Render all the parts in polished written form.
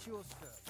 your service.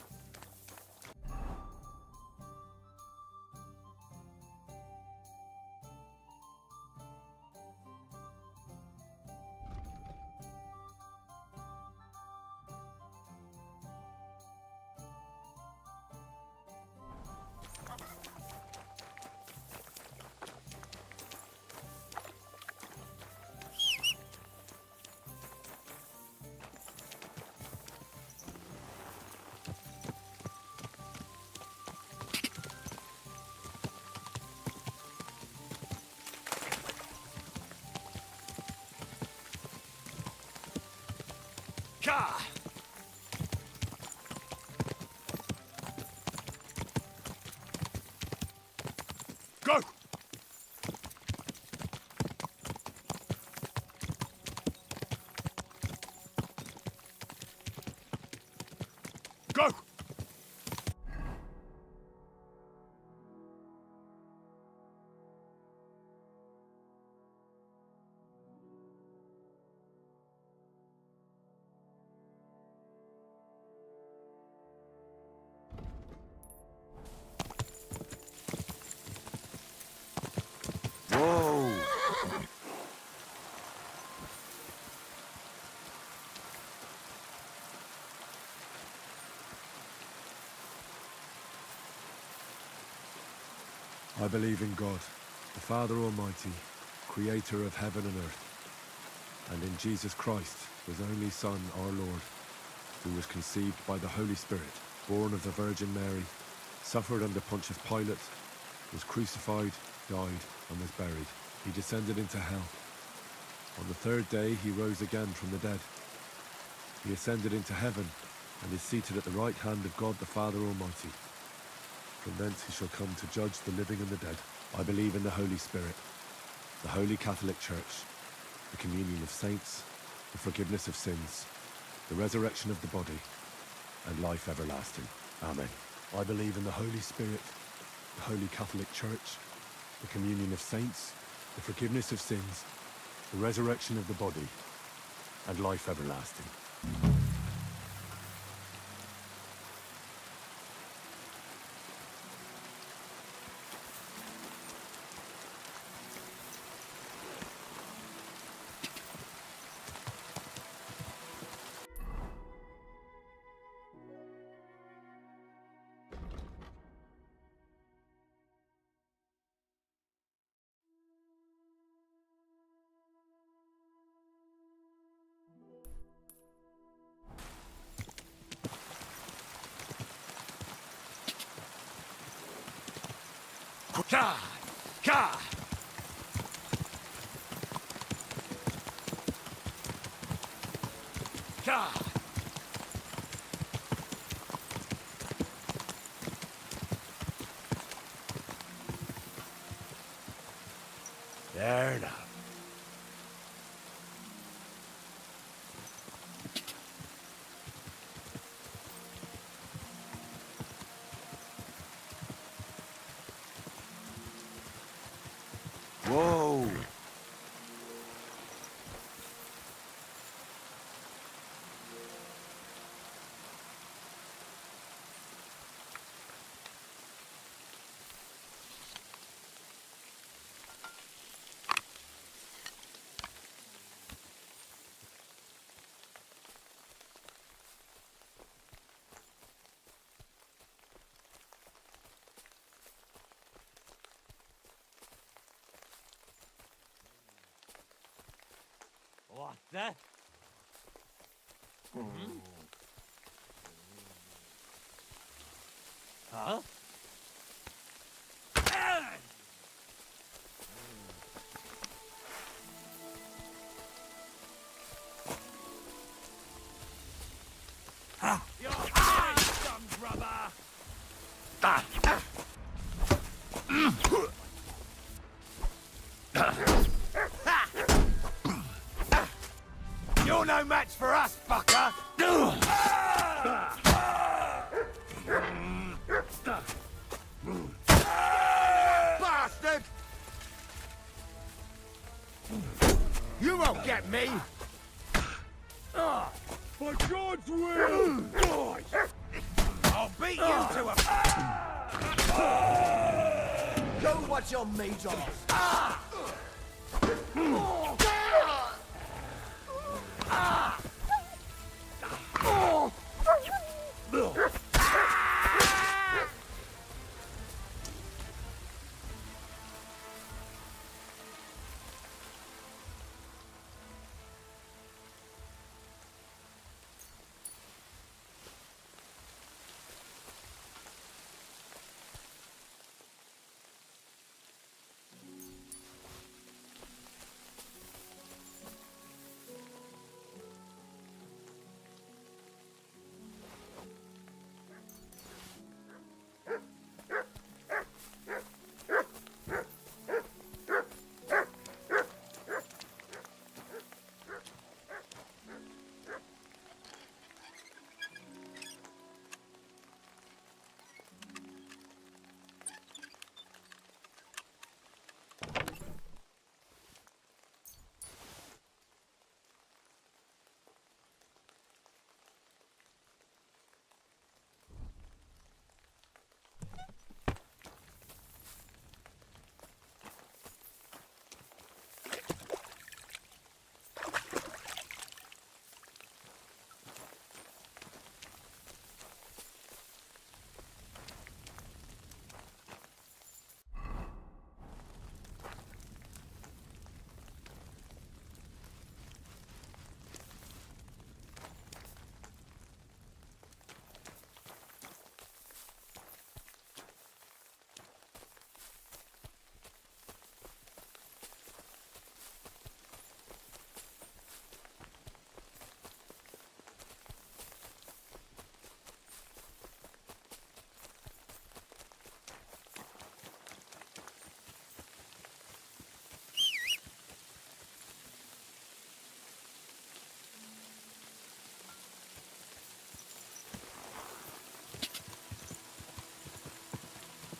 Ka! Go! Go! Whoa! I believe in God, the Father Almighty, creator of heaven and earth, and in Jesus Christ, his only Son, our Lord, who was conceived by the Holy Spirit, born of the Virgin Mary, suffered under Pontius Pilate, was crucified, died, and was buried. He descended into hell. On the third day he rose again from the dead. He ascended into heaven, and is seated at the right hand of God the Father Almighty. From thence he shall come to judge the living and the dead. I believe in the Holy Spirit, the Holy Catholic Church, the communion of saints, the forgiveness of sins, the resurrection of the body, and life everlasting. Amen. I believe in the Holy Spirit, the Holy Catholic Church, the communion of saints, the forgiveness of sins, the resurrection of the body, and life everlasting. Ka! Ka! Ka! There now. Whoa! What the? Huh? You're dumb grubber! You're no match for us, fucker! Bastard! You won't get me! By God's will! I'll beat you to a... Show what you're made of.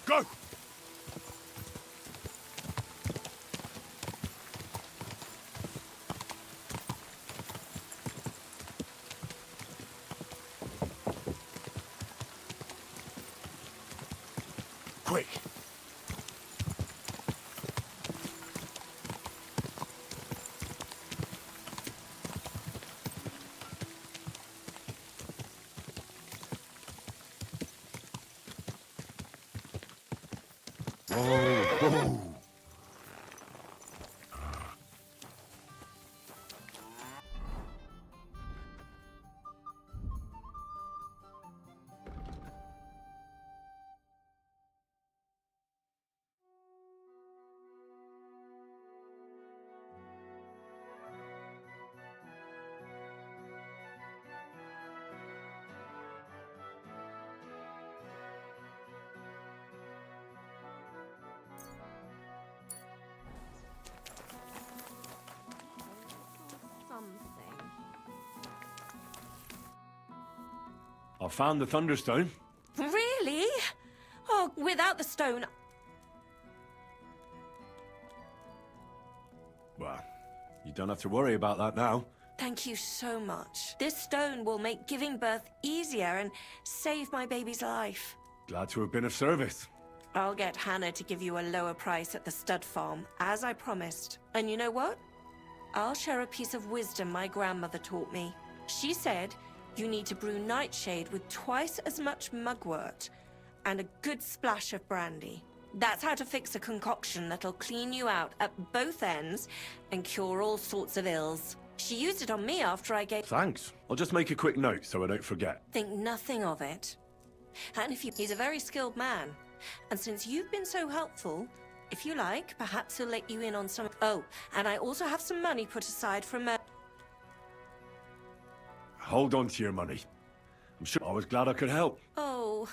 Go! Quick! Whoa. Something. I found the Thunderstone. Really? Oh, without the stone. Well, you don't have to worry about that now. Thank you so much. This stone will make giving birth easier and save my baby's life. Glad to have been of service. I'll get Hannah to give you a lower price at the stud farm, as I promised. And you know what? I'll share a piece of wisdom my grandmother taught me. She said you need to brew nightshade with twice as much mugwort and a good splash of brandy. That's how to fix a concoction that'll clean you out at both ends and cure all sorts of ills. She used it on me after I gave... Thanks. I'll just make a quick note so I don't forget. Think nothing of it. And if you... He's a very skilled man. And since you've been so helpful, if you like, perhaps he'll let you in on some... Oh, and I also have some money put aside from... Hold on to your money. I'm sure I was glad I could help. Oh,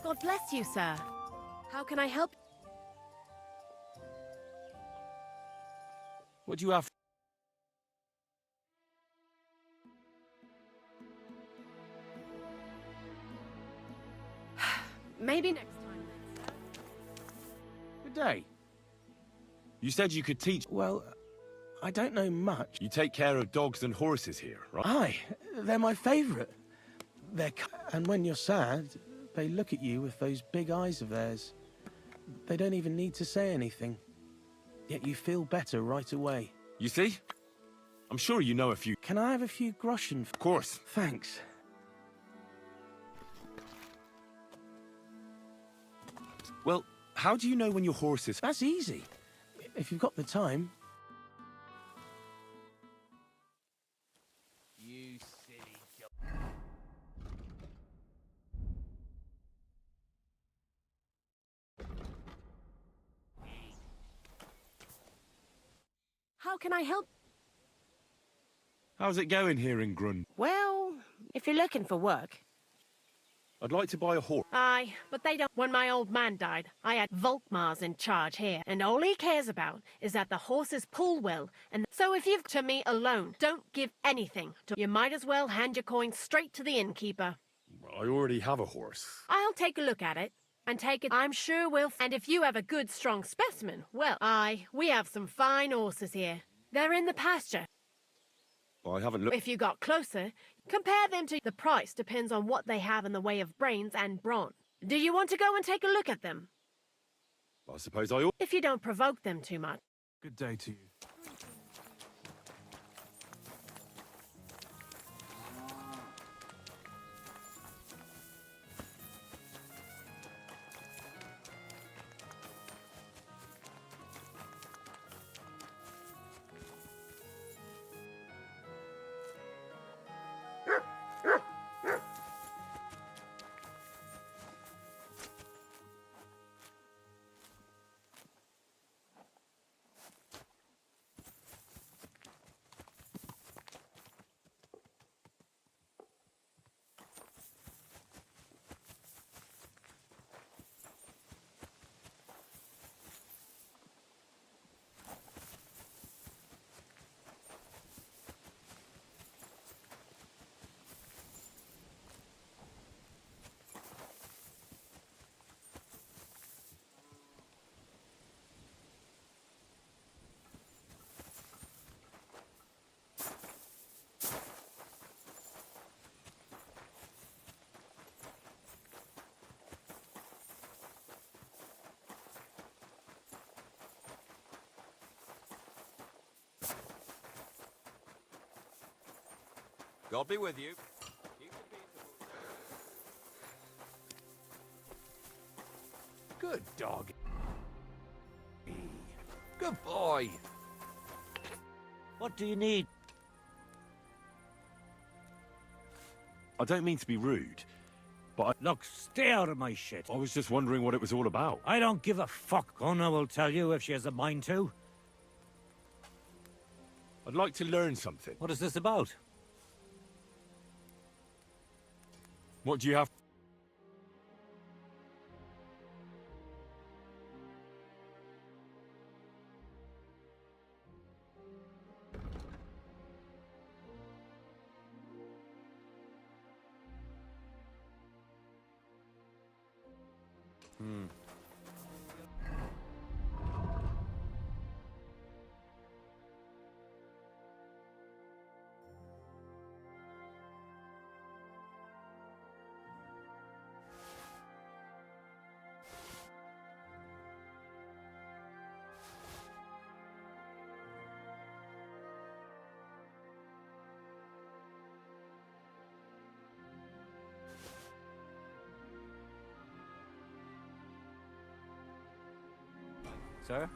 God bless you, sir. How can I help? What do you have? Maybe next time then, sir. Good day. You said you could teach. Well, I don't know much. You take care of dogs and horses here, right? Aye, they're my favourite. And when you're sad, they look at you with those big eyes of theirs. They don't even need to say anything. Yet you feel better right away. You see? I'm sure you know a few. Can I have a few groschen? Of course. Thanks. Well, how do you know when your horse is... That's easy. If you've got the time. You silly How can I help? How's it going here in Grund? Well, if you're looking for work. I'd like to buy a horse. Aye, but they don't. When my old man died, I had Volkmar's in charge here, and all he cares about is that the horses pull well. And so if you've to me alone, don't give anything. You might as well hand your coin straight to the innkeeper. I already have a horse. I'll take a look at it. And take it, I'm sure we'll... And if you have a good, strong specimen, well, aye, we have some fine horses here. They're in the pasture. I haven't looked... If you got closer, compare them to... The price depends on what they have in the way of brains and brawn. Do you want to go and take a look at them? I suppose I ought... If you don't provoke them too much. Good day to you. God be with you. Good dog. Good boy. What do you need? I don't mean to be rude, but Look, stay out of my shit. I was just wondering what it was all about. I don't give a fuck. Gunnar will tell you if she has a mind to. I'd like to learn something. What is this about? What do you have? Sir?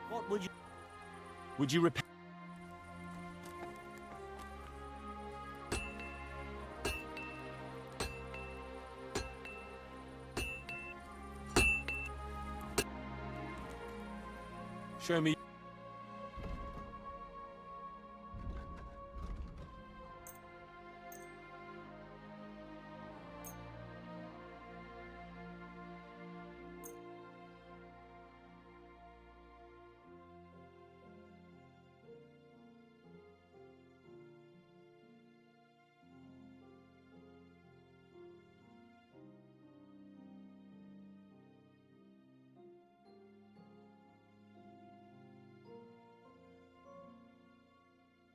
What would you... Would you repent? Show me.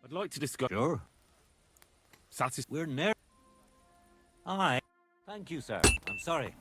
I'd like to discuss. Sure. We're near. Aye. Thank you, sir. I'm sorry.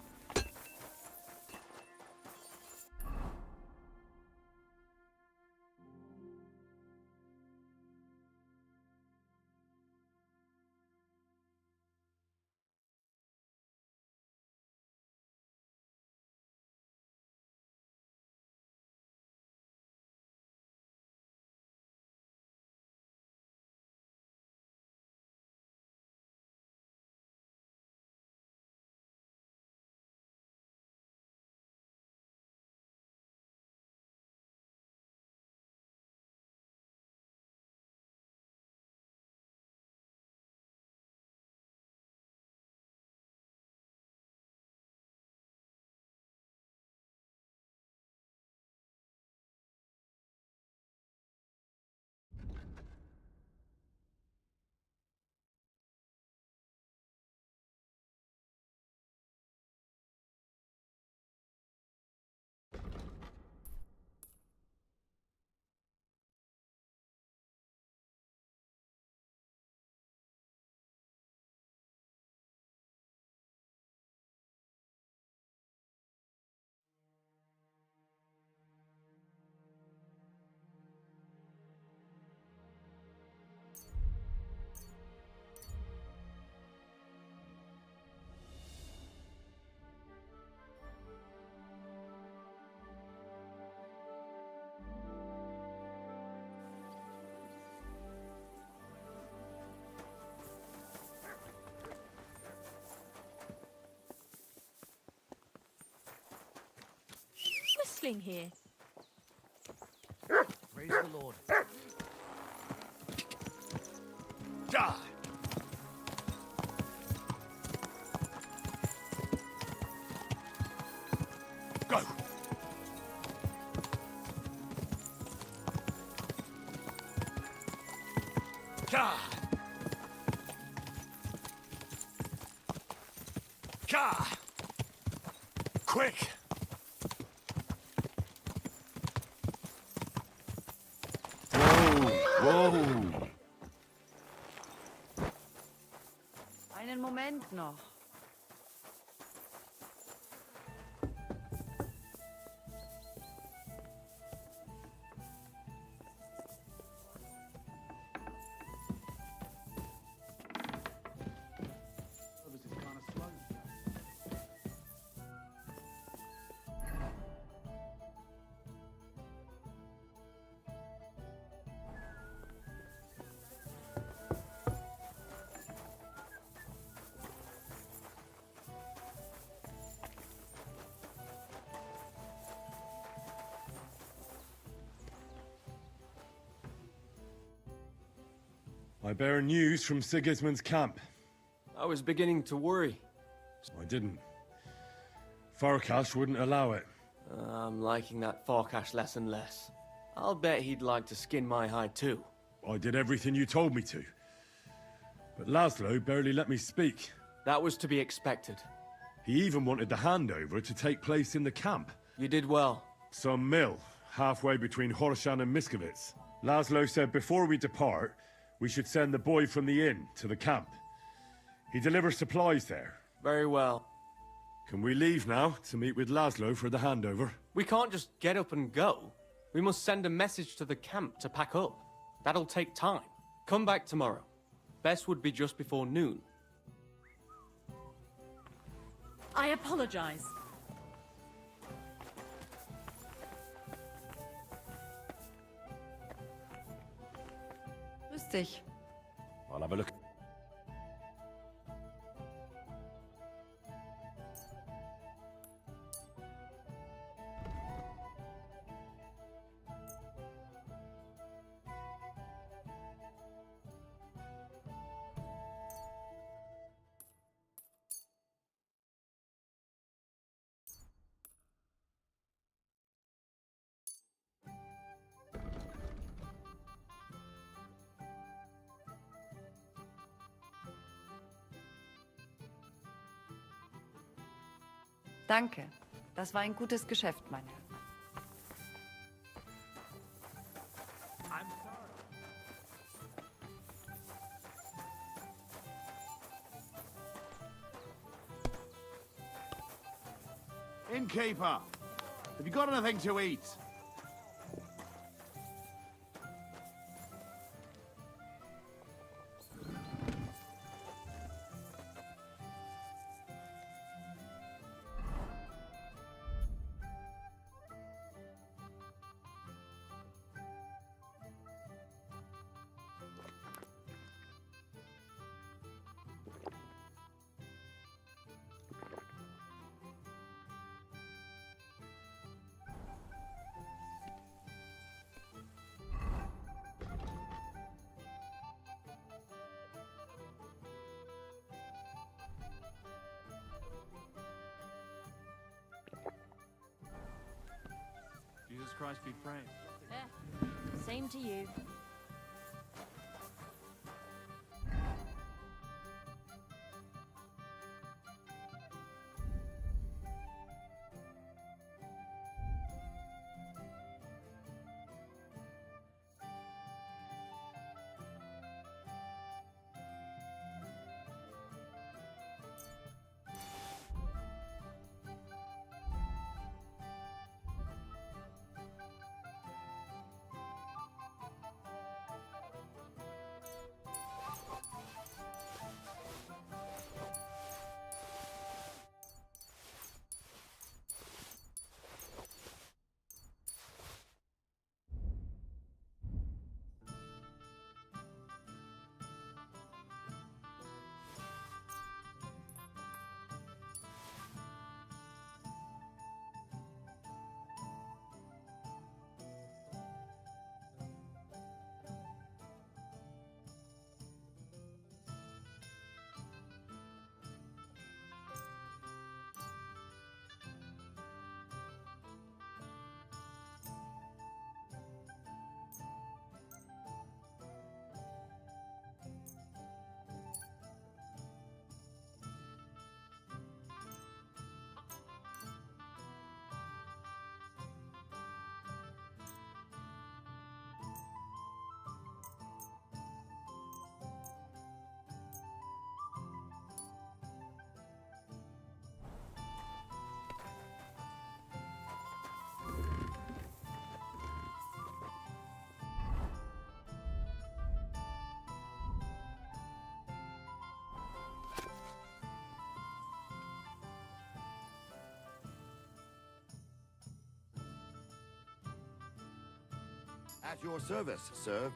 Whistling here. Praise the Lord. Die! Go! Die! Die! Quick! Whoa! Einen Moment noch. I bear news from Sigismund's camp. I was beginning to worry. I didn't. Farkas wouldn't allow it. I'm liking that Farkas less and less. I'll bet he'd like to skin my hide too. I did everything you told me to. But Laszlo barely let me speak. That was to be expected. He even wanted the handover to take place in the camp. You did well. Some mill, halfway between Horshan and Miskovitz. Laszlo said before we depart, we should send the boy from the inn to the camp. He delivers supplies there. Very well. Can we leave now to meet with Laszlo for the handover? We can't just get up and go. We must send a message to the camp to pack up. That'll take time. Come back tomorrow. Best would be just before noon. I apologize. dich. I'll have a look. Danke. Das war ein gutes Geschäft, mein Herr. Innkeeper, have you got anything to eat? Jesus Christ be praised. Same to you. At your service, sir.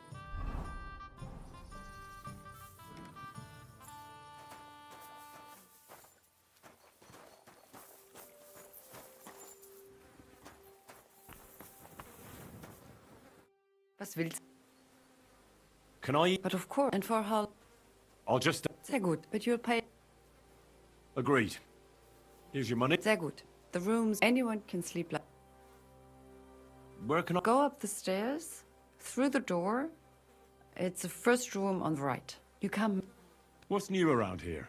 Was willst Can I? But of course. And for how? I'll just... Sehr gut. But you'll pay. Agreed. Here's your money. Sehr gut. The rooms, anyone can sleep like. Where can I... Go up the stairs, through the door. It's the first room on the right. You come. What's new around here?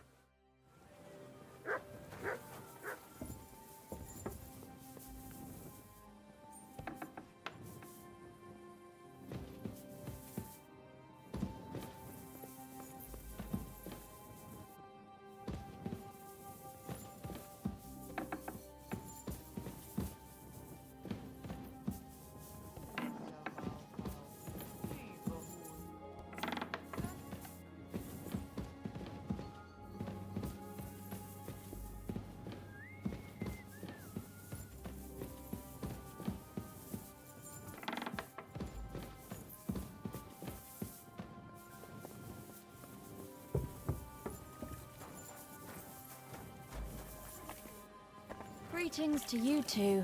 Greetings to you too.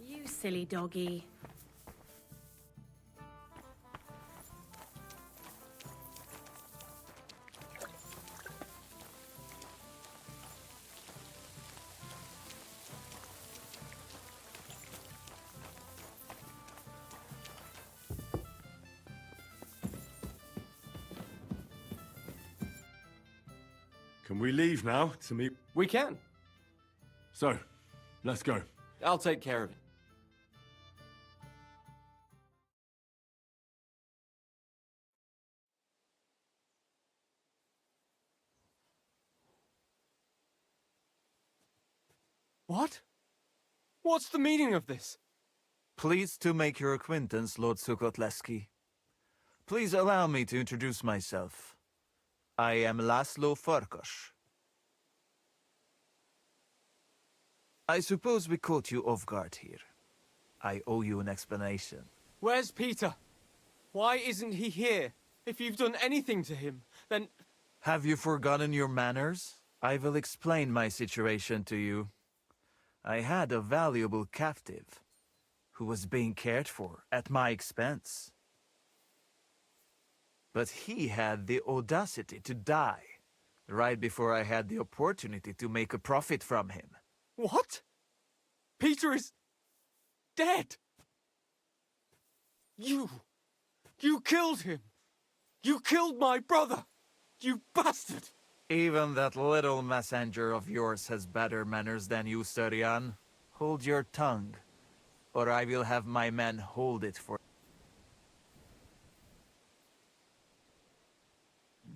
You silly doggy. Can we leave now to meet? We can. So, let's go. I'll take care of it. What? What's the meaning of this? Pleased to make your acquaintance, Lord Sukotleski. Please allow me to introduce myself. I am Laszlo Farkas. I suppose we caught you off guard here. I owe you an explanation. Where's Peter? Why isn't he here? If you've done anything to him, then... Have you forgotten your manners? I will explain my situation to you. I had a valuable captive who was being cared for at my expense. But he had the audacity to die right before I had the opportunity to make a profit from him. What? Peter is... dead! You killed him! You killed my brother! You bastard! Even that little messenger of yours has better manners than you, Surian. Hold your tongue, or I will have my men hold it for...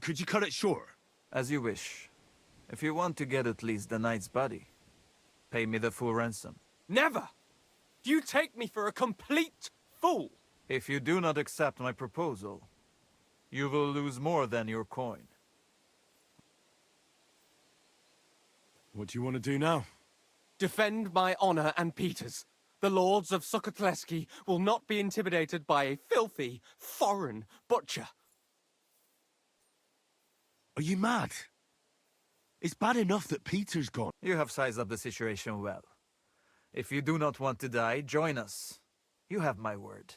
Could you cut it short? As you wish. If you want to get at least the knight's body, pay me the full ransom. Never! You take me for a complete fool! If you do not accept my proposal, you will lose more than your coin. What do you want to do now? Defend my honor and Peter's. The lords of Sukotleski will not be intimidated by a filthy, foreign butcher. Are you mad? It's bad enough that Peter's gone. You have sized up the situation well. If you do not want to die, join us. You have my word.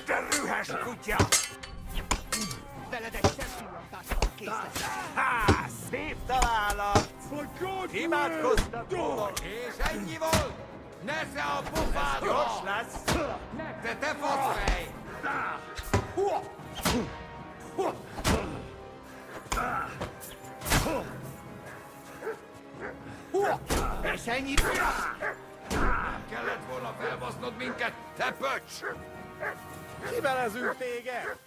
Te rühes kutya! Veled egy szempillantással kész. Há! Szép találat! Imádkoztatok! És ennyi volt! Nesze a pufádba! Gyors lesz! Te faszfej! És ennyi... Kellett volna felbasznod minket, te pöcs! Kivelezünk téged!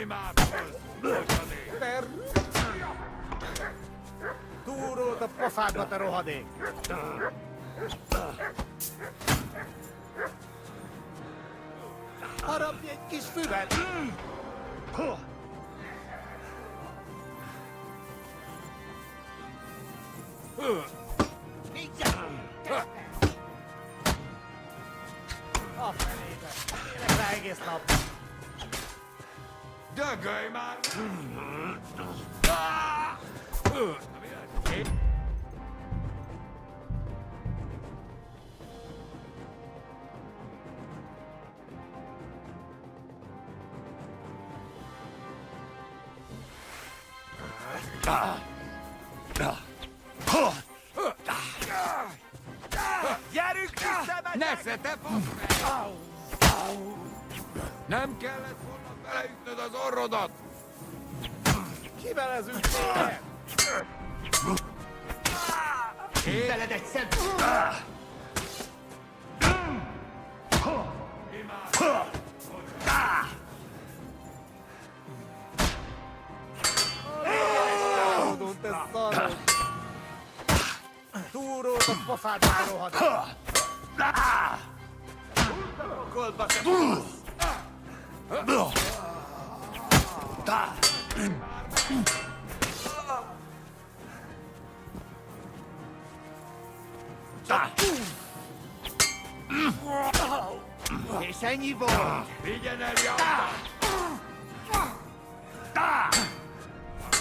Imádkozz! Túrót a pofádba, te rohadék! Harapj egy kis füvet! A felébe! Élek rá egész nap! Dögölj már! Ne se te Nem kellett volna beleütnöd az orrodat! Kivel ez ütkére? Veled egy szent! Te szarod! Túrót a pofádba rohadott! Kolba se fogsz! És ennyi volt! Vigyen el, Jauta!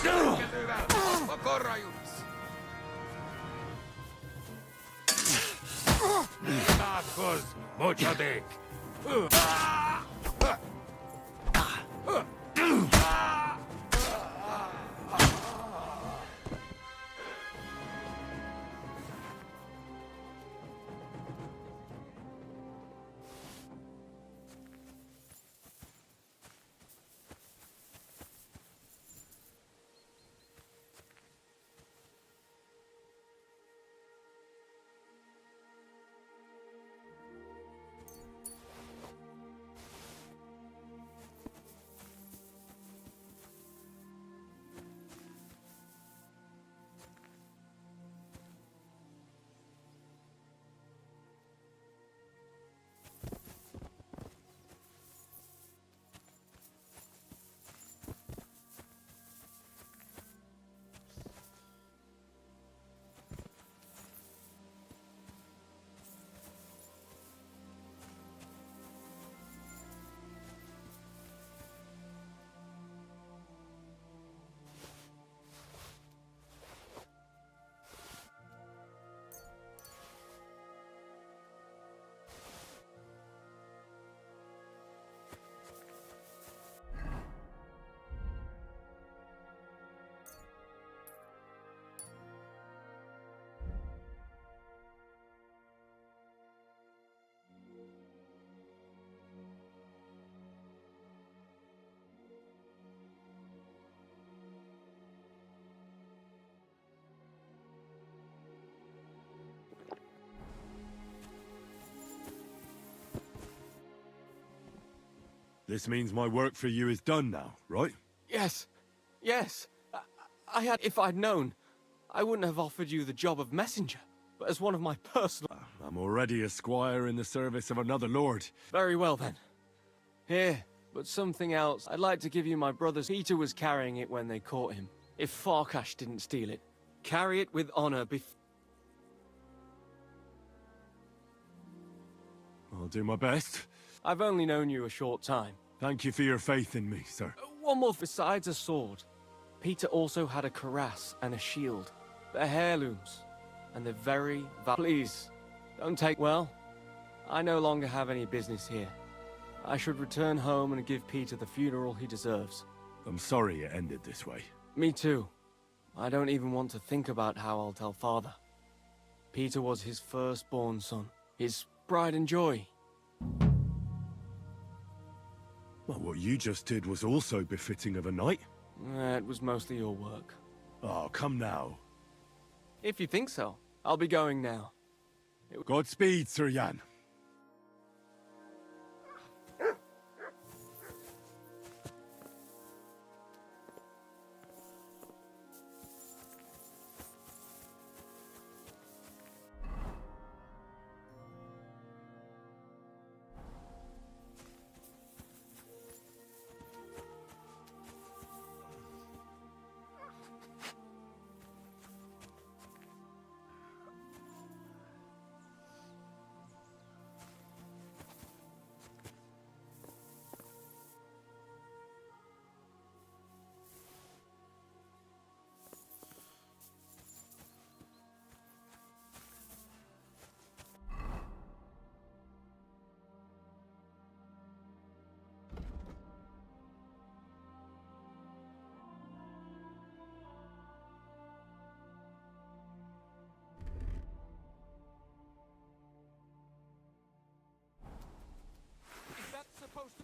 Kezővel, a korra jutsz! Imádkozz, bocsadék! This means my work for you is done now, right? Yes. Yes. If I'd known, I wouldn't have offered you the job of messenger, but as one of my personal... I'm already a squire in the service of another lord. Very well, then. Here, but something else. I'd like to give you my brother's... Peter was carrying it when they caught him. If Farkash didn't steal it, carry it with honor I'll do my best. I've only known you a short time. Thank you for your faith in me, sir. One more. Besides a sword, Peter also had a cuirass and a shield. They're heirlooms, and they're very Please, don't take... Well, I no longer have any business here. I should return home and give Peter the funeral he deserves. I'm sorry it ended this way. Me too. I don't even want to think about how I'll tell Father. Peter was his firstborn son, his pride and joy. Well, what you just did was also befitting of a knight. It was mostly your work. Oh, come now. If you think so, I'll be going now. Godspeed, Sir Jan.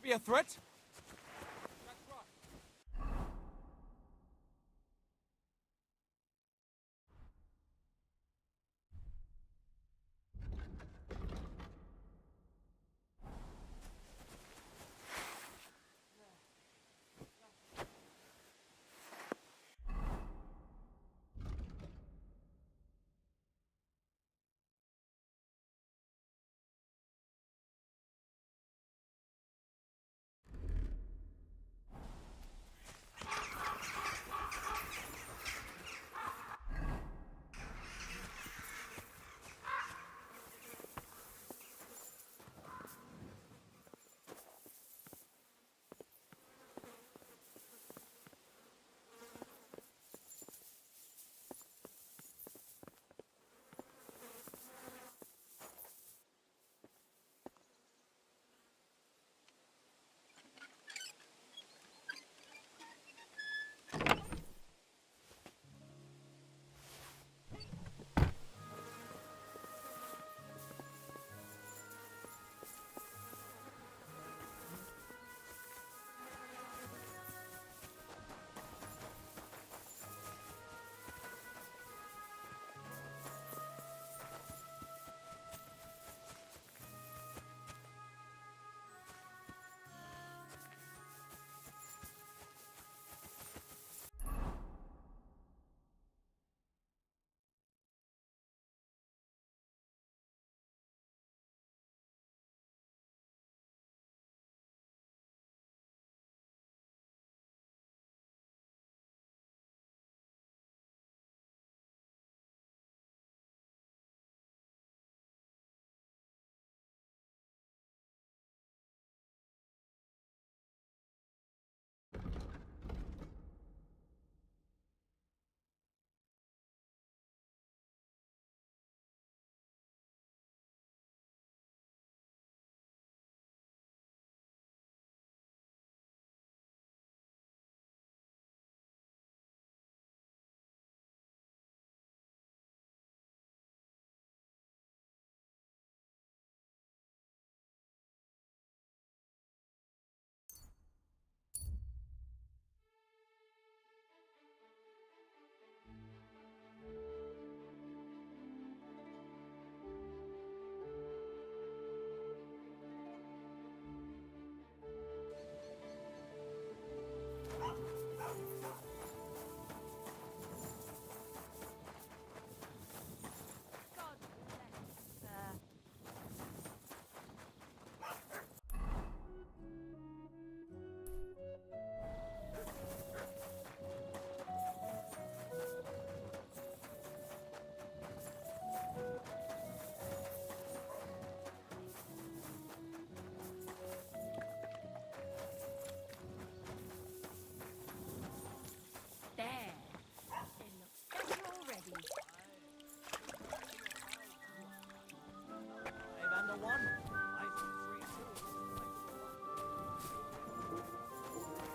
be a threat?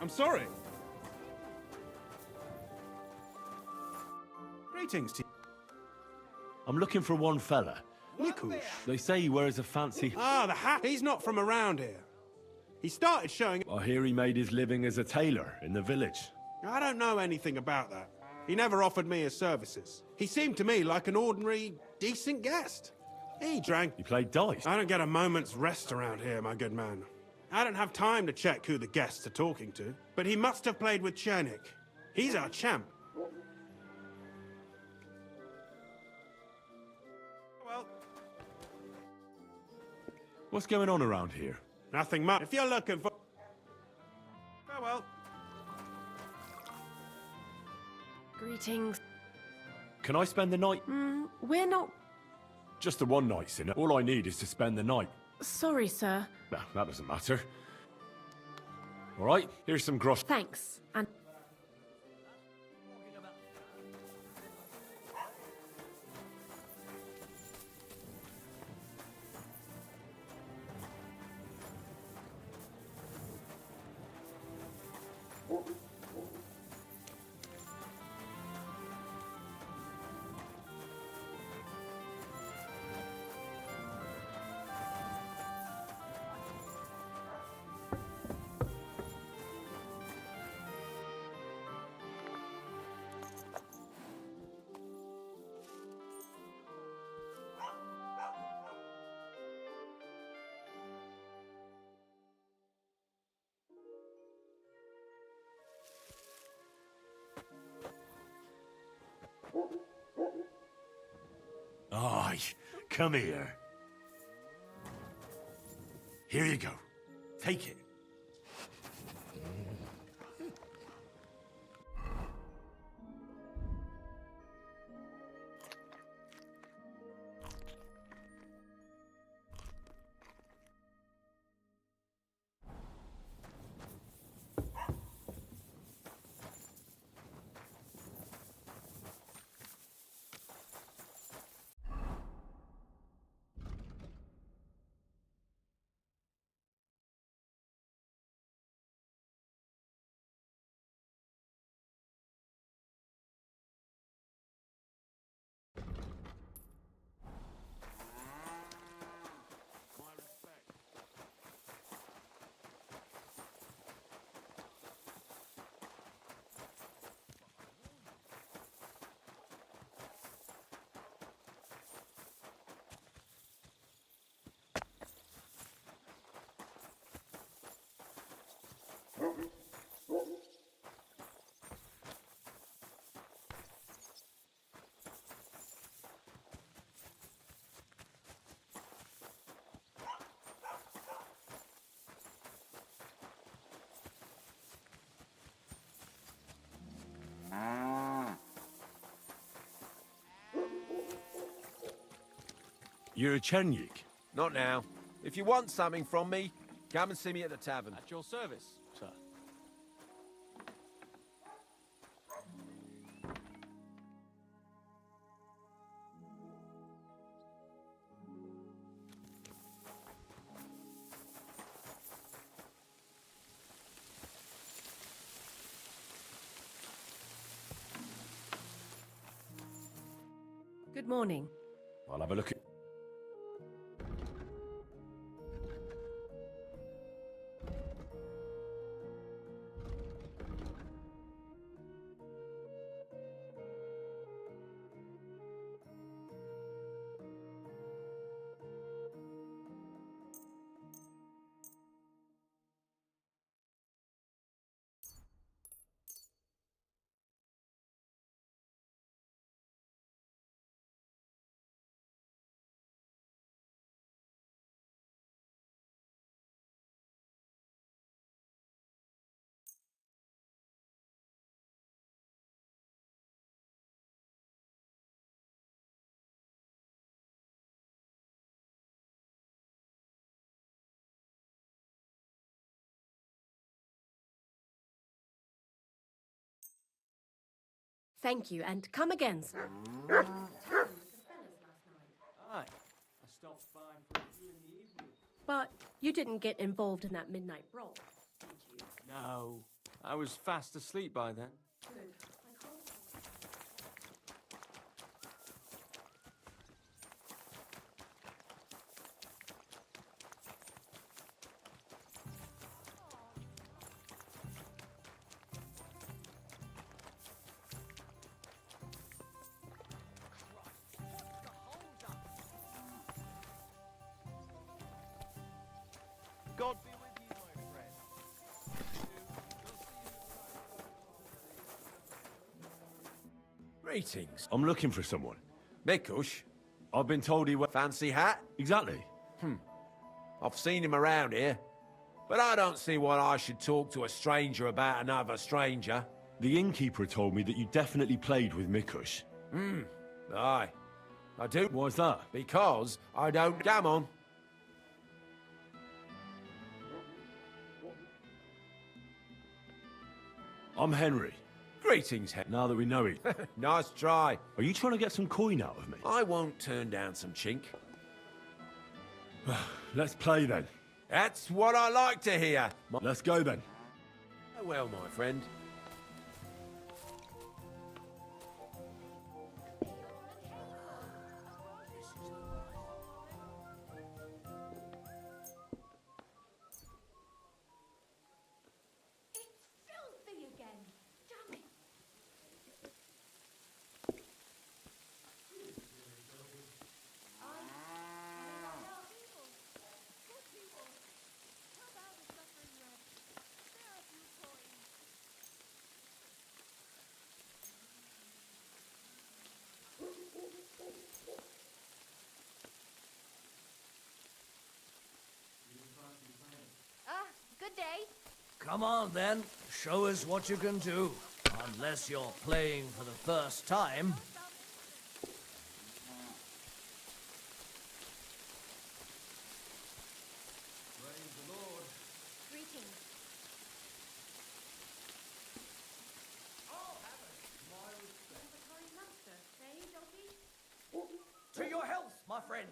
I'm sorry. Greetings to you. I'm looking for one fella. Nikush. They say he wears a fancy... Ah, the hat. He's not from around here. He started showing... I hear he made his living as a tailor in the village. I don't know anything about that. He never offered me his services. He seemed to me like an ordinary, decent guest. He drank... He played dice. I don't get a moment's rest around here, my good man. I don't have time to check who the guests are talking to, but he must have played with Chernik. He's our champ. Well... What's going on around here? Nothing much. If you're looking for... Farewell. Greetings. Can I spend the night? We're not... Just the one night, Sinner. All I need is to spend the night. Sorry, sir. Nah, that doesn't matter. All right, here's some grosh. Thanks. And... Aye, come here. Here you go. Take it. You're a Chenyik? Not now. If you want something from me, come and see me at the tavern. At your service, sir. Good morning. I'll have a look at... Thank you, and come again, sir. Aye. I stopped by for a few in the evening. But you didn't get involved in that midnight brawl, did you? No. I was fast asleep by then. Good. God be with you, my friend. Greetings. I'm looking for someone. Mikush, I've been told he... fancy hat? Exactly. I've seen him around here. But I don't see why I should talk to a stranger about another stranger. The innkeeper told me that you definitely played with Mikush. Aye. I do. Why's that? Because I don't... Come on. I'm Henry. Greetings, Hen. Now that we know it. Nice try. Are you trying to get some coin out of me? I won't turn down some chink. Let's play then. That's what I like to hear. Let's go then. Well, my friend. Come on then, show us what you can do. Unless you're playing for the first time. Praise the Lord. Greetings. Oh, heaven, my respect. The kind master, eh, doggy? To your health, my friends.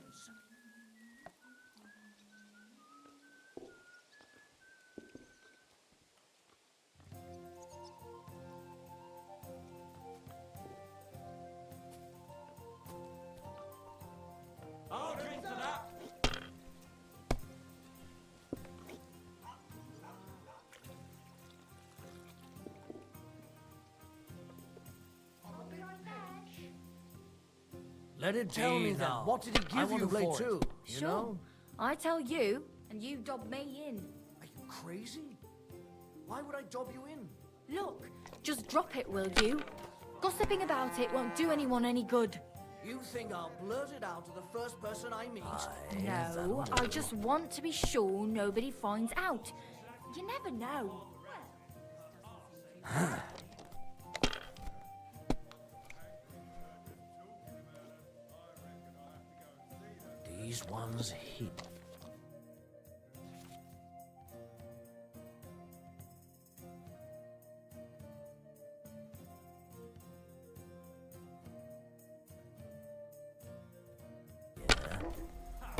I'll drink to that. Let it tell me then. now. What did he give I want you to play for too. it? You know? I tell you, and you dob me in. Are you crazy? Why would I dob you in? Look, just drop it, will you? Gossiping about it won't do anyone any good. You think I'll blurt it out to the first person I meet? No, I just want to be sure nobody finds out. You never know. These ones hit.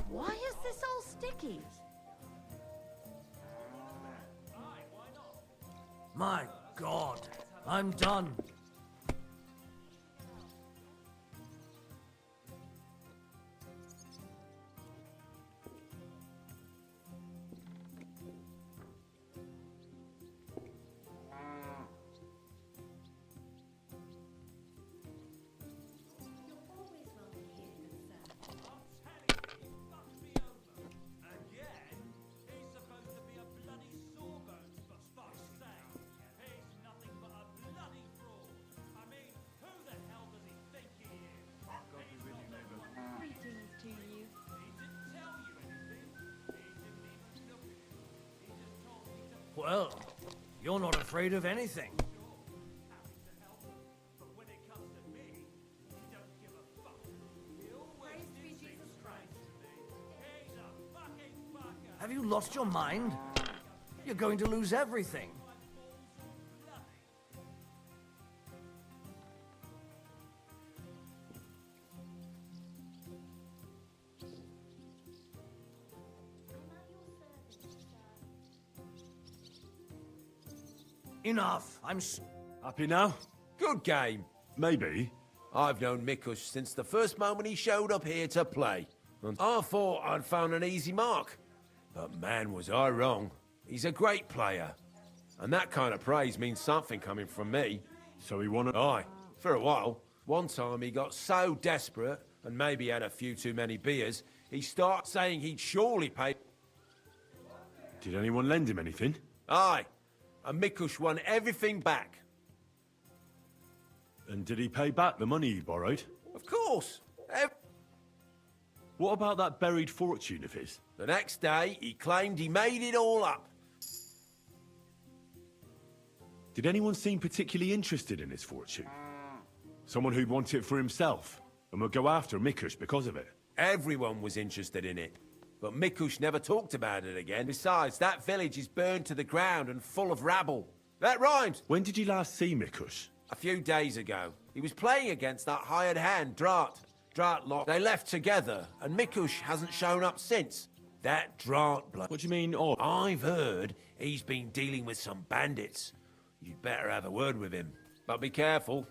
Why is this all sticky? My God, I'm done. Well, you're not afraid of anything. Have you lost your mind? You're going to lose everything. Enough. Happy now? Good game. Maybe. I've known Mikush since the first moment he showed up here to play. And I thought I'd found an easy mark. But man, was I wrong. He's a great player. And that kind of praise means something coming from me. So he won Aye, for a while. One time he got so desperate, and maybe had a few too many beers, he started saying he'd surely pay... Did anyone lend him anything? Aye, and Mikush won everything back. And did he pay back the money he borrowed? Of course. What about that buried fortune of his? The next day, he claimed he made it all up. Did anyone seem particularly interested in his fortune? Someone who'd want it for himself, and would go after Mikush because of it? Everyone was interested in it. But Mikush never talked about it again. Besides, that village is burned to the ground and full of rabble. That rhymes! When did you last see Mikush? A few days ago. He was playing against that hired hand, Drat. Drat lot. They left together, and Mikush hasn't shown up since. That Drat bloke. What do you mean, oh? I've heard he's been dealing with some bandits. You'd better have a word with him. But be careful.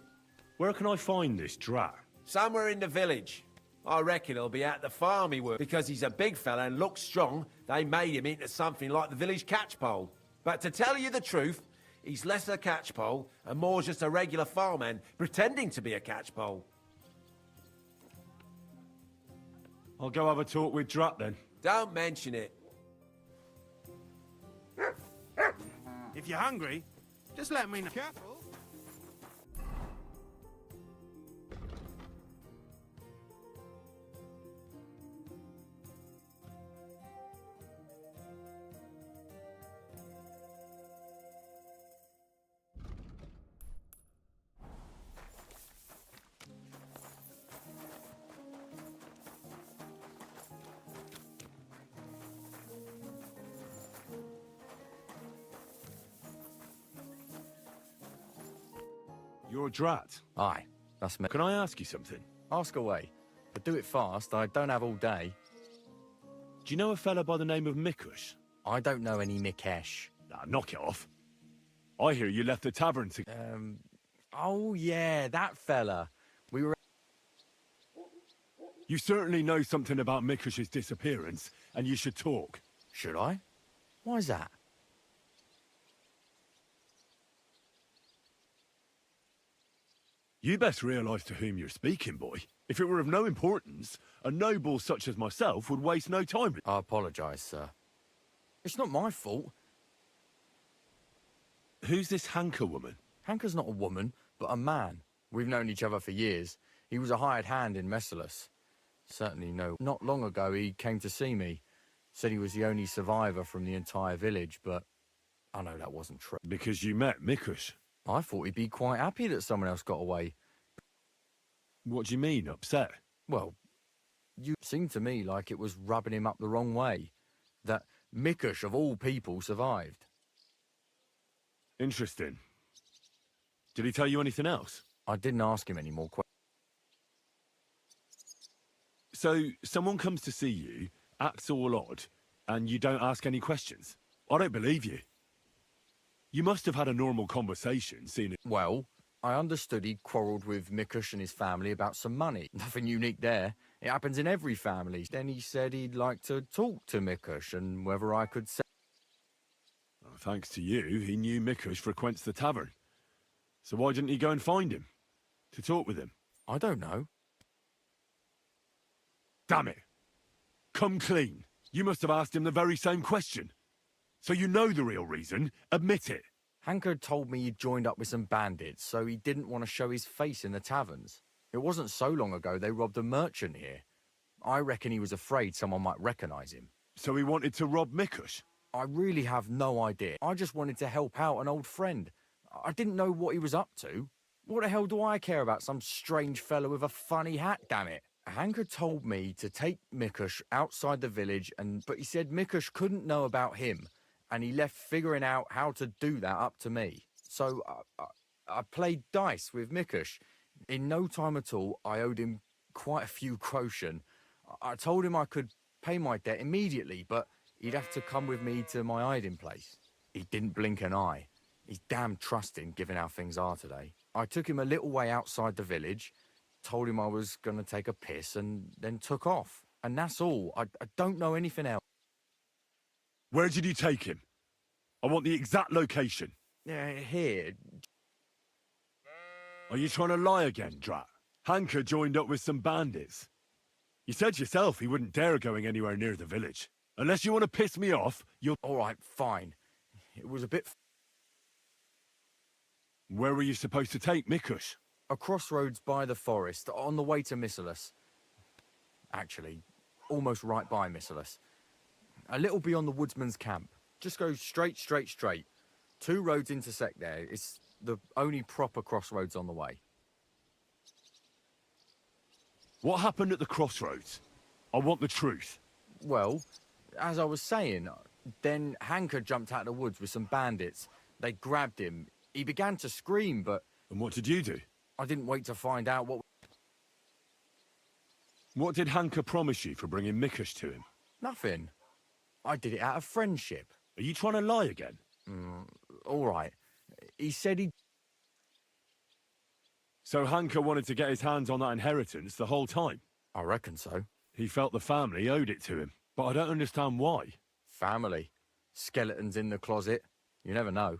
Where can I find this Drat? Somewhere in the village. I reckon he'll be at the farm he works. Because he's a big fella and looks strong, they made him into something like the village catchpole. But to tell you the truth, he's less a catchpole and more just a regular farmhand pretending to be a catchpole. I'll go have a talk with Drat then. Don't mention it. If you're hungry, just let me know. Careful. You're Drat. Aye, that's me. Can I ask you something? Ask away. But do it fast, I don't have all day. Do you know a fella by the name of Mikush? I don't know any Mikesh. Nah, knock it off. I hear you left the tavern to... Oh yeah, that fella. We were... You certainly know something about Mikush's disappearance, and you should talk. Should I? Why's that? You best realise to whom you're speaking, boy. If it were of no importance, a noble such as myself would waste no time. I apologise, sir. It's not my fault. Who's this Hanker woman? Hanker's not a woman, but a man. We've known each other for years. He was a hired hand in Messalus. Certainly no. Not long ago, he came to see me. Said he was the only survivor from the entire village, but I know that wasn't true. Because you met Mikush? I thought he'd be quite happy that someone else got away. What do you mean, upset? Well, you seemed to me like it was rubbing him up the wrong way. That Mikush, of all people, survived. Interesting. Did he tell you anything else? I didn't ask him any more questions. So, someone comes to see you, acts all odd, and you don't ask any questions? I don't believe you. You must have had a normal conversation, seeing it... Well, I understood he quarrelled with Mikush and his family about some money. Nothing unique there. It happens in every family. Then he said he'd like to talk to Mikush and whether I could say... Well, thanks to you, he knew Mikush frequents the tavern. So why didn't he go and find him? To talk with him? I don't know. Damn it! Come clean. You must have asked him the very same question. So you know the real reason. Admit it. Hanker told me he'd joined up with some bandits, so he didn't want to show his face in the taverns. It wasn't so long ago they robbed a merchant here. I reckon he was afraid someone might recognise him. So he wanted to rob Mikush? I really have no idea. I just wanted to help out an old friend. I didn't know what he was up to. What the hell do I care about some strange fellow with a funny hat, damn it? Hanker told me to take Mikush outside the village, but he said Mikush couldn't know about him, and he left figuring out how to do that up to me. So I played dice with Mikush. In no time at all, I owed him quite a few groschen. I told him I could pay my debt immediately, but he'd have to come with me to my hiding place. He didn't blink an eye. He's damn trusting, given how things are today. I took him a little way outside the village, told him I was going to take a piss, and then took off. And that's all. I don't know anything else. Where did you take him? I want the exact location. Here. Are you trying to lie again, Drat? Hanker joined up with some bandits. You said yourself he wouldn't dare going anywhere near the village. Unless you want to piss me off, you'll... All right, fine. It was a bit... Where were you supposed to take Mikush? A crossroads by the forest, on the way to Messalus. Actually, almost right by Messalus. A little beyond the woodsman's camp. Just go straight. 2 roads intersect there. It's the only proper crossroads on the way. What happened at the crossroads? I want the truth. Well, as I was saying, then Hanker jumped out of the woods with some bandits. They grabbed him. He began to scream, but... And what did you do? I didn't wait to find out what... What did Hanker promise you for bringing Mikush to him? Nothing. I did it out of friendship. Are you trying to lie again? All right. He said he... So Hanker wanted to get his hands on that inheritance the whole time? I reckon so. He felt the family owed it to him, but I don't understand why. Family. Skeletons in the closet. You never know.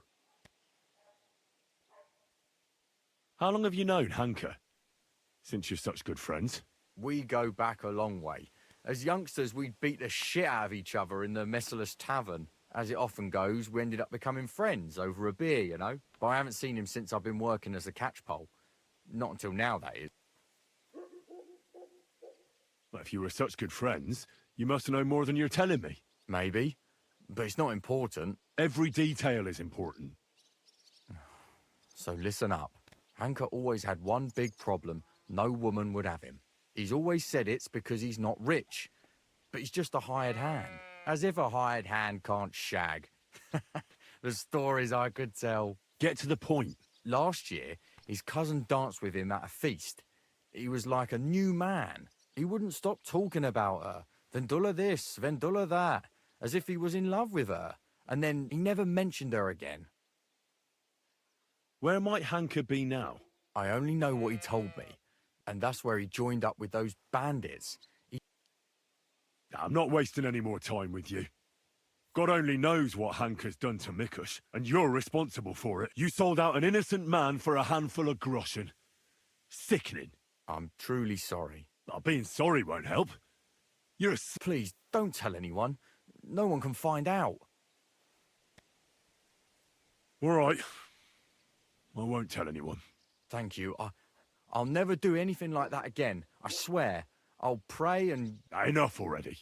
How long have you known Hanker? Since you're such good friends. We go back a long way. As youngsters, we'd beat the shit out of each other in the Messalus tavern. As it often goes, we ended up becoming friends over a beer, you know? But I haven't seen him since I've been working as a catchpole. Not until now, that is. Well, if you were such good friends, you must know more than you're telling me. Maybe. But it's not important. Every detail is important. So listen up. Hanker always had one big problem. No woman would have him. He's always said it's because he's not rich. But he's just a hired hand. As if a hired hand can't shag. The stories I could tell. Get to the point. Last year, His cousin danced with him at a feast. He was like a new man. He wouldn't stop talking about her. Vendula this, Vendula that, as if he was in love with her. And then he never mentioned her again. Where might Hanker be now? I only know what he told me. And that's where he joined up with those bandits. I'm not wasting any more time with you. God only knows what Hanker's done to Mikush, and you're responsible for it. You sold out an innocent man for a handful of groschen. Sickening. I'm truly sorry. Being sorry won't help. You're a... Please, don't tell anyone. No one can find out. All right. I won't tell anyone. Thank you. I'll never do anything like that again. I swear. I'll pray and... Enough already.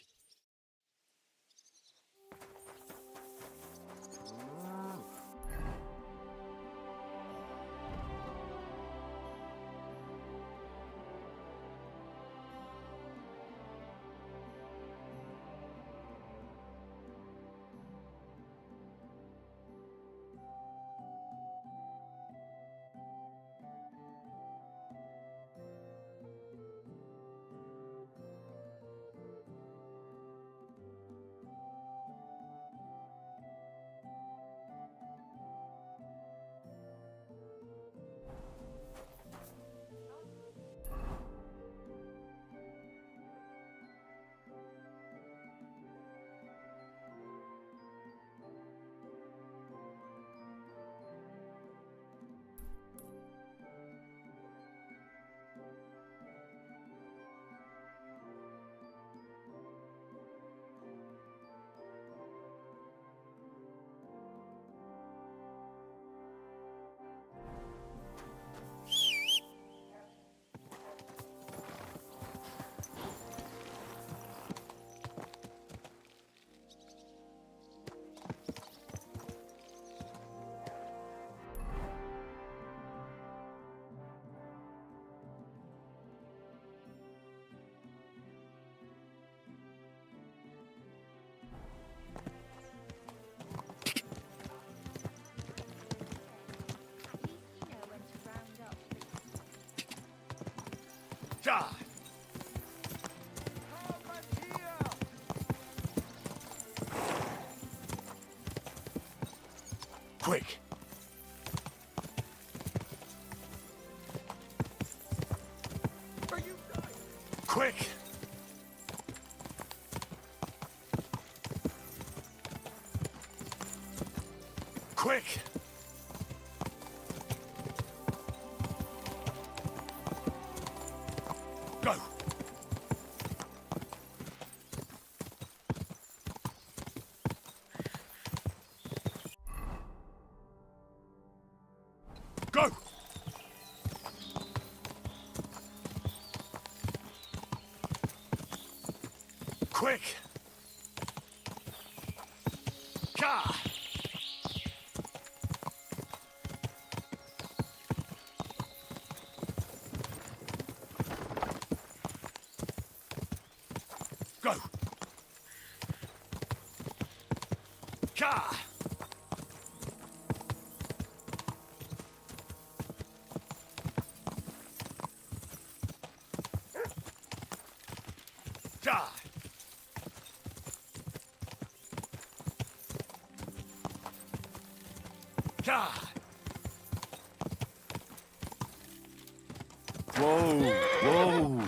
Quick! Quick! Quick! Go! Go! Quick! Ka! Go! Ka! Ka! Ka! Whoa! Whoa!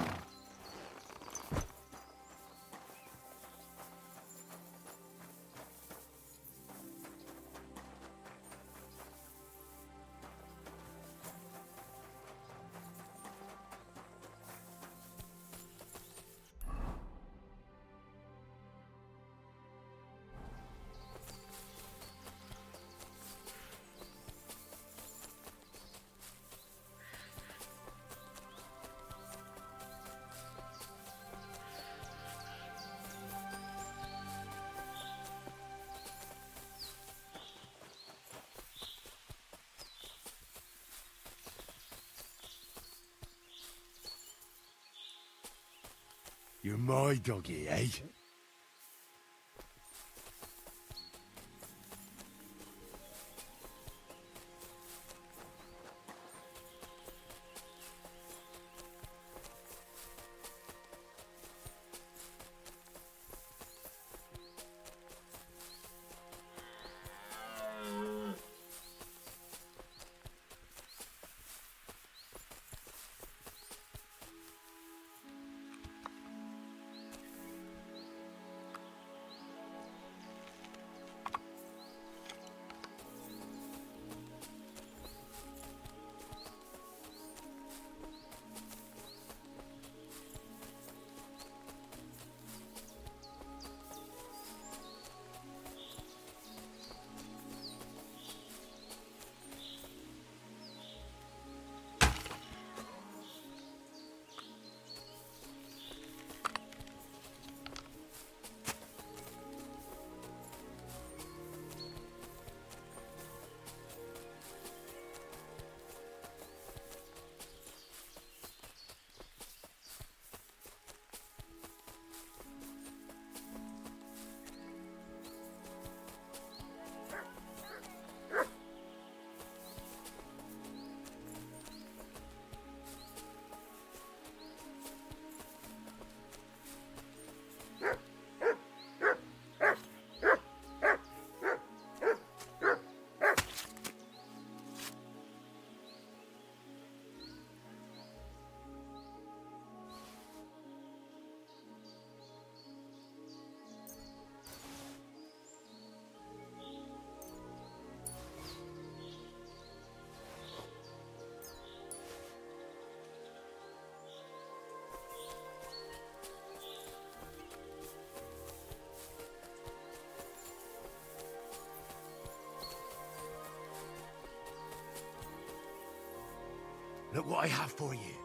You're my doggy, eh? Look what I have for you.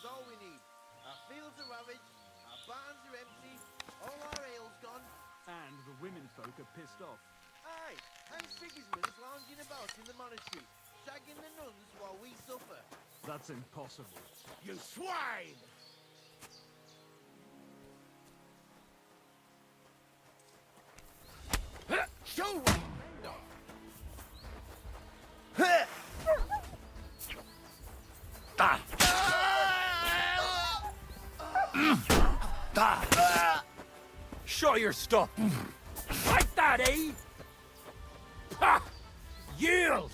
All we need. Our fields are ravaged, our barns are empty, all our ale's gone. And the women folk are pissed off. Aye, and Sigismund's lounging about in the monastery, shagging the nuns while we suffer. That's impossible. You swine! Show what you're Show your stuff! Like that, eh? Ha! Yield!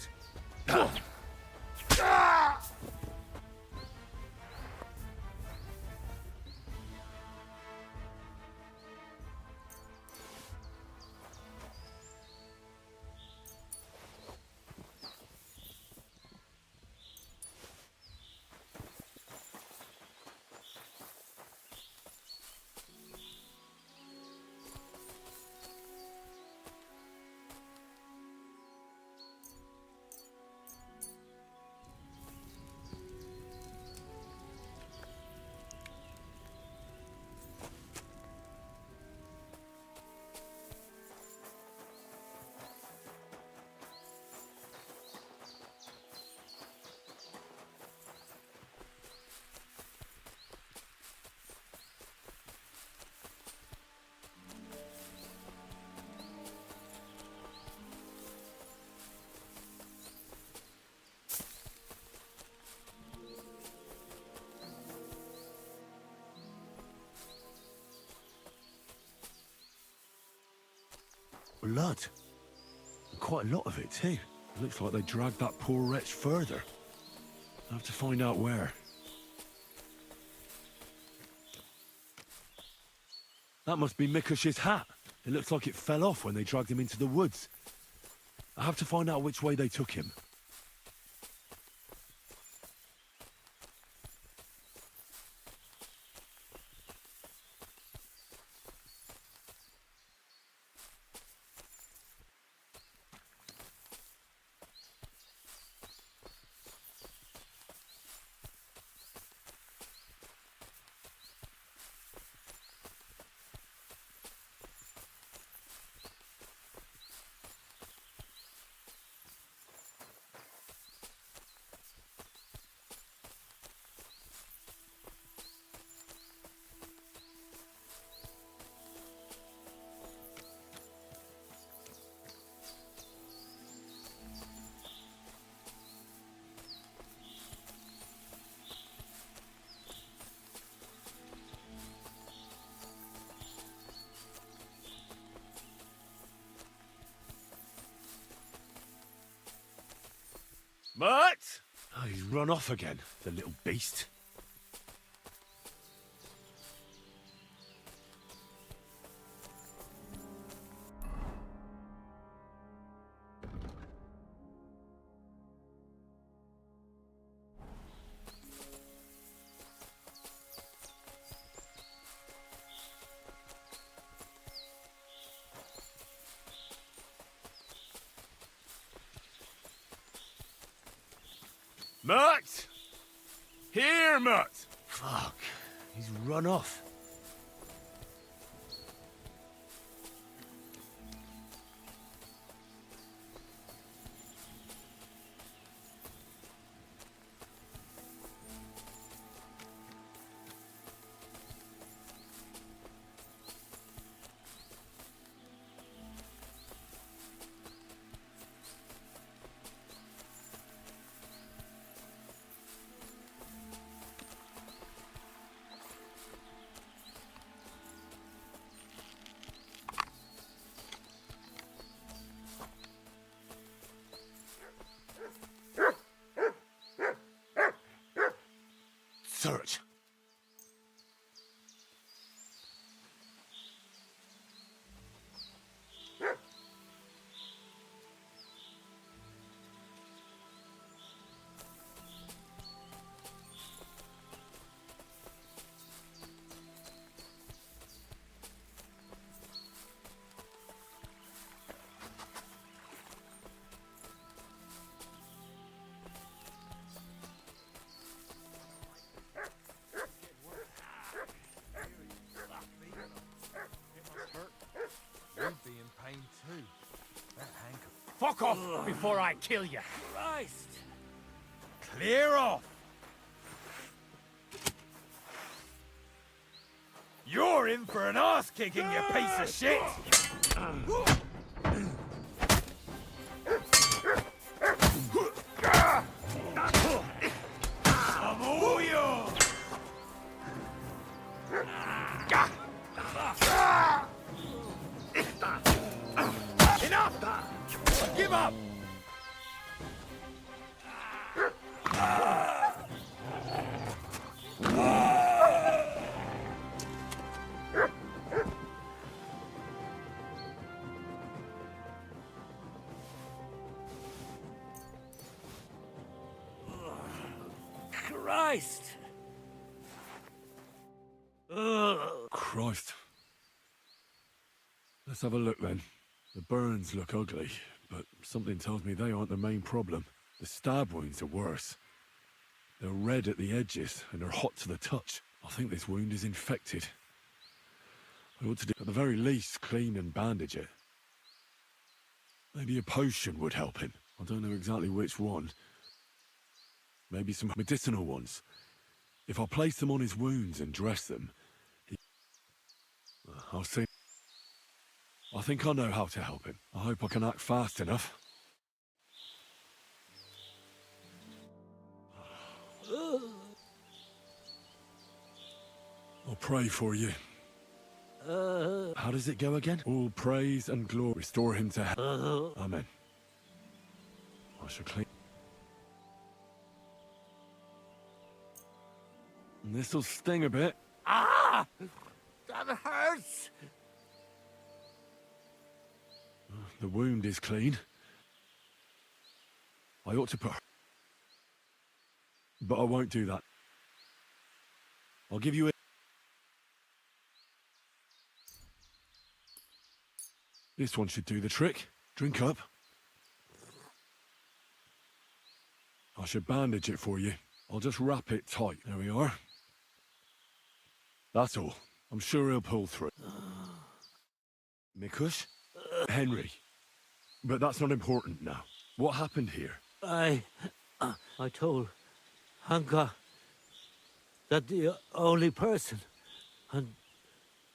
Blood. Quite a lot of it, too. Looks like they dragged that poor wretch further. I'll have to find out where. That must be Mikush's hat. It looks like it fell off when they dragged him into the woods. I have to find out which way they took him. But Oh, he's run off again, the little beast. Mutt! Here, Mutt! Fuck. He's run off. Search. You'd be in pain too. That handcuff. Fuck off before I kill you. Christ! Clear off! You're in for an ass kicking, you piece of shit! I'm all yours! Enough! Give up! Christ! Christ. Let's have a look then. The burns look ugly, but something tells me they aren't the main problem. The stab wounds are worse. They're red at the edges and are hot to the touch. I think this wound is infected. I ought to do, at the very least, clean and bandage it. Maybe a potion would help him. I don't know exactly which one. Maybe some medicinal ones. If I place them on his wounds and dress them, I'll see. I think I know how to help him. I hope I can act fast enough. I'll pray for you. How does it go again? All praise and glory. Restore him to health. Amen. I shall clean. This'll sting a bit. Ah! That hurts! The wound is clean. I ought to put... But I won't do that. I'll give you a... This one should do the trick. Drink up. I should bandage it for you. I'll just wrap it tight. There we are. That's all. I'm sure he'll pull through. Mikush? Henry. But that's not important now. What happened here? I told Hanka that the only person, and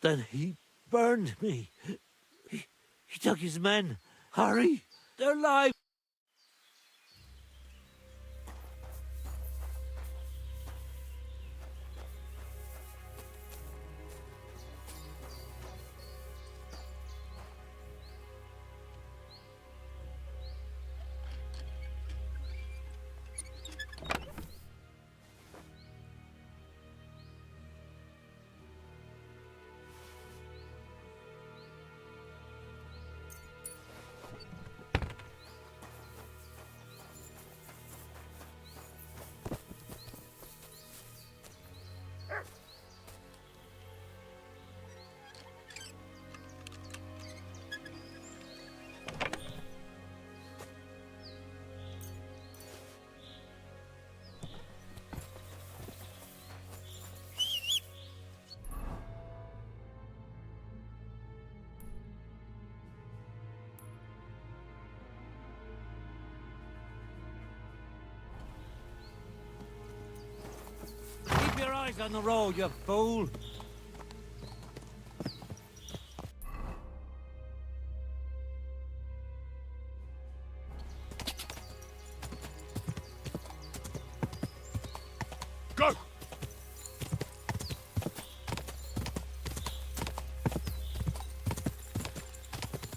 then he burned me. He took his men. Hurry! They're alive! Keep your eyes on the road, you fool! Go!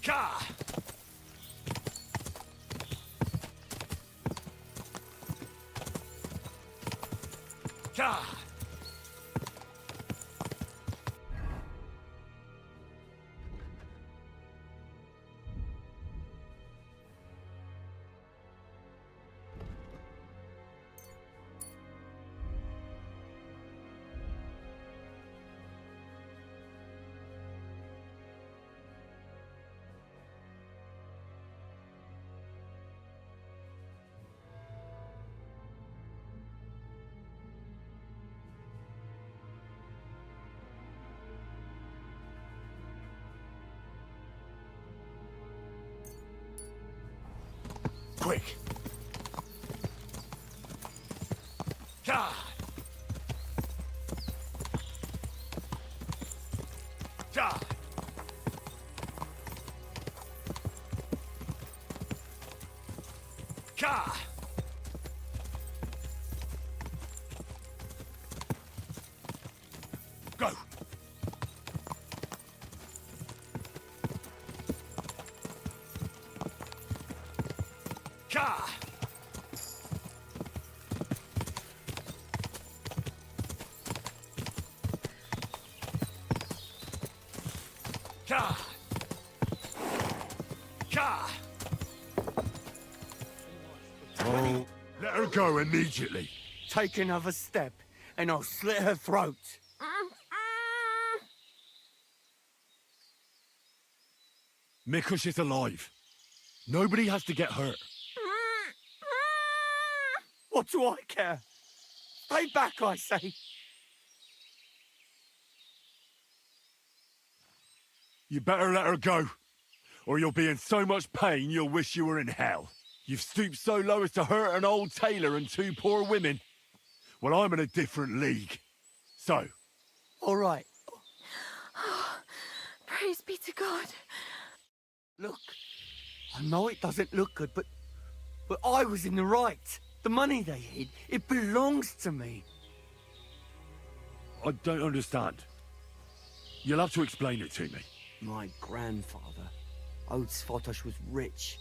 Ka! Ka! Quick! Ka! Ka! Ka! Go! Ka! Ka! Ka! Oh, let her go immediately. Take another step, and I'll slit her throat. Mikush is alive. Nobody has to get hurt. What do I care? Stay back, I say. You better let her go, or you'll be in so much pain you'll wish you were in hell. You've stooped so low as to hurt an old tailor and two poor women. Well, I'm in a different league. So? All right. Praise be to God. Look, I know it doesn't look good, but I was in the right. The money they hid, it belongs to me. I don't understand. You'll have to explain it to me. My grandfather, old Svatosh, was rich.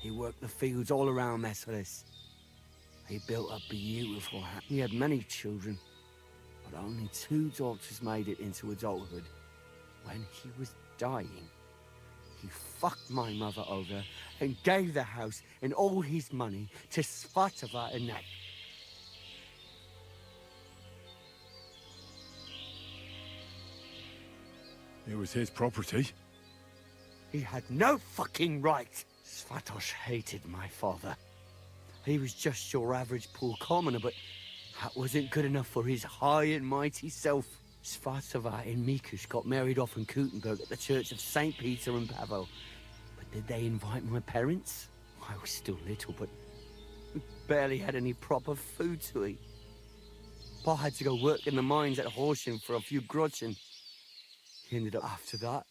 He worked the fields all around Messeris. He built a beautiful house. He had many children, but only 2 daughters made it into adulthood. When he was dying, he fucked my mother over and gave the house and all his money to Svatova and that. It was his property. He had no fucking right. Svatosh hated my father. He was just your average poor commoner, but that wasn't good enough for his high and mighty self. Svatova and Mikush got married off in Kutenberg at the Church of St. Peter and Pavel. But did they invite my parents? I was still little, but we barely had any proper food to eat. Pa had to go work in the mines at Horsham for a few groschen. He ended up after that.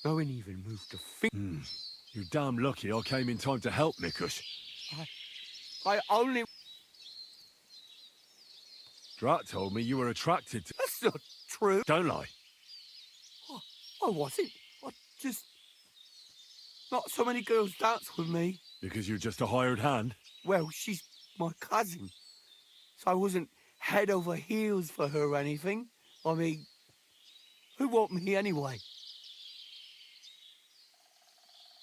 No one even moved a finger. You're damn lucky I came in time to help, Mikush. I only... Drat told me you were attracted to... That's not true. Don't lie. I wasn't. I just... Not so many girls dance with me. Because you're just a hired hand? Well, she's my cousin. So I wasn't head over heels for her or anything. I mean, who want me anyway?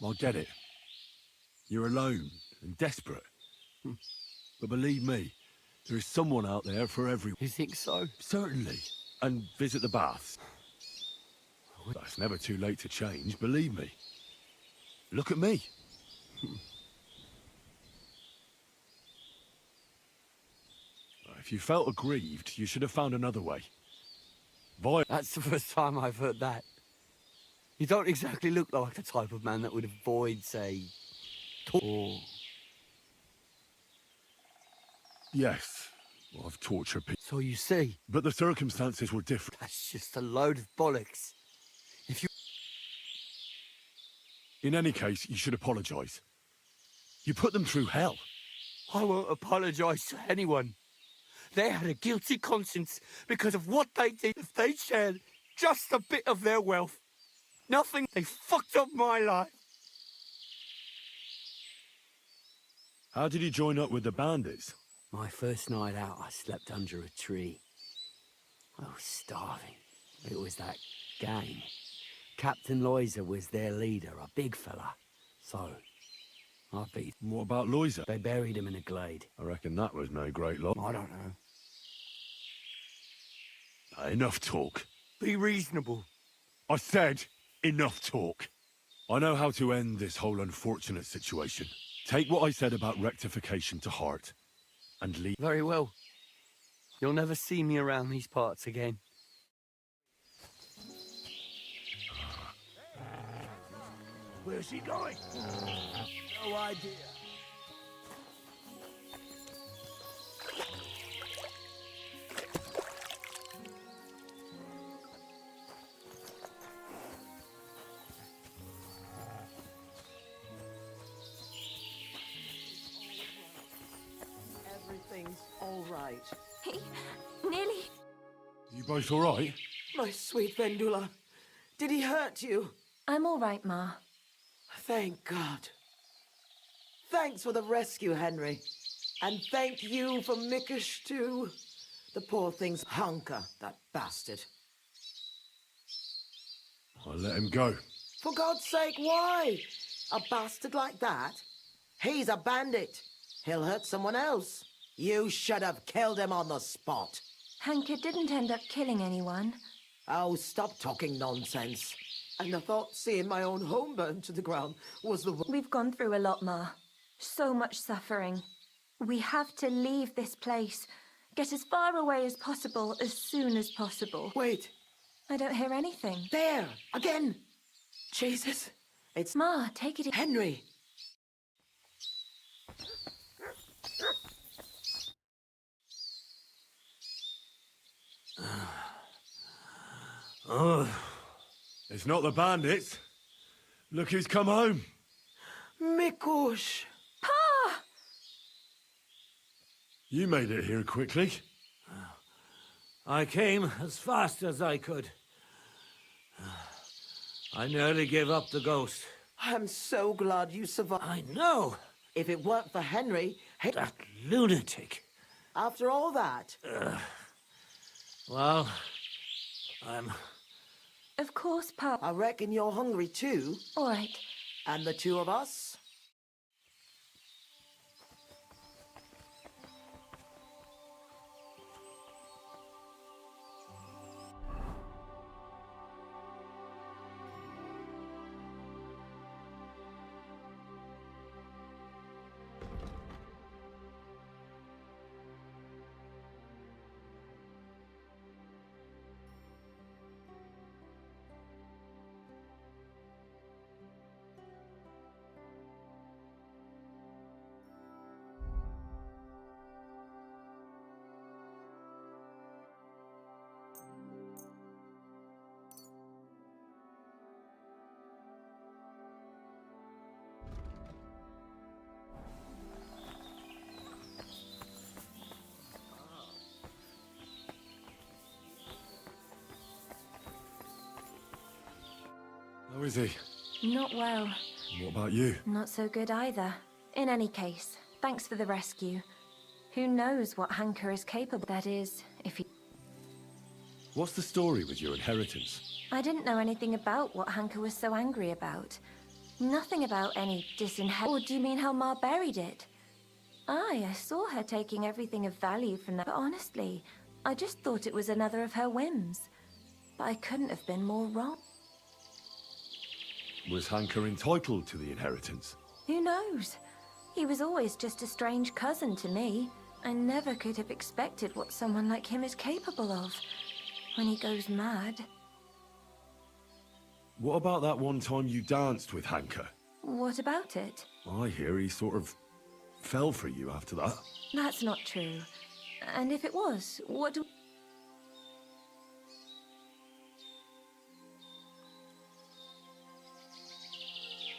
I get it. You're alone and desperate. But believe me, there's someone out there for everyone. You think so? Certainly. And visit the baths. It's never too late to change, believe me. Look at me. If you felt aggrieved, you should have found another way. That's the first time I've heard that. You don't exactly look like the type of man that would avoid, say, talk. Yes, Well, I've tortured people. So you see. But the circumstances were different. That's just a load of bollocks. If you... In any case, you should apologise. You put them through hell. I won't apologise to anyone. They had a guilty conscience because of what they did. If they shared just a bit of their wealth, nothing, they fucked up my life. How did you join up with the bandits? My first night out, I slept under a tree. I was starving. It was that gang. Captain Loiser was their leader, a big fella. So, I beat. What about Loiser? They buried him in a glade. I reckon that was no great lot. I don't know. Enough talk. Be reasonable. I said enough talk. I know how to end this whole unfortunate situation. Take what I said about rectification to heart. And leave. Very well. You'll never see me around these parts again. Where's she going? No idea. Everything's all right. He nearly... You both all right? My sweet Vendula. Did he hurt you? I'm all right, Ma. Thank God. Thanks for the rescue, Henry. And thank you for Mickish, too. The poor thing's hunker, that bastard. I'll let him go. For God's sake, why? A bastard like that? He's a bandit. He'll hurt someone else. You should have killed him on the spot. Hanker didn't end up killing anyone. Oh, stop talking nonsense. And I thought seeing my own home burned to the ground was the... We've gone through a lot, Ma. So much suffering. We have to leave this place. Get as far away as possible, as soon as possible. Wait. I don't hear anything. There! Again! Jesus. It's... Ma, take it... Henry! Oh. It's not the bandits. Look who's come home. Mikush! Pa! You made it here quickly. I came as fast as I could. I nearly gave up the ghost. I'm so glad you survived. I know. If it weren't for Henry... That lunatic. After all that... Well, I'm... Of course, Pa. I reckon you're hungry too. All right. And the two of us? How is he? Not well. What about you? Not so good either. In any case, thanks for the rescue. Who knows what Hanker is capable, that is, if he... What's the story with your inheritance? I didn't know anything about what Hanker was so angry about. Nothing about any disinheritance. Or do you mean how Ma buried it? Aye, I saw her taking everything of value from that. But honestly, I just thought it was another of her whims. But I couldn't have been more wrong. Was Hanker entitled to the inheritance? Who knows? He was always just a strange cousin to me. I never could have expected what someone like him is capable of. When he goes mad. What about that one time you danced with Hanker? What about it? I hear he sort of fell for you after that. That's not true. And if it was, what do...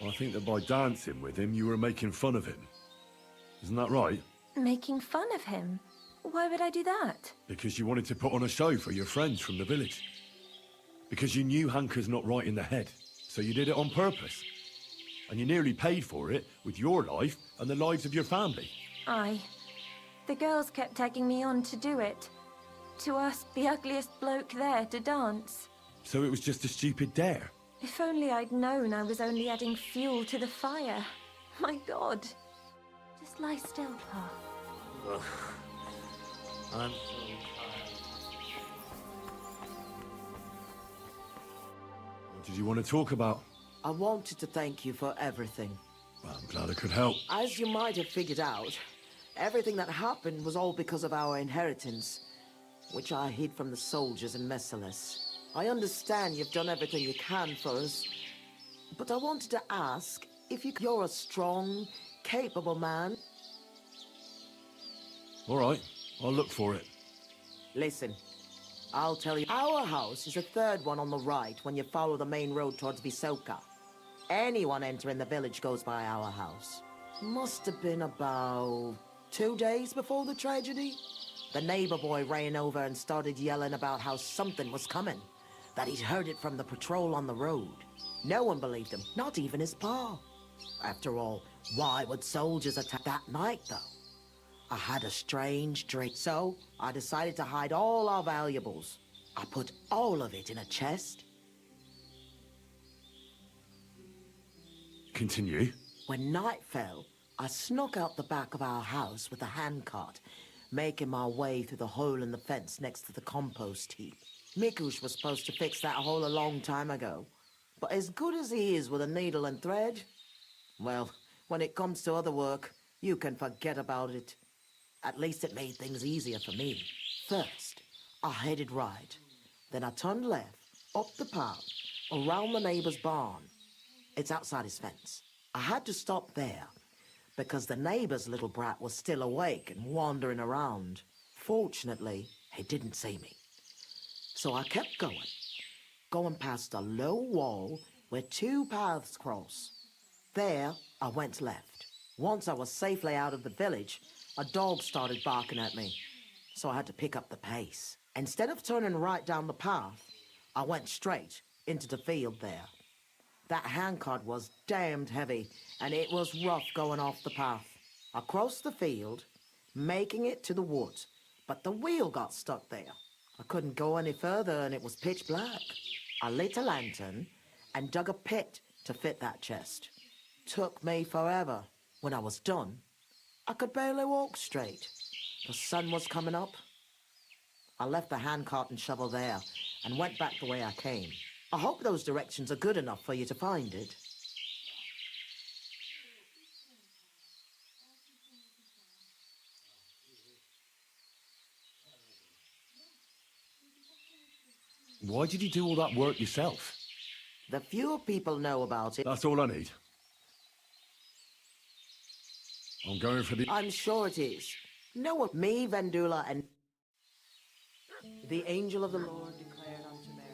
I think that by dancing with him, you were making fun of him. Isn't that right? Making fun of him? Why would I do that? Because you wanted to put on a show for your friends from the village. Because you knew Hanker's not right in the head, so you did it on purpose. And you nearly paid for it with your life and the lives of your family. Aye. The girls kept tagging me on to do it. To ask the ugliest bloke there to dance. So it was just a stupid dare. If only I'd known I was only adding fuel to the fire. My God. Just lie still, Pa. Ugh. I'm so What did you want to talk about? I wanted to thank you for everything. Well, I'm glad I could help. As you might have figured out, everything that happened was all because of our inheritance, which I hid from the soldiers in Messalis. I understand you've done everything you can for us, but I wanted to ask if you're a strong, capable man. All right, I'll look for it. Listen, I'll tell you. Our house is the third one on the right when you follow the main road towards Visoka. Anyone entering the village goes by our house. Must have been about 2 days before the tragedy. The neighbor boy ran over and started yelling about how something was coming, that he'd heard it from the patrol on the road. No one believed him, not even his pa. After all, why would soldiers attack that night, though? I had a strange dream, so I decided to hide all our valuables. I put all of it in a chest. Continue. When night fell, I snuck out the back of our house with a handcart, making my way through the hole in the fence next to the compost heap. Mikush was supposed to fix that hole a long time ago, but as good as he is with a needle and thread, well, when it comes to other work, you can forget about it. At least it made things easier for me. First, I headed right. Then I turned left, up the path, around the neighbor's barn. It's outside his fence. I had to stop there, because the neighbor's little brat was still awake and wandering around. Fortunately, he didn't see me. So I kept going past a low wall where 2 paths cross. There, I went left. Once I was safely out of the village, a dog started barking at me, so I had to pick up the pace. Instead of turning right down the path, I went straight into the field there. That handcart was damned heavy, and it was rough going off the path. I crossed the field, making it to the woods, but the wheel got stuck there. I couldn't go any further, and it was pitch black. I lit a lantern and dug a pit to fit that chest. Took me forever. When I was done, I could barely walk straight. The sun was coming up. I left the handcart and shovel there and went back the way I came. I hope those directions are good enough for you to find it. Why did you do all that work yourself? The fewer people know about it... That's all I need. I'm going for the... I'm sure it is. Know what me, Vendula, and... The angel of the Lord declared unto Mary.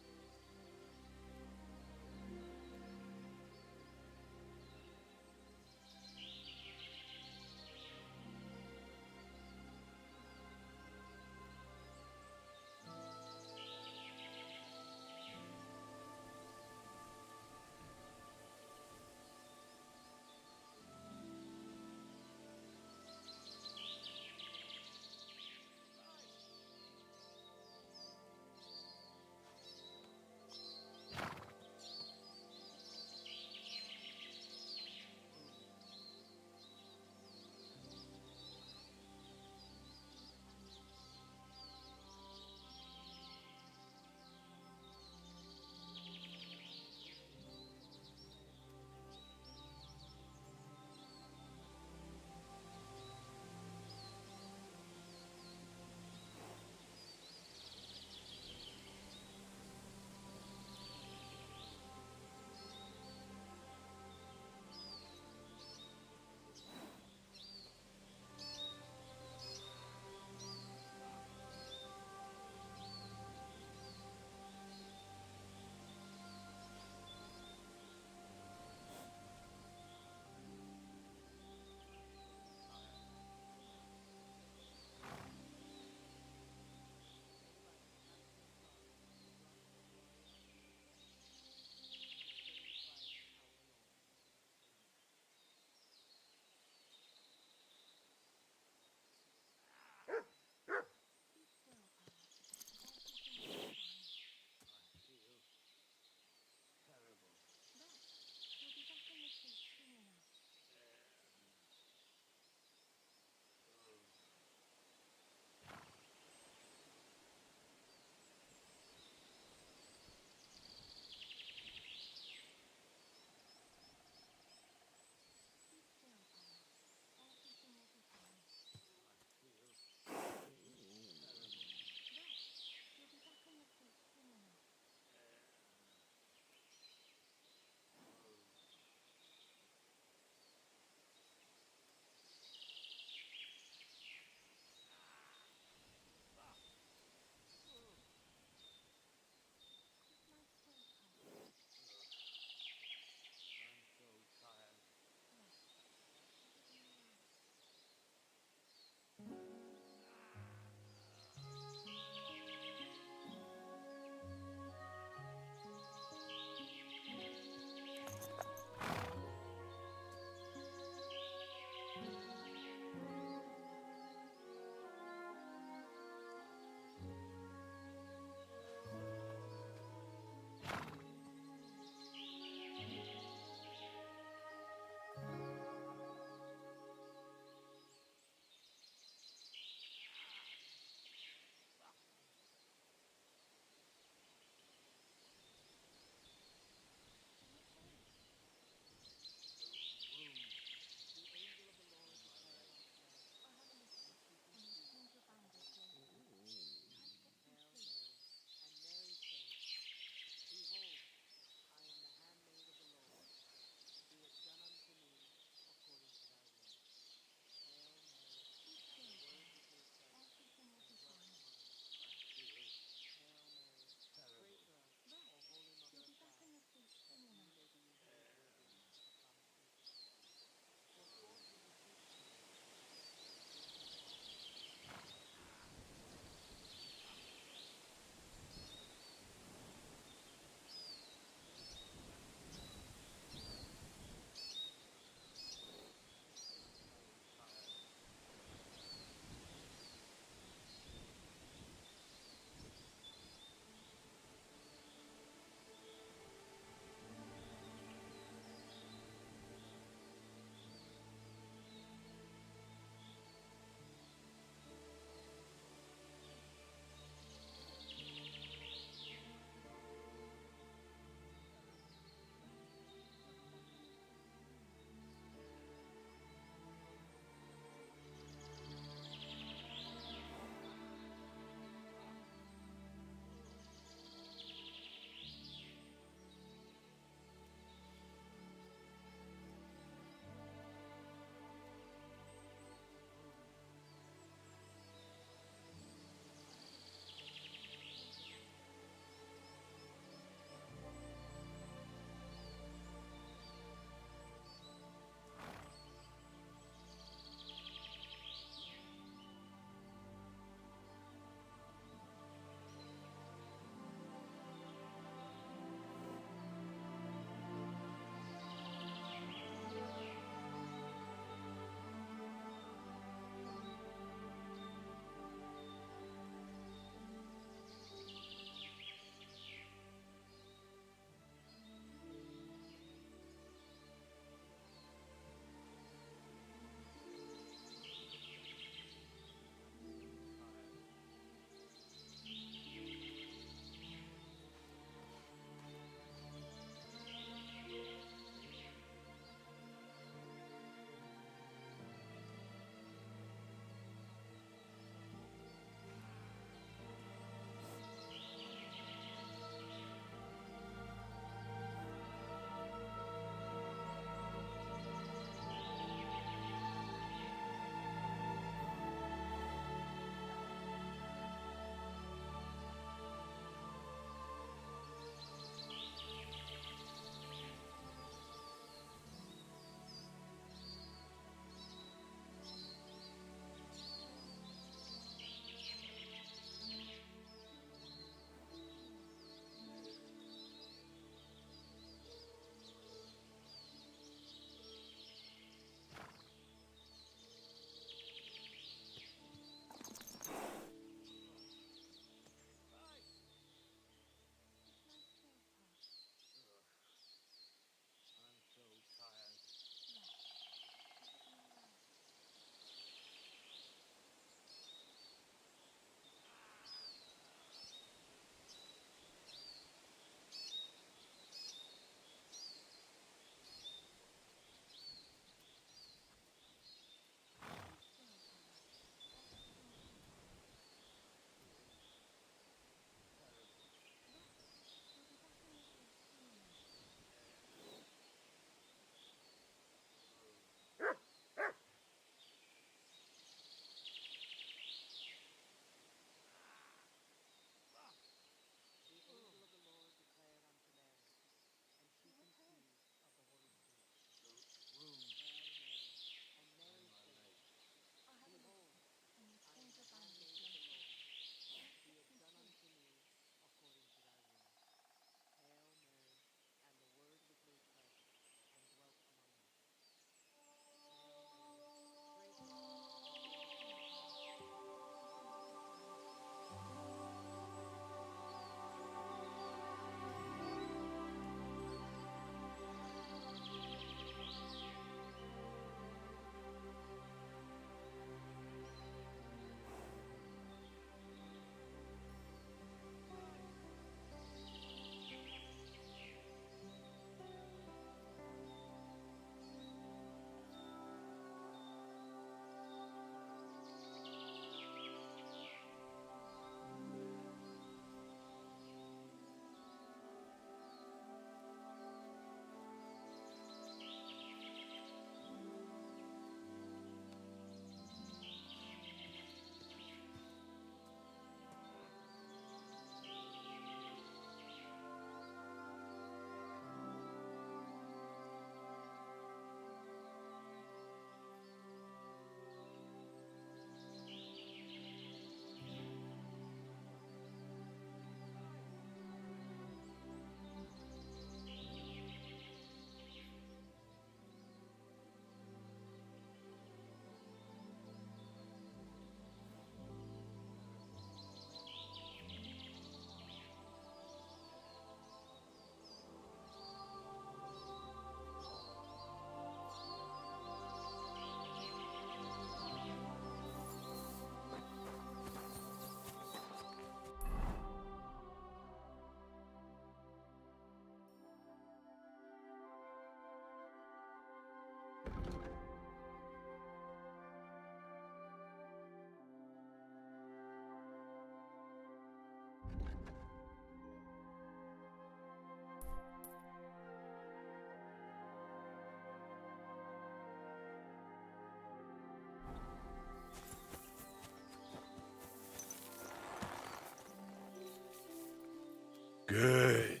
Good.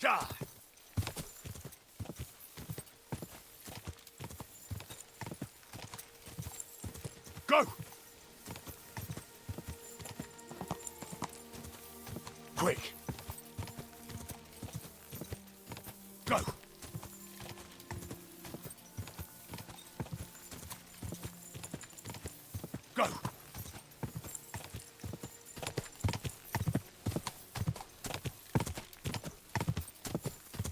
Ja! Go! Quick! Go! Go!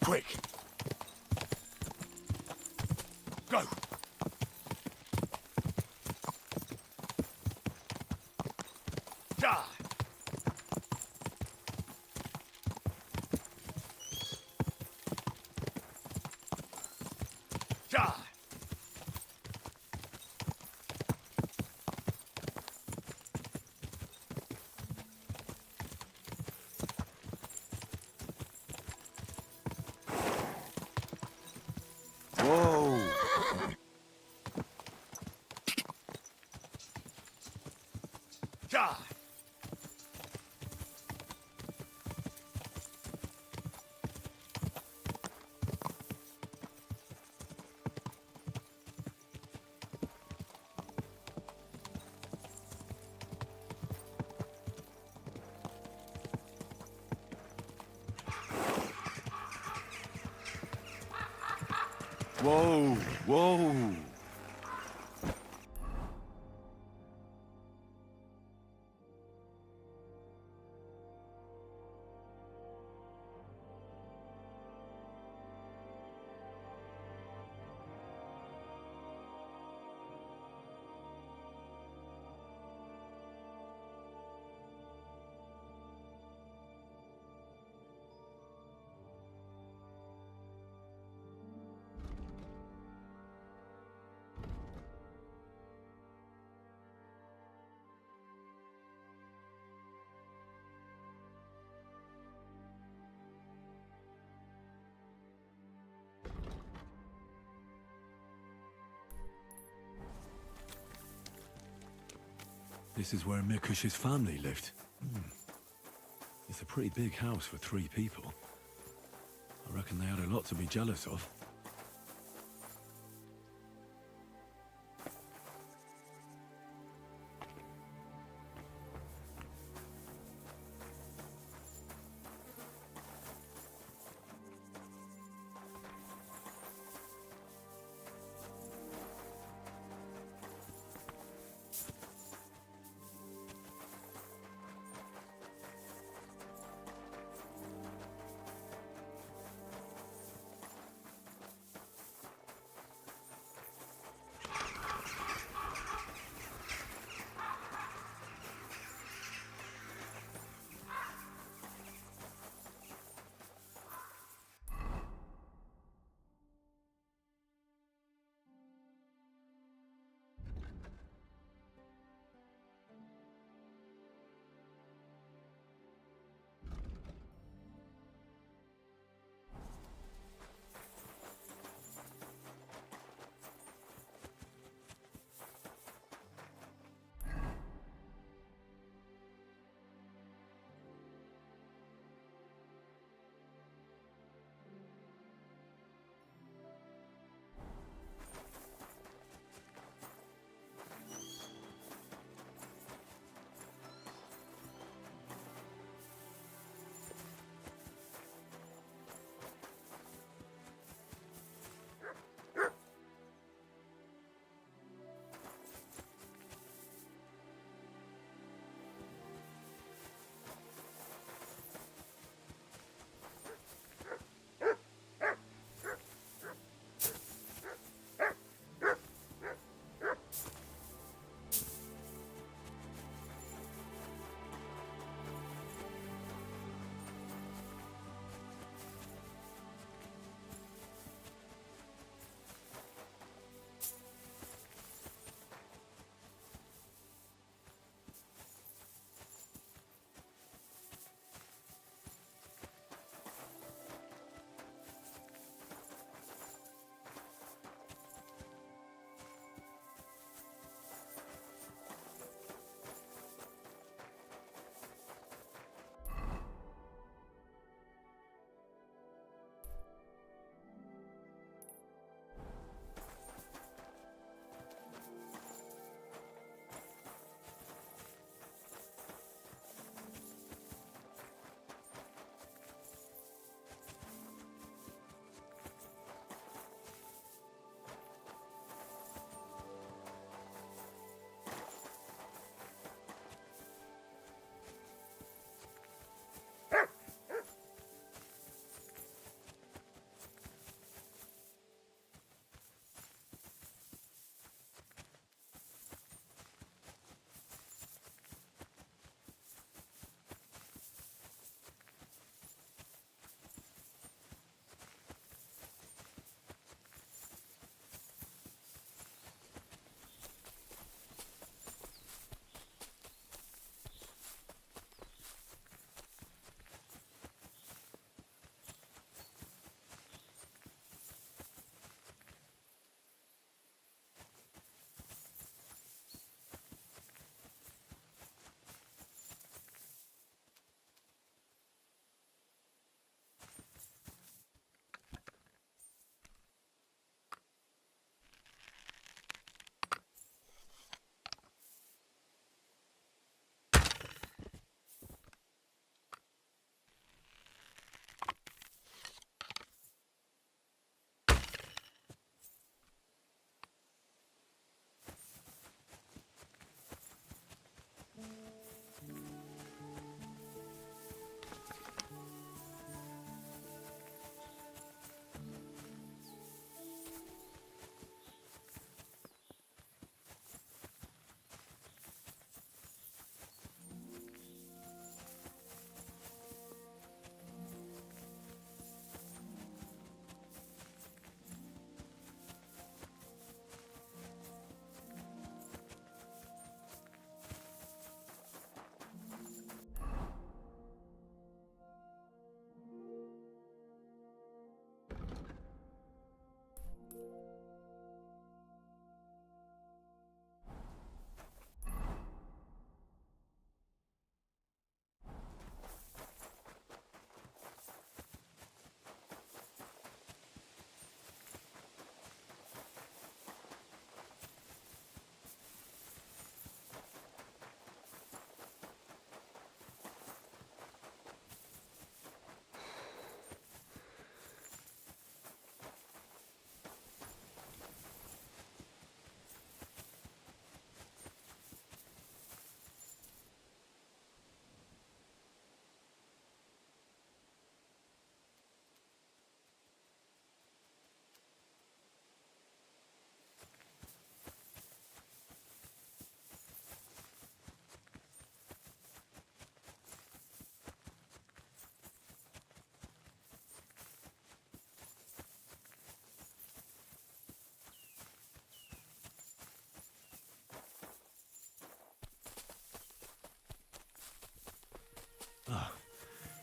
Quick! Go! Ja! Ja! Whoa! Ja! Whoa! Whoa! This is where Mikush's family lived. It's a pretty big house for 3 people. I reckon they had a lot to be jealous of.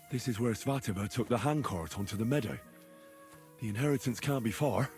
This is where Svativa took the handcart onto the meadow. The inheritance can't be far.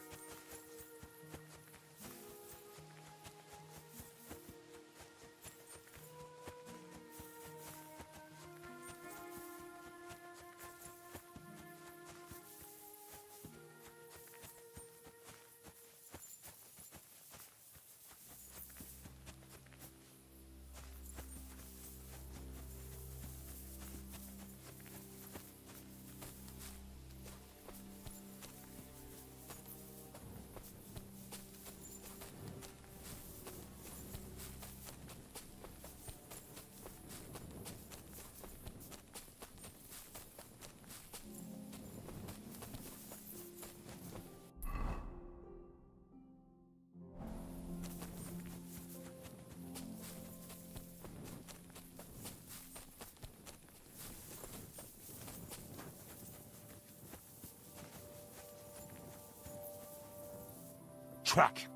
Track.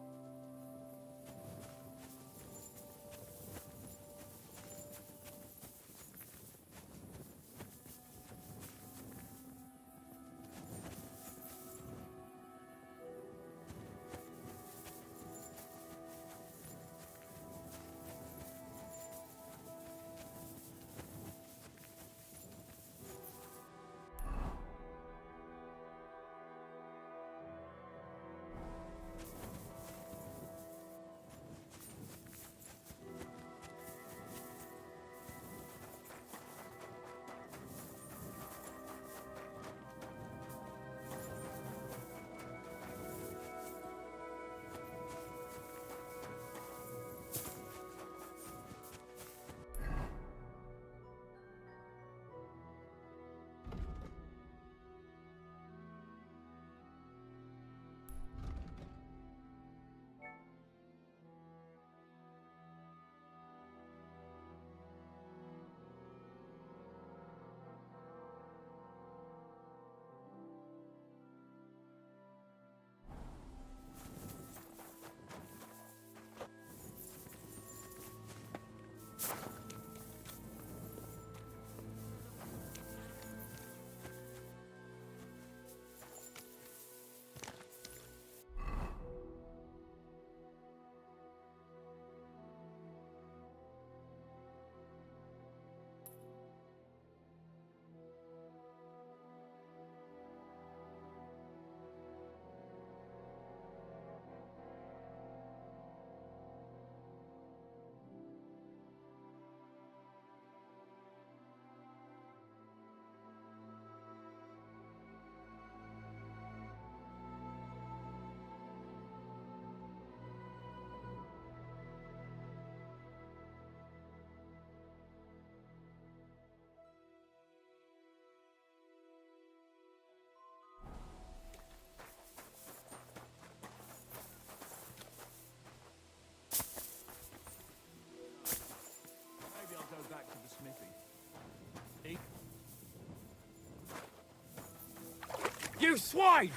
You swine!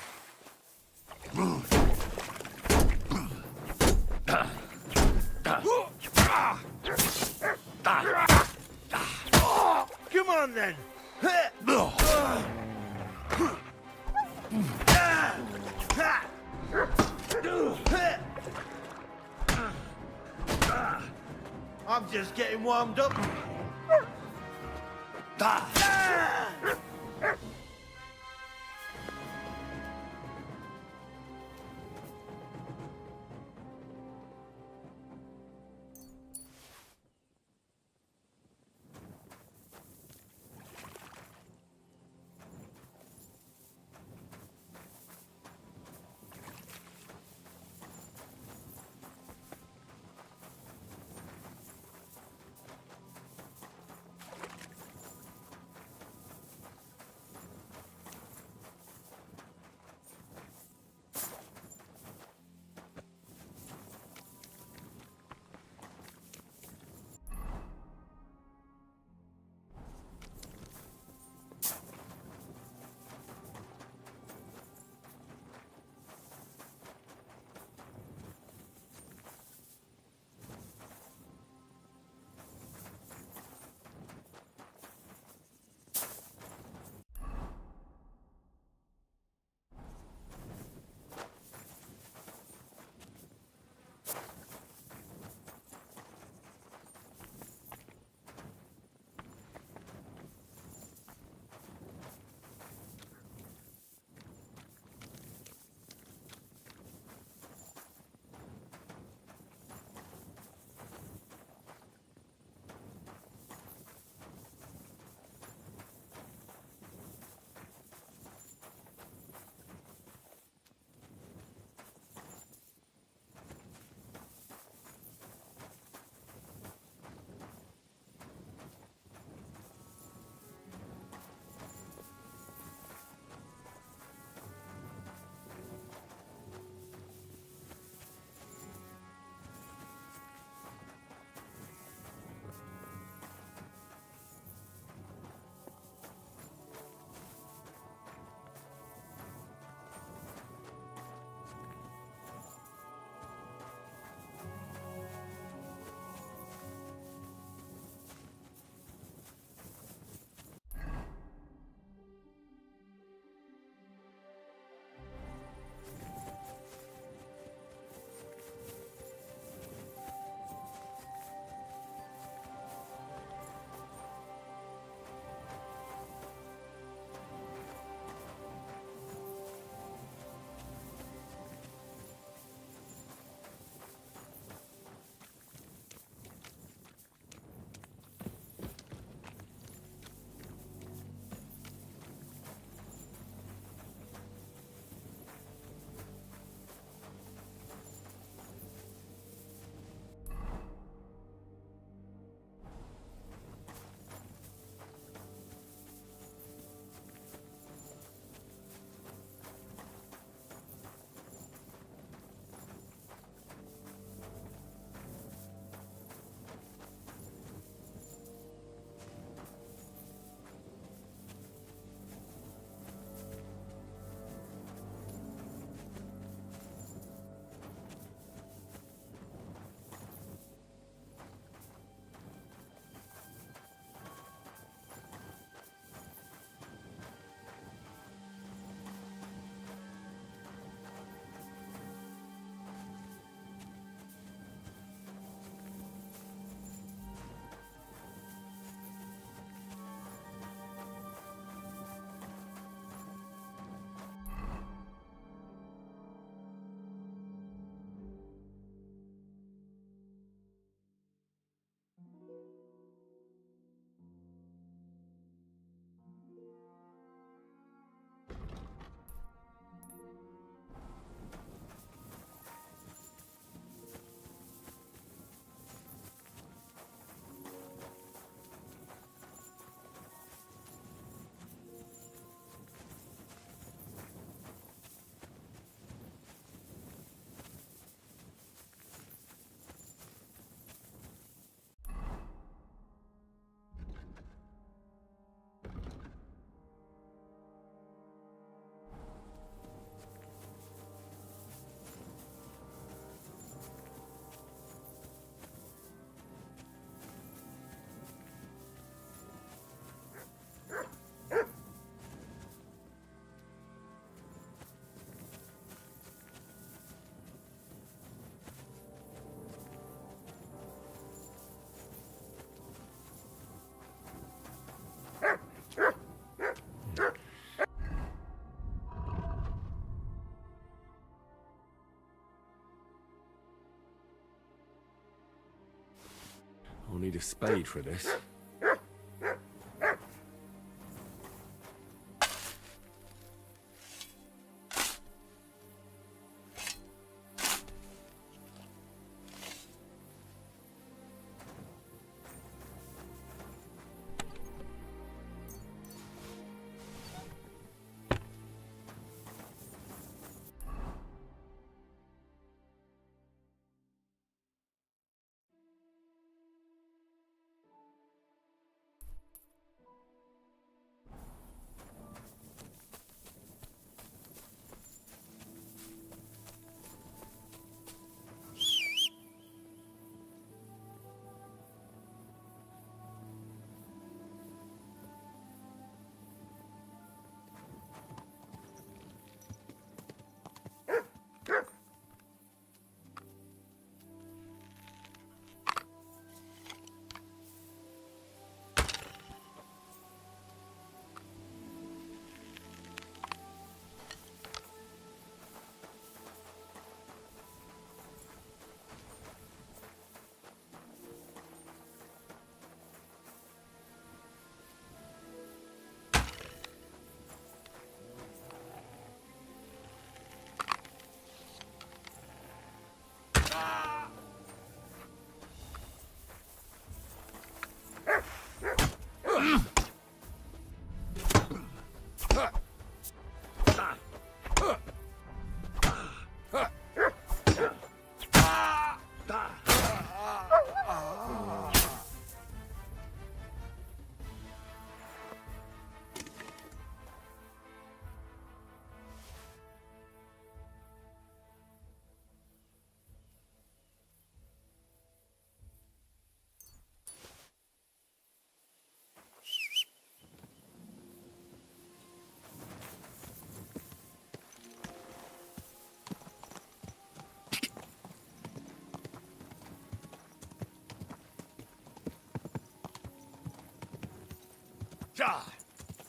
Come on then. I'm just getting warmed up. need a spade for this.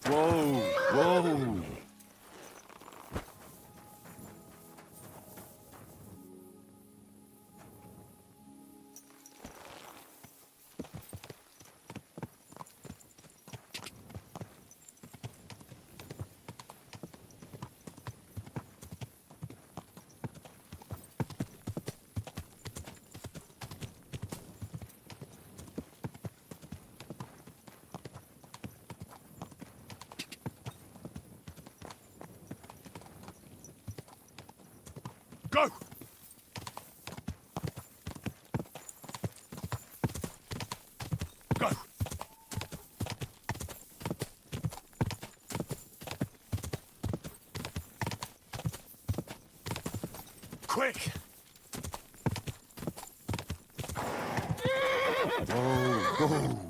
Whoa, whoa. Go! Go! Quick! Whoa, whoa.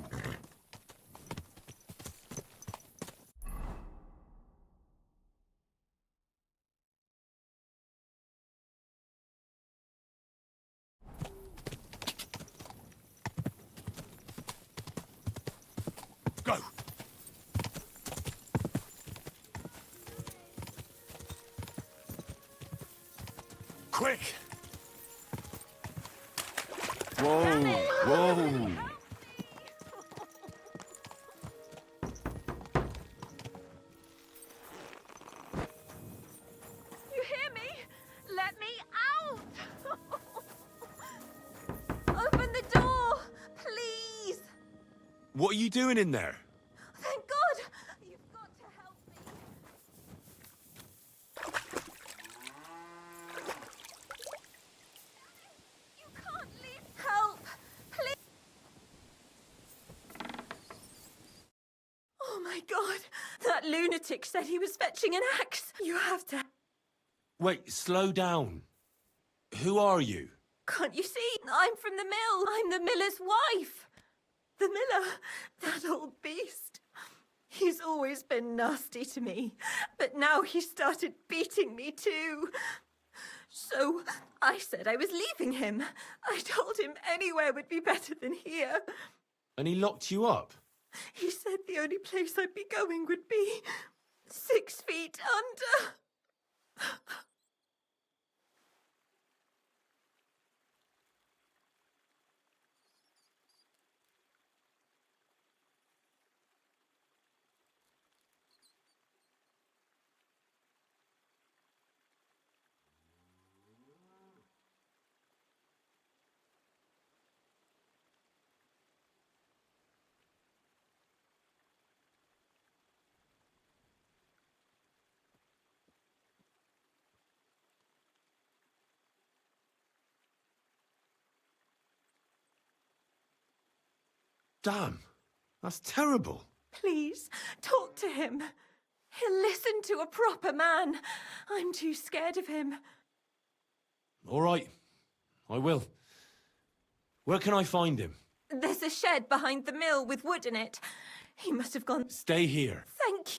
Go! Quick! Whoa, whoa. You hear me? Let me out! Open the door, please! What are you doing in there? Thank God! You've got to help me. You can't leave. Help! Please! Oh my God! That lunatic said he was fetching an axe. You have to... Wait, slow down. Who are you? Can't you see? I'm from the mill. I'm the miller's wife. The miller, that old beast. He's always been nasty to me, but now he started beating me too. So I said I was leaving him. I told him anywhere would be better than here. And he locked you up? He said the only place I'd be going would be 6 feet under. Damn. That's terrible. Please, talk to him. He'll listen to a proper man. I'm too scared of him. All right. I will. Where can I find him? There's a shed behind the mill with wood in it. He must have gone... Stay here. Thank you.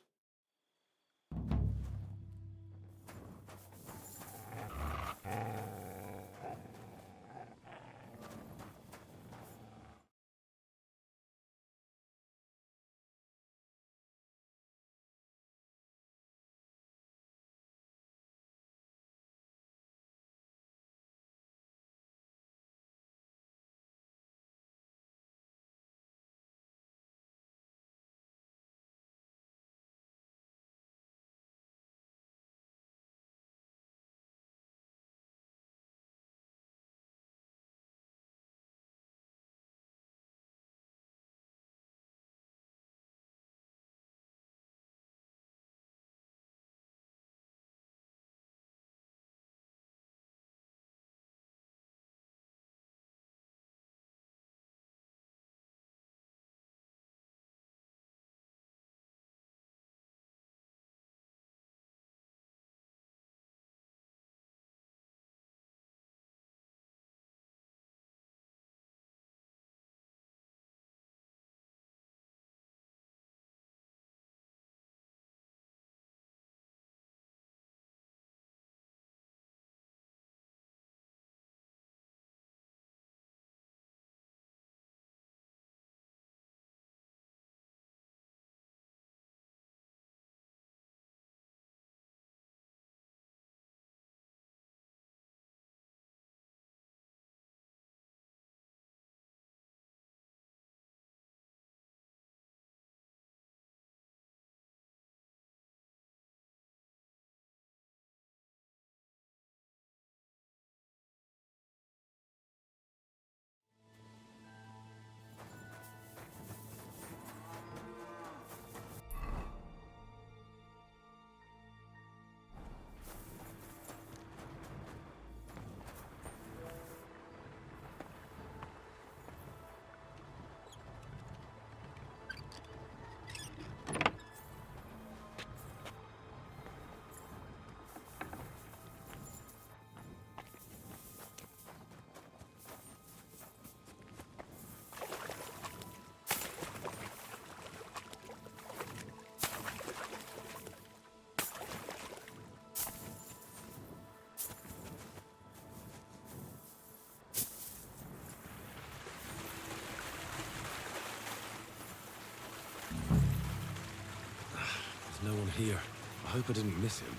There's no one here. I hope I didn't miss him.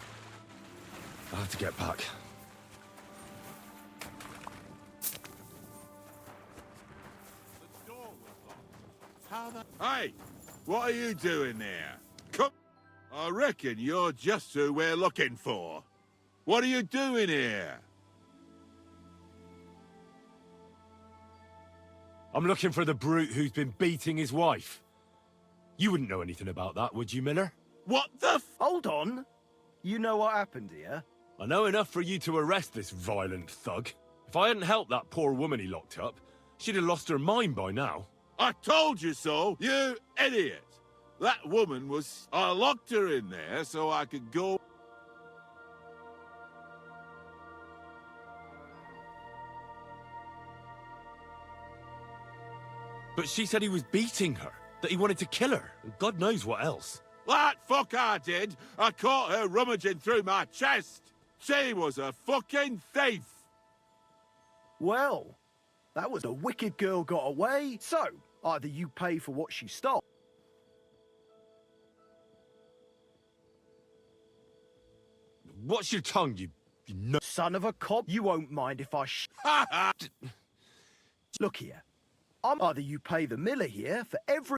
I'll have to get back. Hey, what are you doing there? Come. I reckon you're just who we're looking for. What are you doing here? I'm looking for the brute who's been beating his wife. You wouldn't know anything about that, would you, Miller? What the f— Hold on. You know what happened here? I know enough for you to arrest this violent thug. If I hadn't helped that poor woman he locked up, she'd have lost her mind by now. I told you so, you idiot! That woman was— I locked her in there so I could go— But she said he was beating her, that he wanted to kill her, and God knows what else. That fuck I did! I caught her rummaging through my chest! She was a fucking thief! Well, that was the wicked girl got away. So, either you pay for what she stole. What's your tongue, you Son of a cop, you won't mind if I Look here. Either you pay the miller here for every...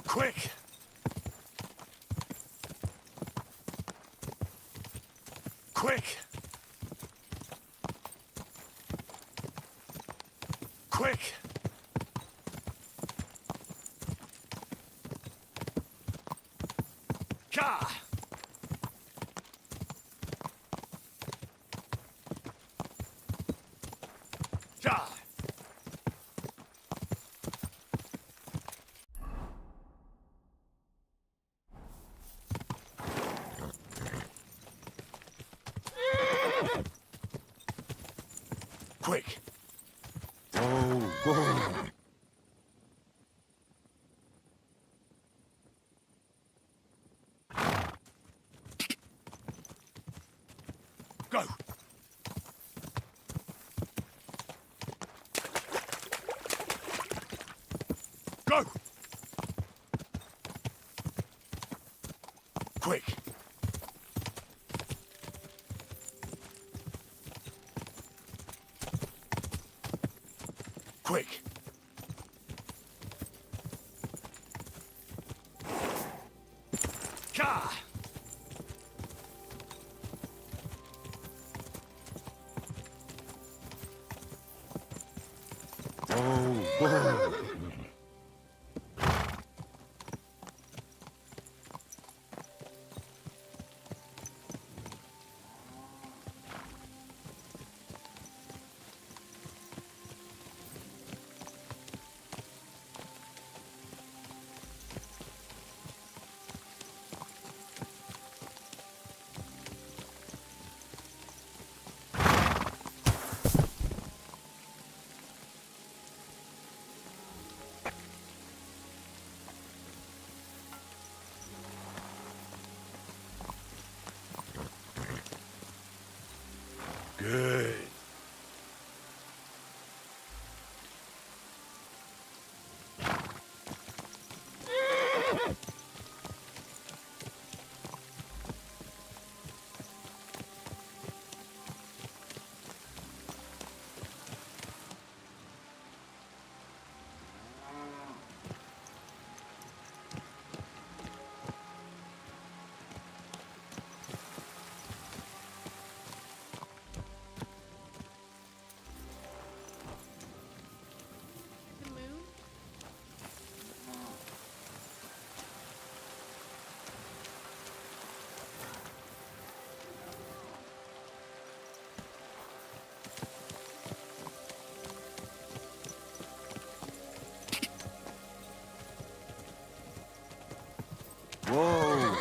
Quick! Quick! Quick! Ka! Ja! Quick! Oh, whoa. Go! Go! Quick! Quick! Ka! Oh, whoa. Good. Whoa.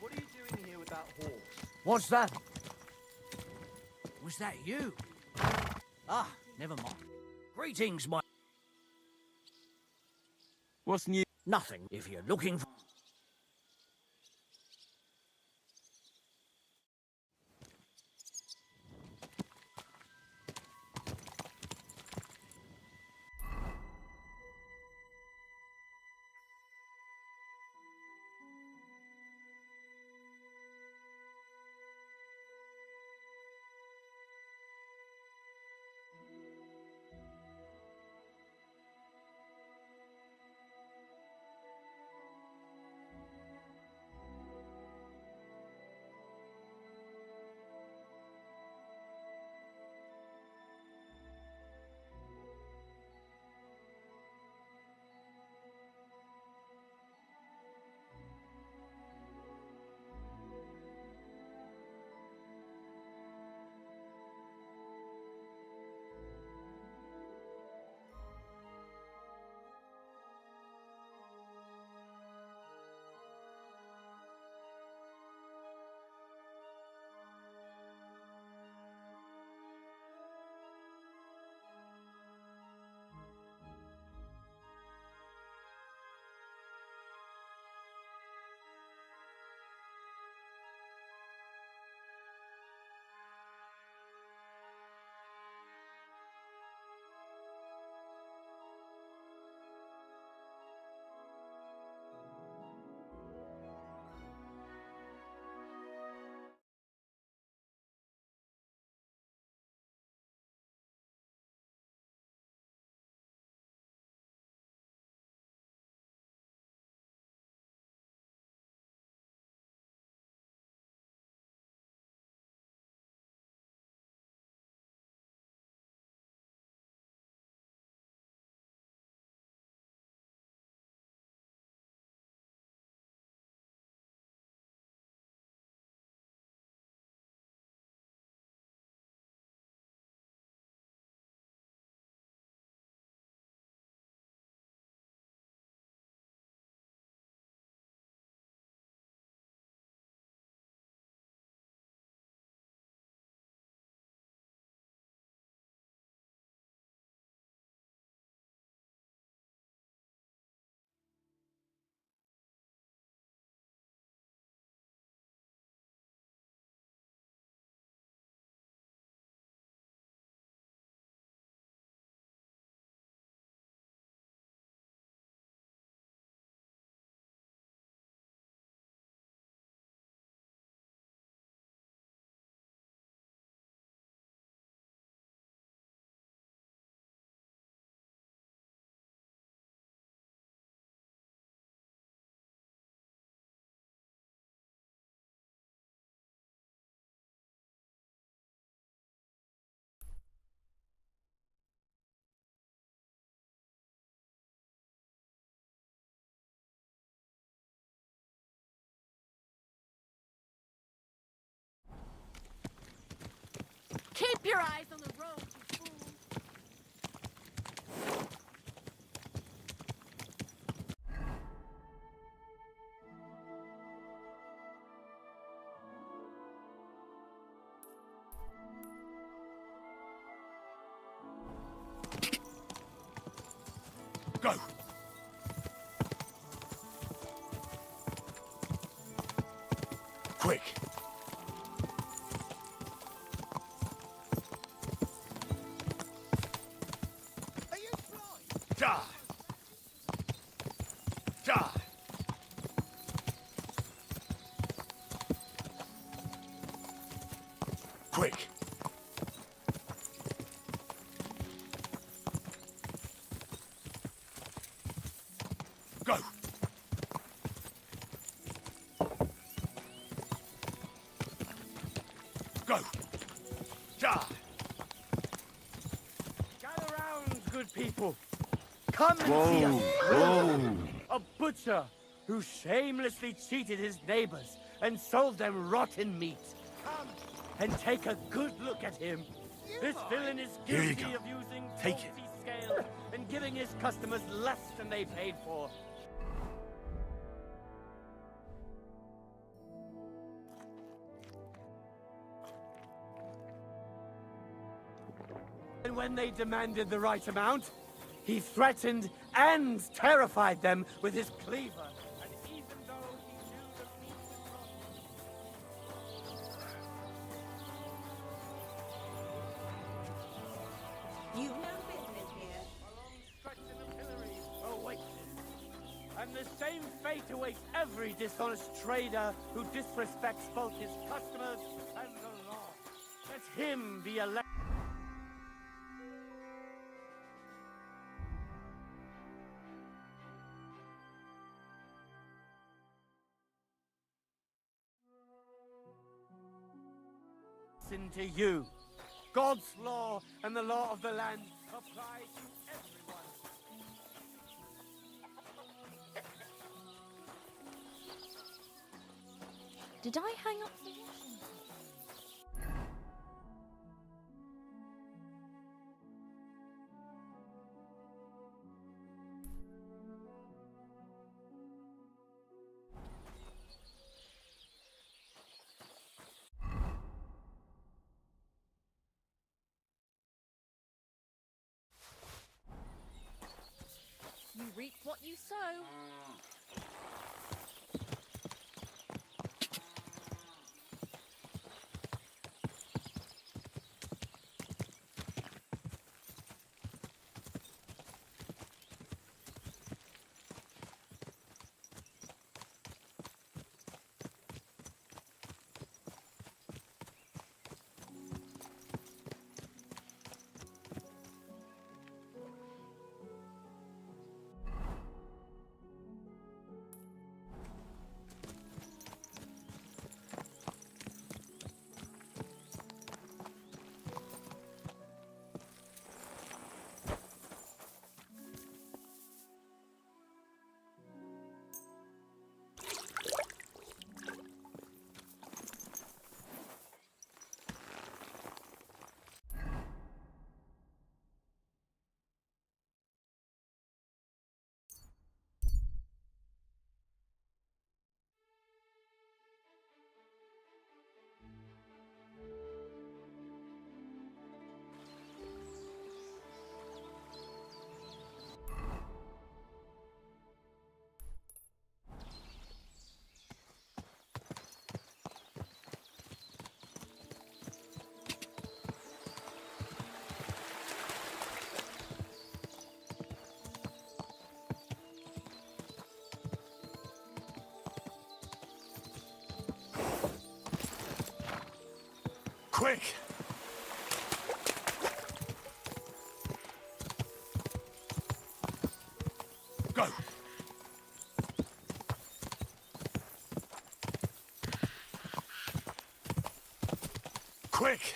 What are you doing here with that horse? What's that? Was that you? Ah, never mind. Greetings, my... What's new? Nothing, if you're looking for... Go! Quick! Are you blind? Die! Die! Quick! Go! Go! Die! Gather round, good people. Come and see a butcher who shamelessly cheated his neighbors and sold them rotten meat. Come and take a good look at him. This villain is Here you guilty go. of using Take faulty it. scales and giving his customers less than they paid for. And when they demanded the right amount, he threatened and terrified them with his cleaver. And even though he knew the meat was rotten, You've no business here. a long stretch in the pillory awaits him. And the same fate awaits every dishonest trader who disrespects both his customers and the law. Let him be elected. To you. God's law and the law of the land apply to everyone. Did I hang up the washing machine? You reap what you sow. Quick! Go! Quick!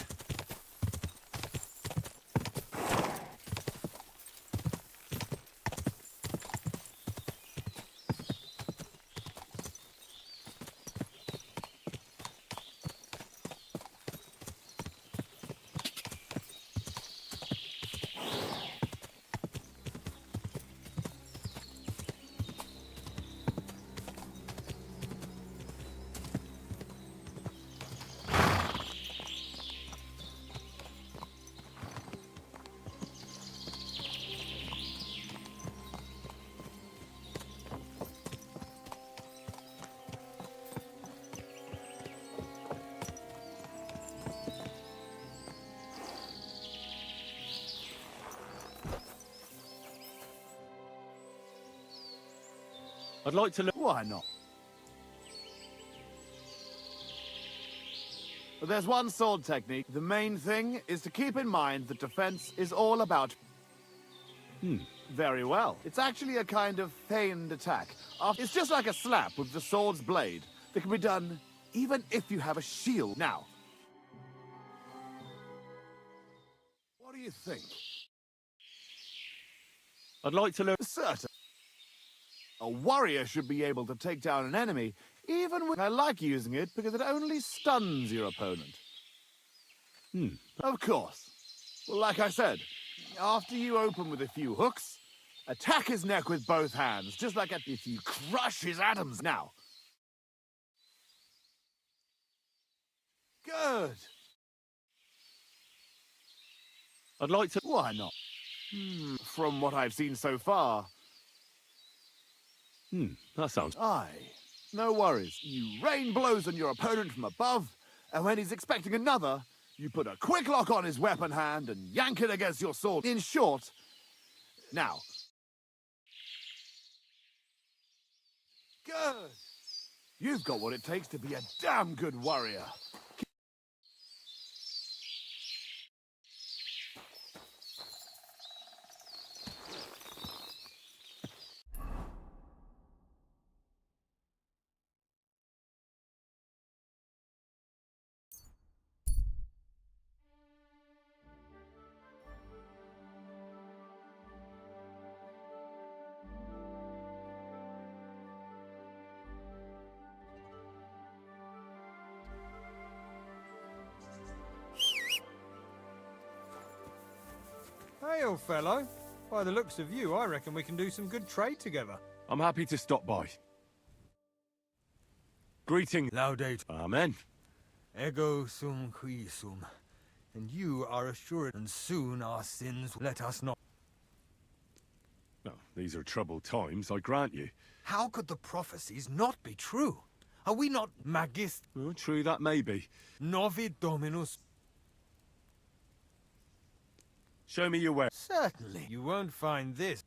I'd like to look. Why not? But there's one sword technique. The main thing is to keep in mind that defense is all about... Very well. It's actually a kind of feigned attack. It's just like a slap with the sword's blade that can be done even if you have a shield. Now, what do you think? I'd like to look. Certain. A warrior should be able to take down an enemy, even when I like using it because it only stuns your opponent. Of course. Well, like I said, after you open with a few hooks, attack his neck with both hands, just like if you crush his atoms now. Good. I'd like to. Why not? From what I've seen so far. That sounds. Aye. No worries. You rain blows on your opponent from above, and when he's expecting another, you put a quick lock on his weapon hand and yank it against your sword. In short, now. Good. You've got what it takes to be a damn good warrior. Hey, old fellow. By the looks of you, I reckon we can do some good trade together. I'm happy to stop by. Greeting. Laudate. Amen. Ego sum qui sum. And you are assured, and soon our sins let us not. No, these are troubled times, I grant you. How could the prophecies not be true? Are we not magist? Well, true that may be. Novi dominus. Show me your way. Certainly. You won't find this.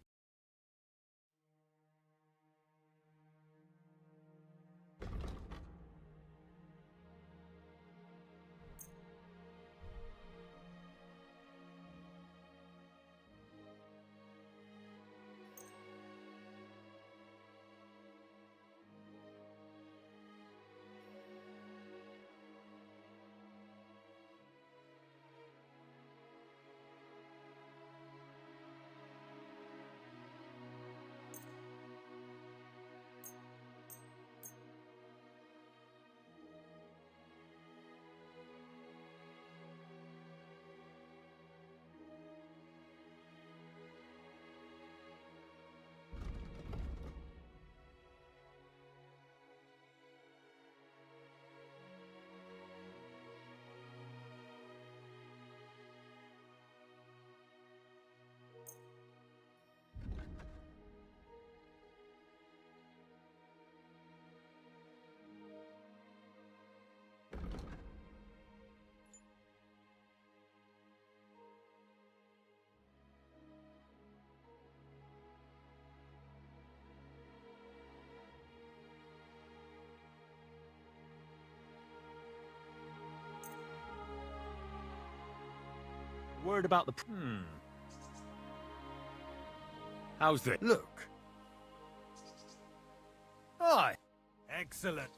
Word about the... How's this? Look. Aye. Excellent.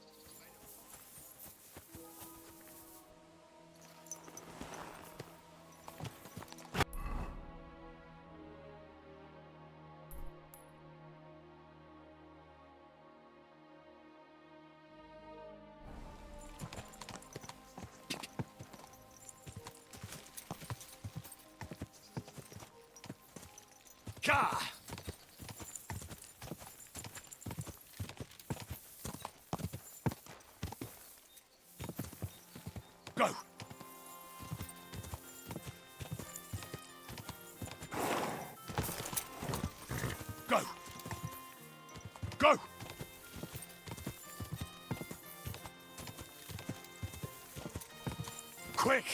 Ka! Go! Go! Go! Quick!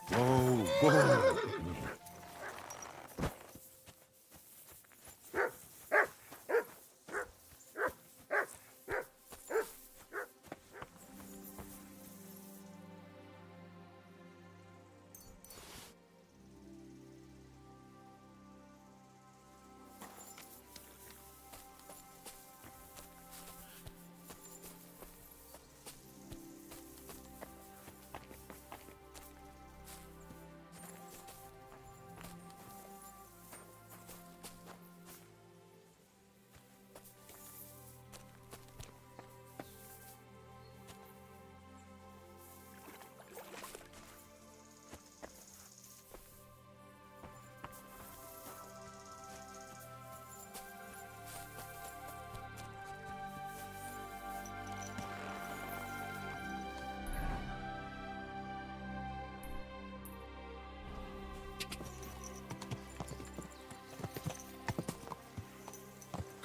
Whoa, whoa.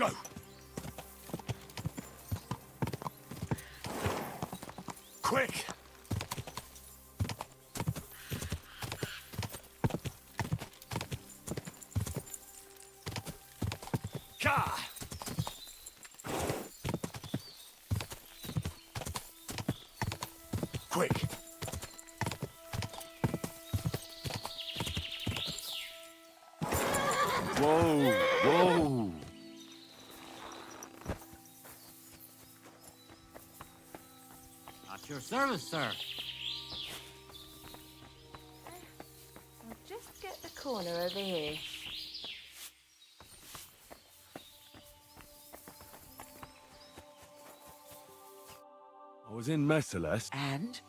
Go! Quick! Ka! Quick! Whoa! Whoa! At your service, sir. I'll just get the corner over here. I was in Messalest. And?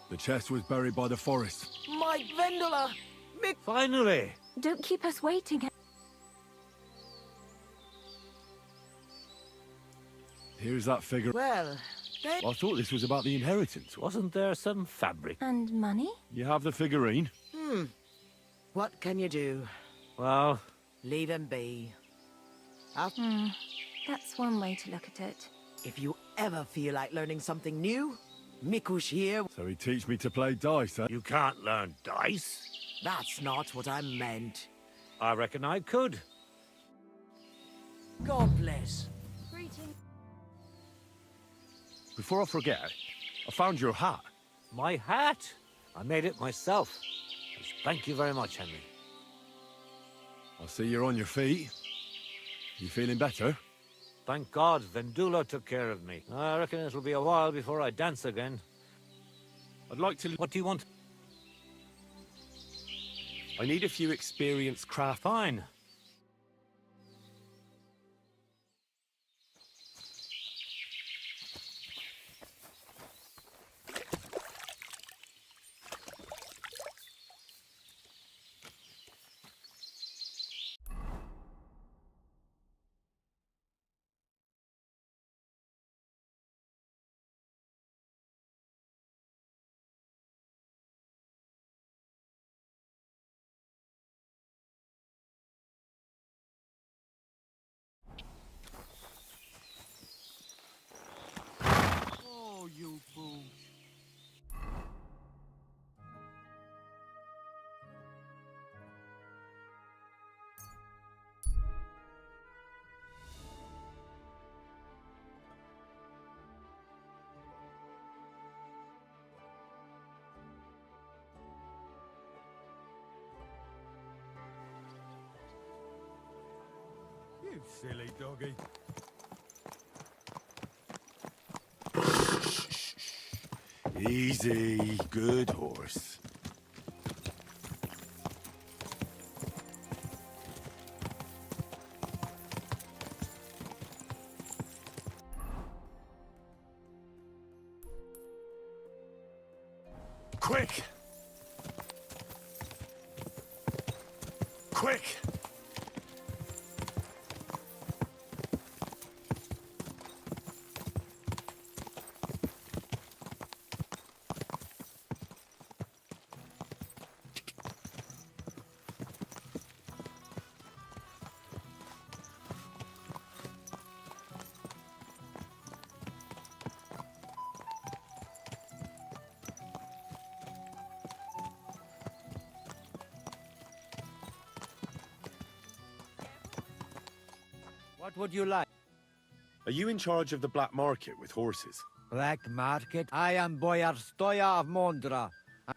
The chest was buried by the forest. Mike Vendola! Finally! Don't keep us waiting. Here's that figure. Well, I thought this was about the inheritance. Wasn't there some fabric? And money? You have the figurine? What can you do? Well... Leave him be. That's one way to look at it. If you ever feel like learning something new, Mikush here. So he teach me to play dice, huh? You can't learn dice. That's not what I meant. I reckon I could. God bless. Greetings. Before I forget, I found your hat. My hat? I made it myself. Thank you very much, Henry. I see you're on your feet. You feeling better? Thank God, Vendula took care of me. I reckon it'll be a while before I dance again. I'd like to... What do you want? I need a few experienced craft... Fine. Oh, you fool. You silly doggy. Easy, good horse. Quick! Quick! What would you like? Are you in charge of the black market with horses? Black market? I am Boyar Stoya of Mondra.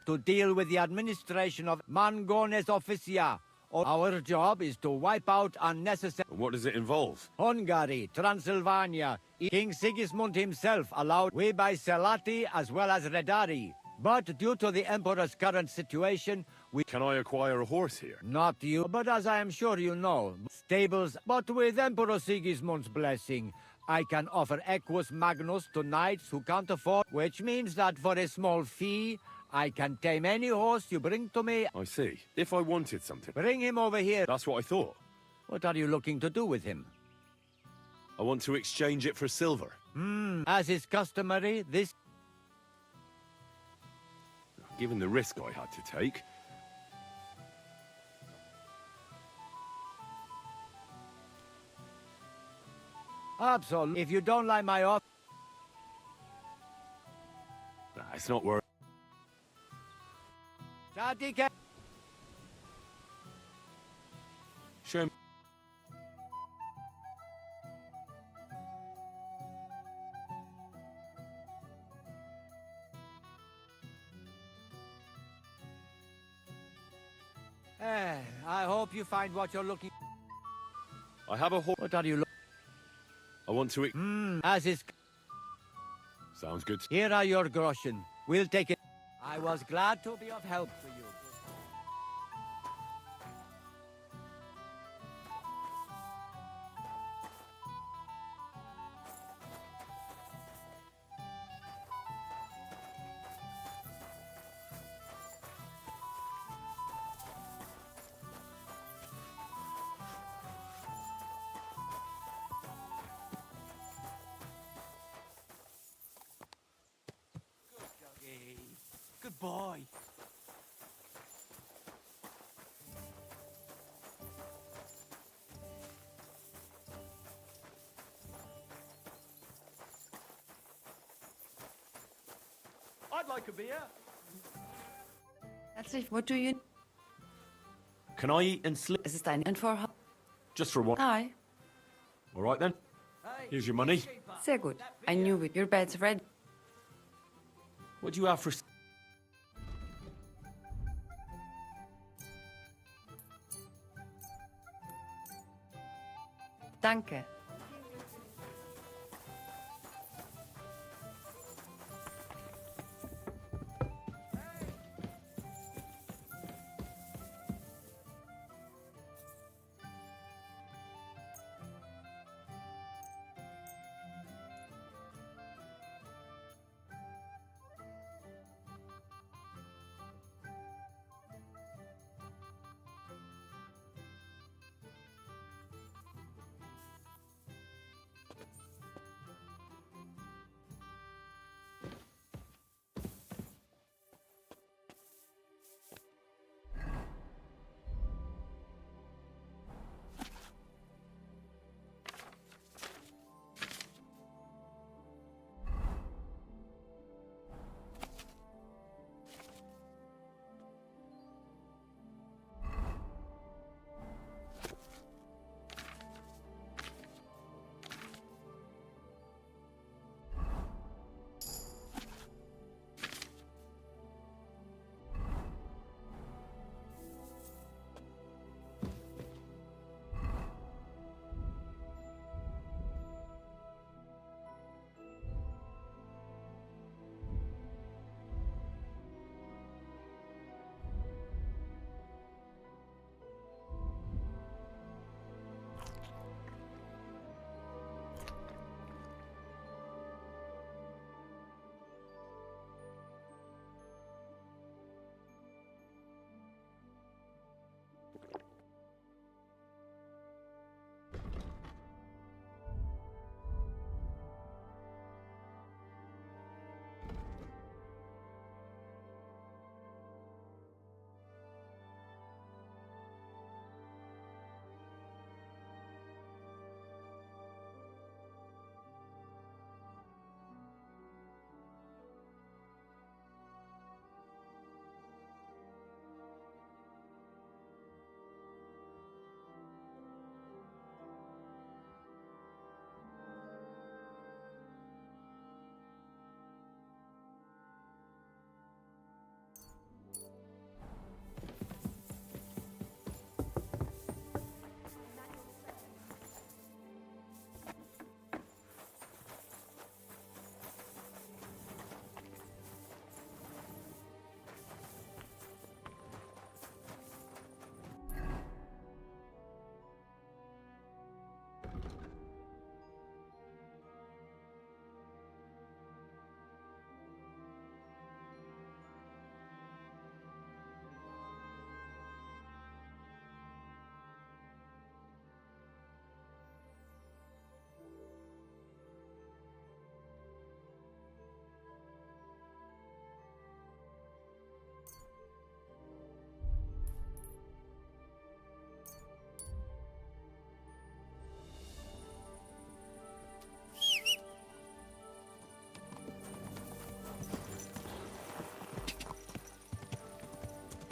To deal with the administration of Mangones Officia. Our job is to wipe out unnecessary... And what does it involve? Hungary, Transylvania. King Sigismund himself allowed we by Selati as well as Redari. But due to the Emperor's current situation, we... Can I acquire a horse here? Not you, but as I am sure you know, stables. But with Emperor Sigismund's blessing, I can offer Equus Magnus to knights who can't afford, which means that for a small fee, I can tame any horse you bring to me. I see. If I wanted something. Bring him over here. That's what I thought. What are you looking to do with him? I want to exchange it for silver. As is customary, this... Given the risk I had to take... Absolutely. If you don't like my offer... Nah, it's not worth. Show me. I hope you find what you're looking... I have a horse. What are you looking... I want to eat. As is... Sounds good. Here are your groschen. We'll take it. I was glad to be of help to you. Good boy. I'd like a beer. Herzlich, what do you... Can I eat and sleep? Es ist ein... And for... Just for one. Hi. All right then. Here's your money. Sehr gut. I knew it. Your bed's ready. What do you have for... Danke.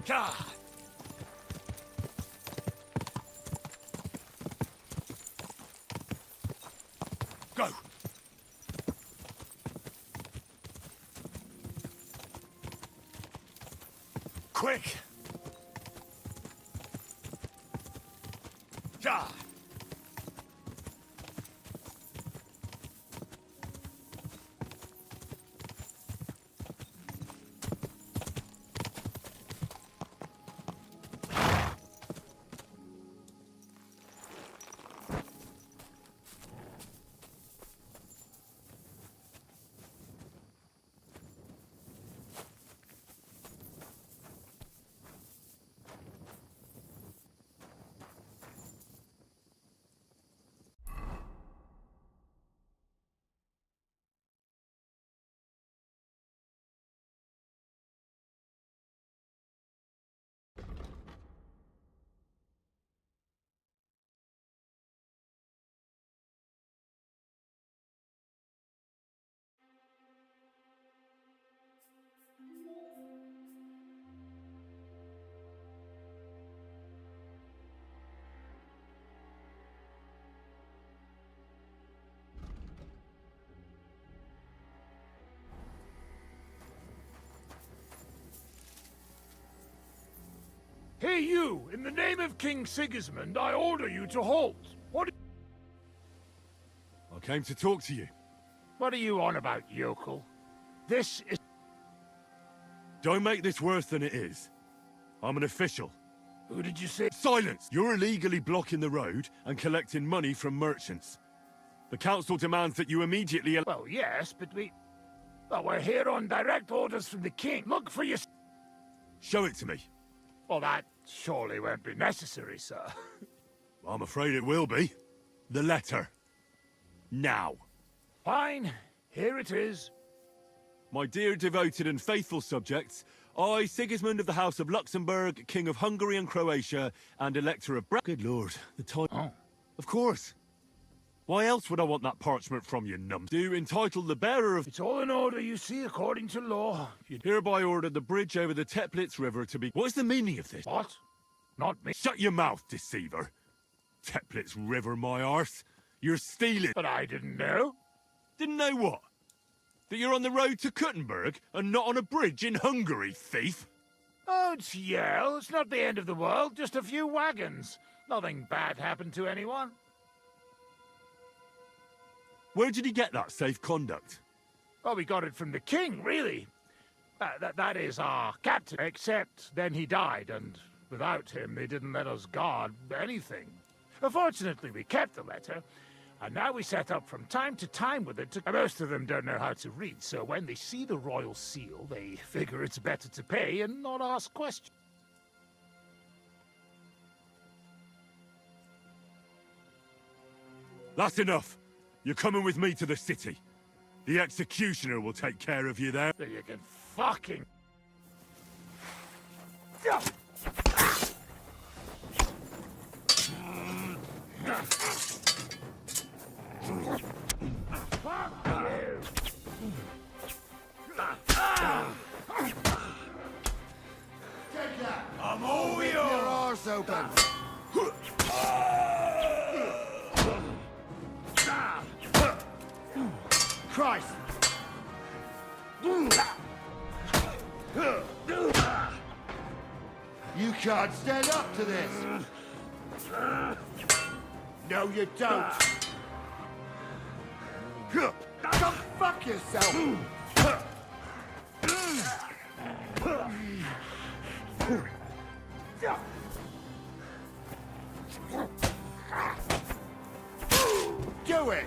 God. Go! Quick! Ja! Hey, you! In the name of King Sigismund, I order you to halt. What? I came to talk to you. What are you on about, yokel? This is... Don't make this worse than it is. I'm an official. Who did you say? Silence! You're illegally blocking the road and collecting money from merchants. The council demands that you immediately... Well, yes, but well, we're here on direct orders from the king. Look for your... Show it to me. Well, that surely won't be necessary, sir. I'm afraid it will be. The letter. Now. Fine. Here it is. My dear devoted and faithful subjects, I, Sigismund of the House of Luxembourg, King of Hungary and Croatia, and Elector of Good Lord, the time... Oh. Of course. Why else would I want that parchment from you, num? Do entitle the bearer of... It's all in order, you see, according to law. Hereby order the bridge over the Teplitz River to be... What is the meaning of this? What? Not me. Shut your mouth, deceiver. Teplitz River, my arse. You're stealing. But I didn't know. Didn't know what? That you're on the road to Kuttenberg and not on a bridge in Hungary, thief? Oh, it's Yale. It's not the end of the world. Just a few wagons. Nothing bad happened to anyone. Where did he get that safe conduct? Well, we got it from the king, really. That is our captain. Except then he died, and without him, they didn't let us guard anything. Fortunately, we kept the letter, and now we set up from time to time with it. Most of them don't know how to read, so when they see the royal seal, they figure it's better to pay and not ask questions. That's enough. You're coming with me to the city. The executioner will take care of you there. So you can fucking... I'm all yours. Your arse open. Christ! You can't stand up to this. No, you don't. Go fuck yourself. Do it.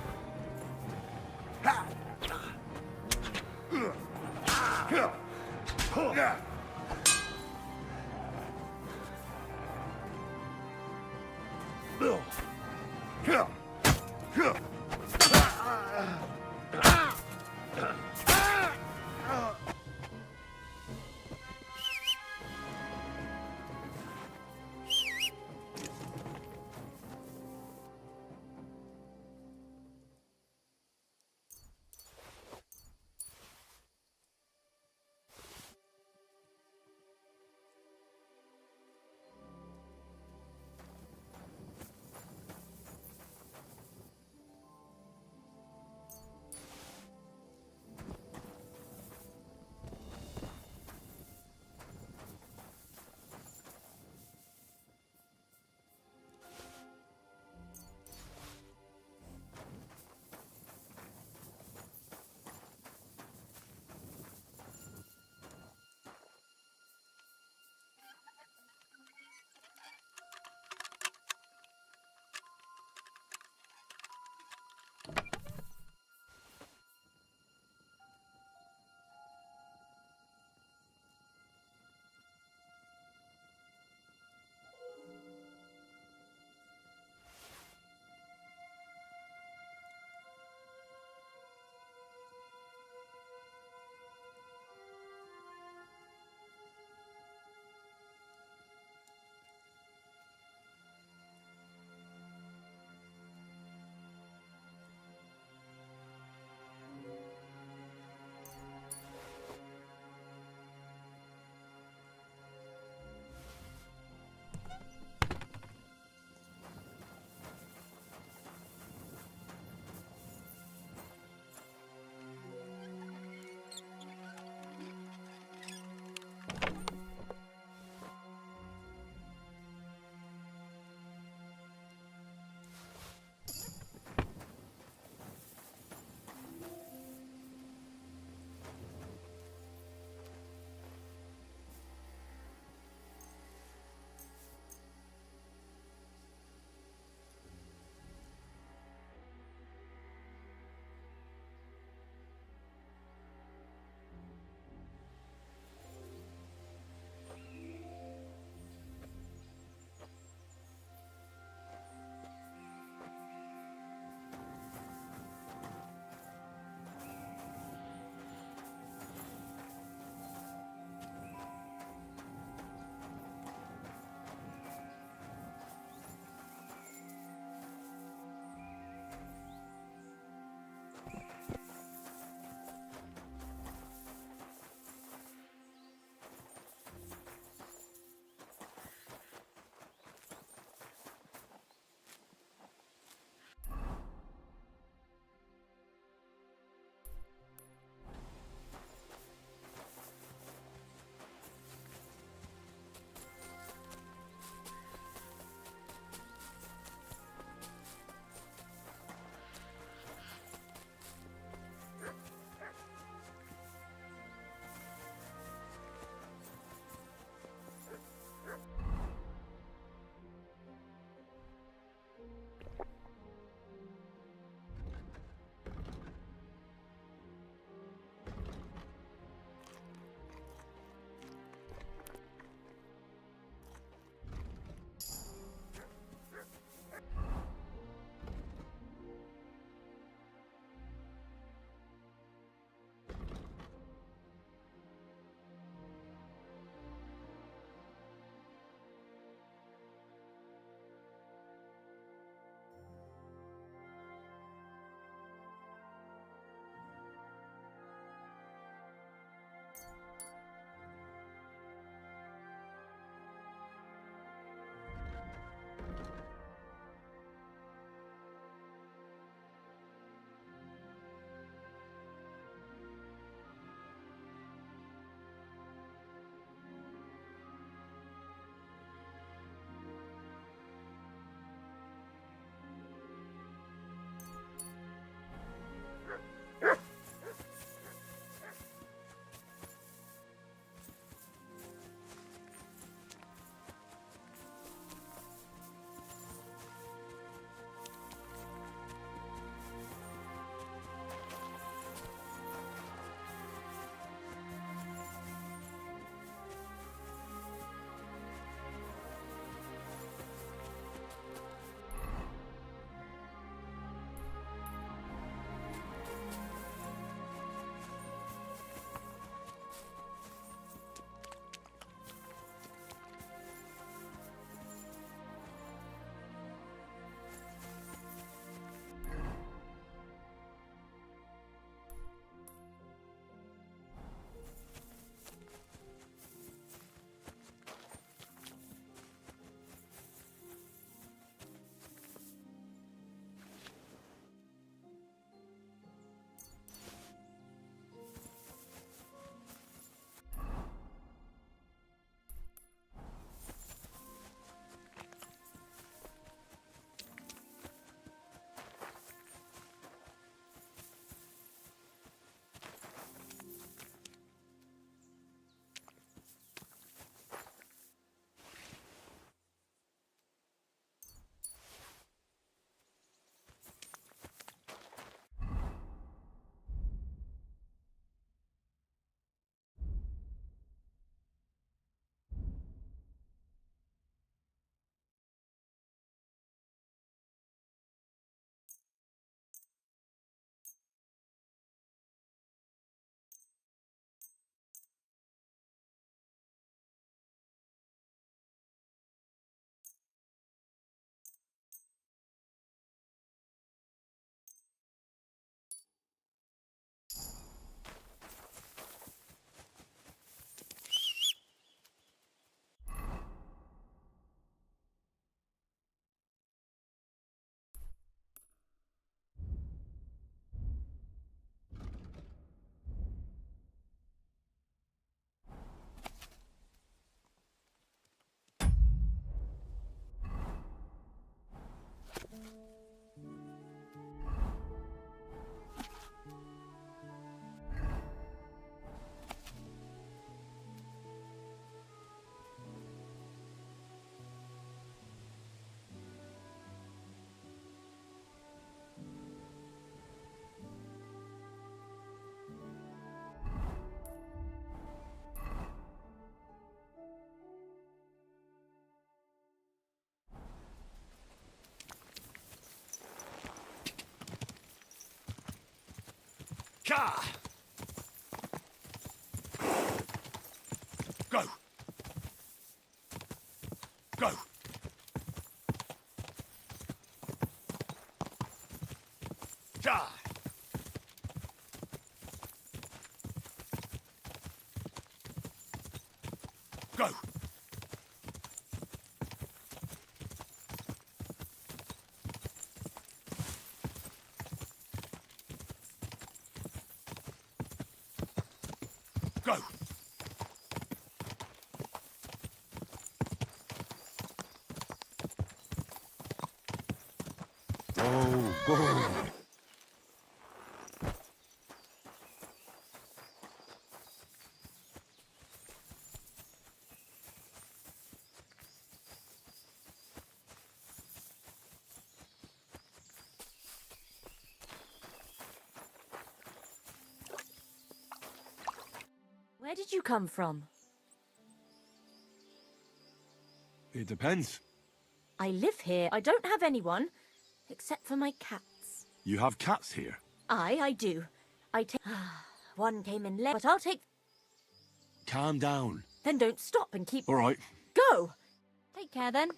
Ka! Go! Go! Ka! Go! Go! Oh, boy. Where did you come from? It depends. I live here. I don't have anyone, except for my cats. You have cats here? I do. I take... One came in late, but I'll take... Calm down. Then don't stop and keep... All right. Go! Take care, then.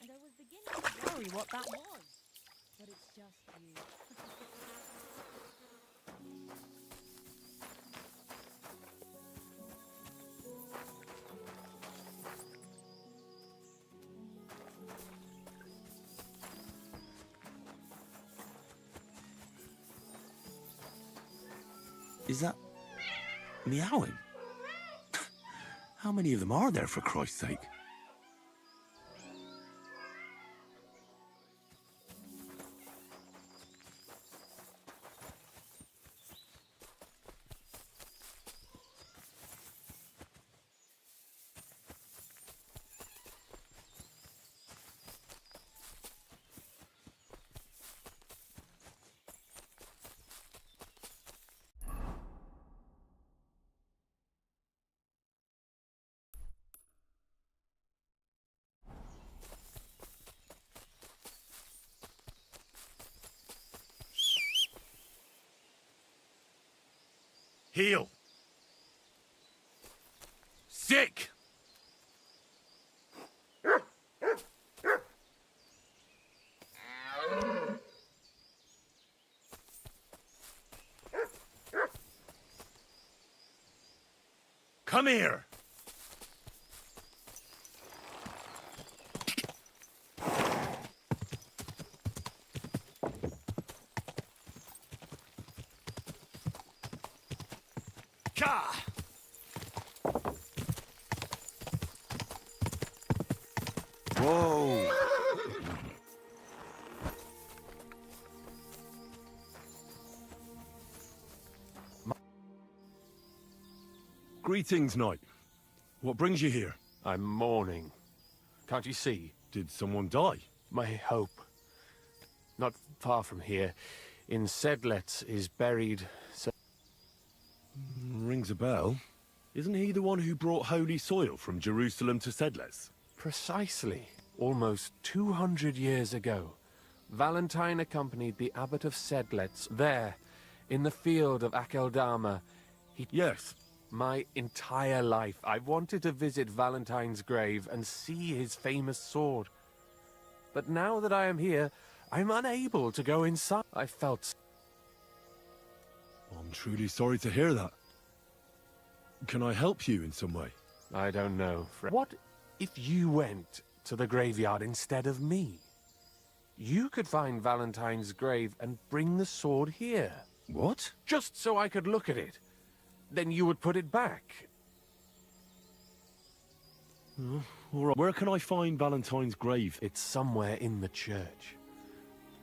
And I was beginning to worry what that was. But it's just you. Is that meowing? How many of them are there, for Christ's sake? Heal. Sick. Come here. Ka! Whoa! Greetings, knight. What brings you here? I'm mourning. Can't you see? Did someone die? My hope. Not far from here, in Sedlets, is buried... Rings a bell. Isn't he the one who brought holy soil from Jerusalem to Sedles? Precisely. Almost 200 years ago, Valentine accompanied the abbot of Sedlets there, in the field of Akeldama. Yes. My entire life, I wanted to visit Valentine's grave and see his famous sword. But now that I am here, I'm unable to go inside. I felt... I'm truly sorry to hear that. Can I help you in some way? I don't know, friend. What if you went to the graveyard instead of me? You could find Valentine's grave and bring the sword here. What? Just so I could look at it. Then you would put it back. All right. Where can I find Valentine's grave? It's somewhere in the church.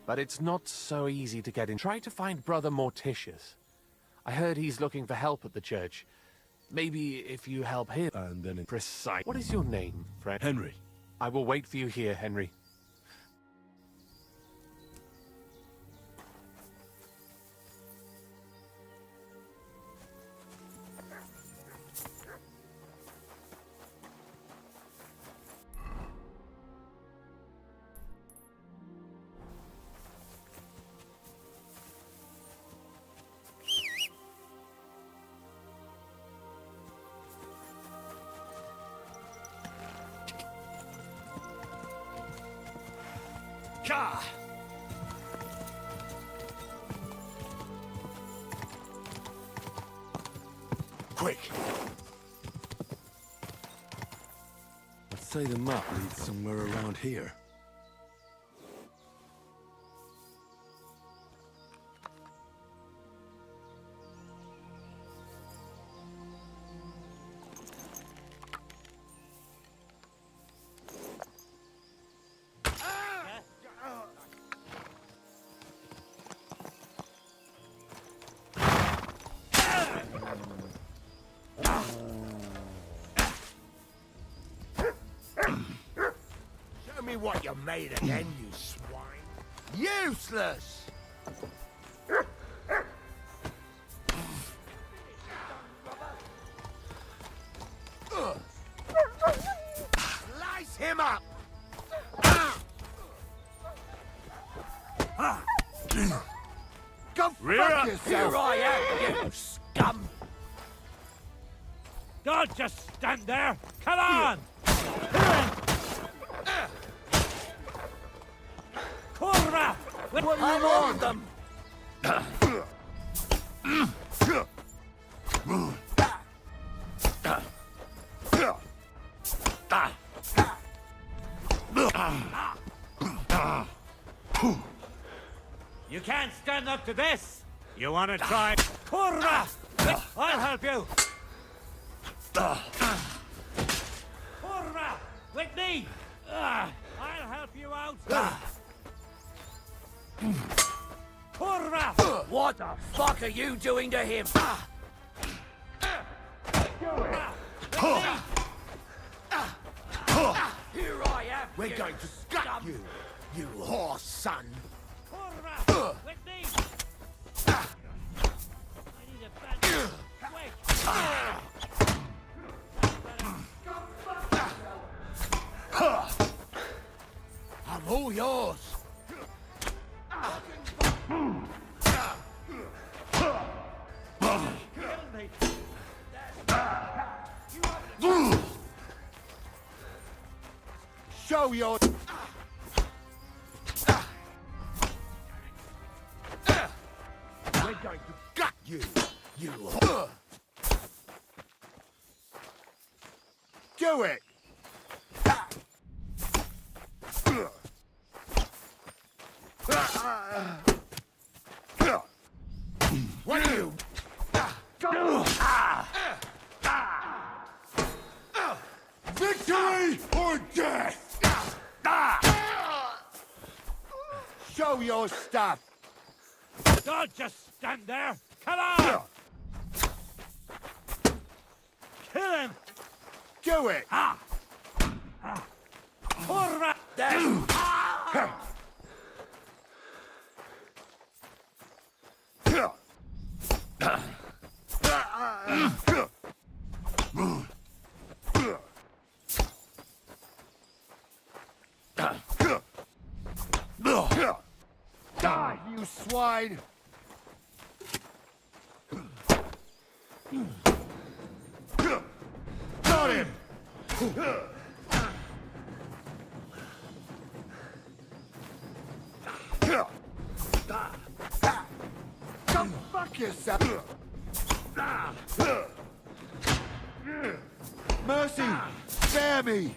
But it's not so easy to get in. Try to find Brother Morticius. I heard he's looking for help at the church. Maybe if you help him... And then... Precise. What is your name, friend? Henry. I will wait for you here, Henry. Gah! Quick! I'd say the map leads somewhere around here. Show me what you're made again, you swine. Useless! Slice him up! Go fuck yourself! Here I am, you scum! Don't just stand there! Come on! Kurva! What do you want? Them! You can't stand up to this! You wanna try? Kurva! I'll help you! Kurva! With me! I'll help you out! Kurva! What the fuck are you doing to him? Here I am! We're going to gut you, you horse son! Kurva! With me! I need a band. Quick! I'm all yours! Show your... We're going to gut you, you... Do it! What are you? Victory or death! Show your stuff! Don't just stand there! Come on! Kill him! Do it! Kurva! Die, you swine! Got him! Go fuck yourself! Mercy! Spare me!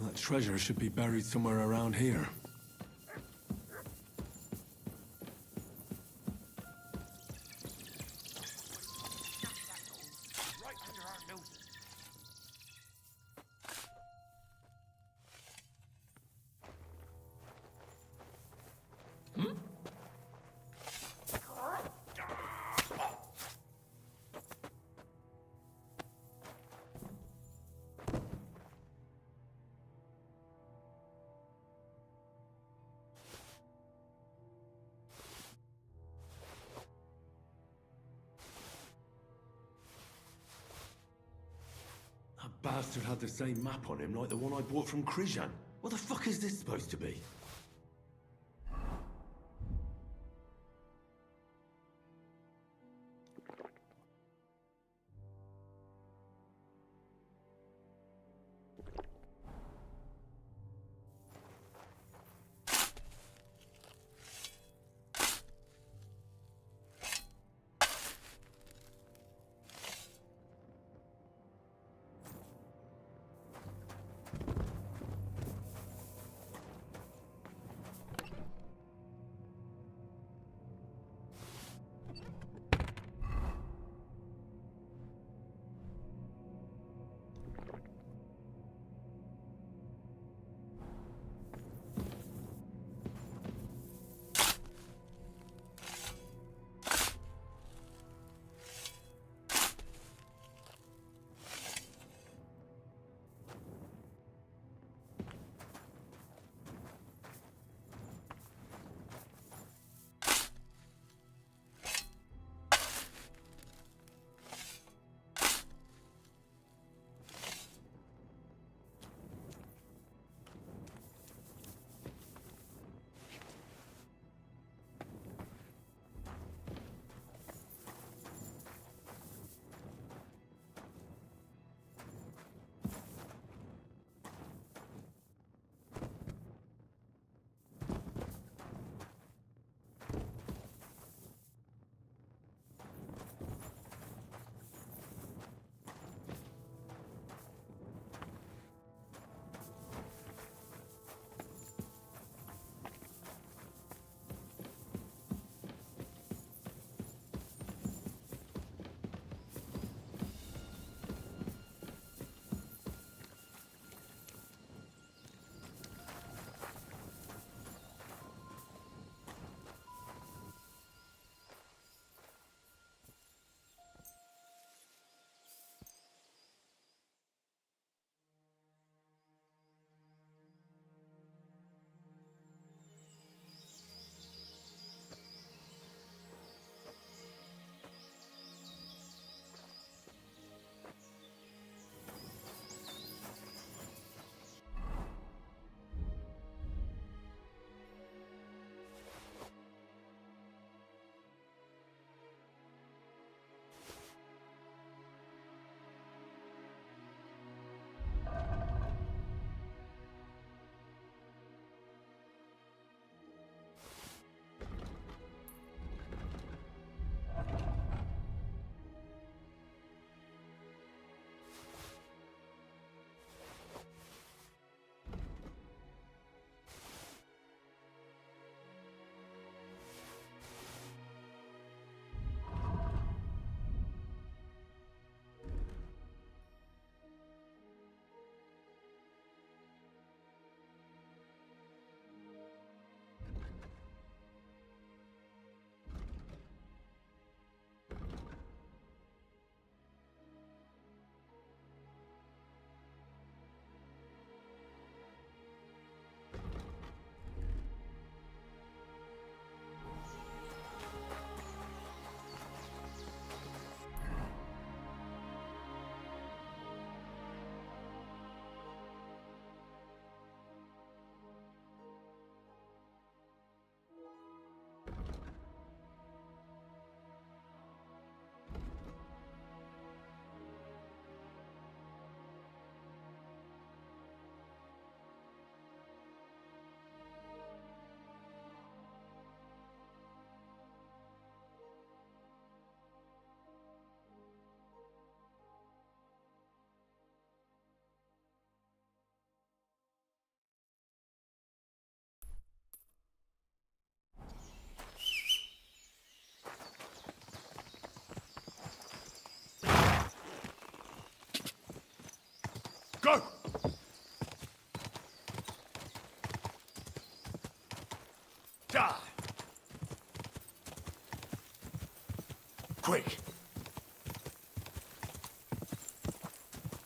That treasure should be buried somewhere around here. That bastard had the same map on him like the one I bought from Krijan. What the fuck is this supposed to be?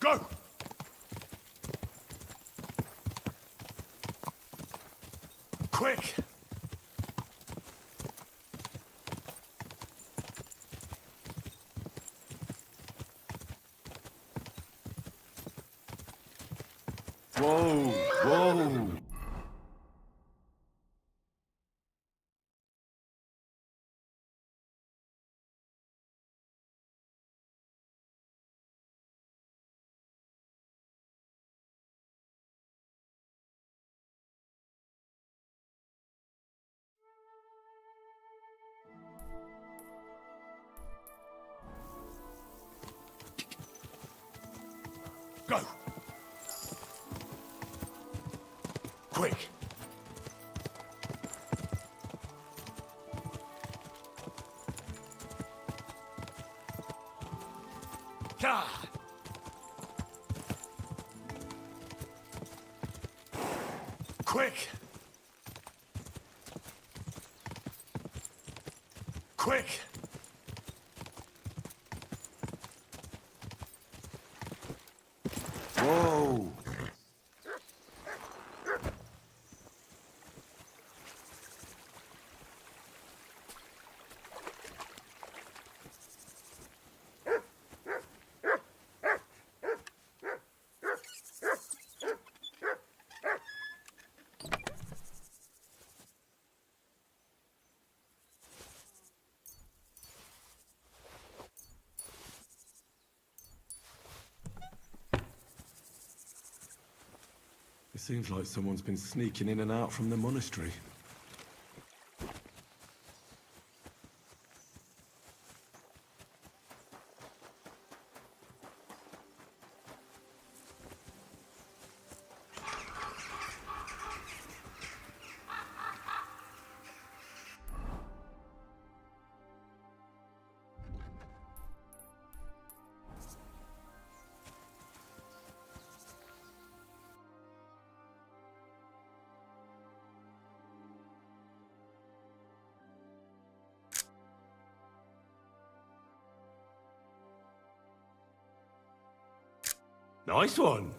Go! Quick! Whoa! Whoa! Go! Quick! Ka! Quick! Quick! Whoa! It seems like someone's been sneaking in and out from the monastery. Nice one!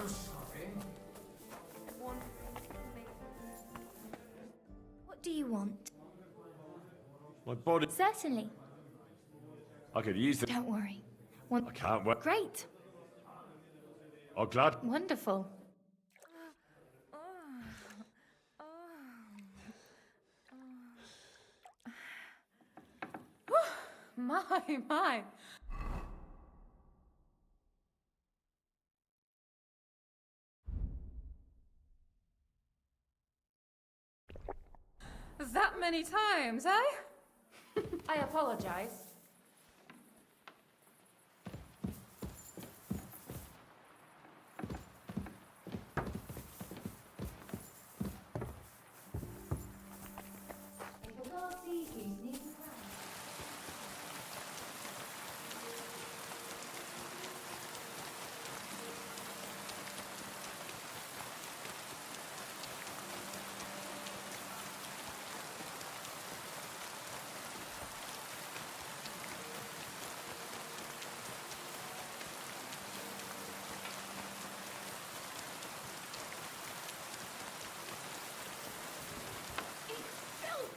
I'm sorry. What do you want? My body. Certainly. I could use it. Don't worry. One. I can't wait. Great. I'm glad. Wonderful. My. That many times, eh? I apologize.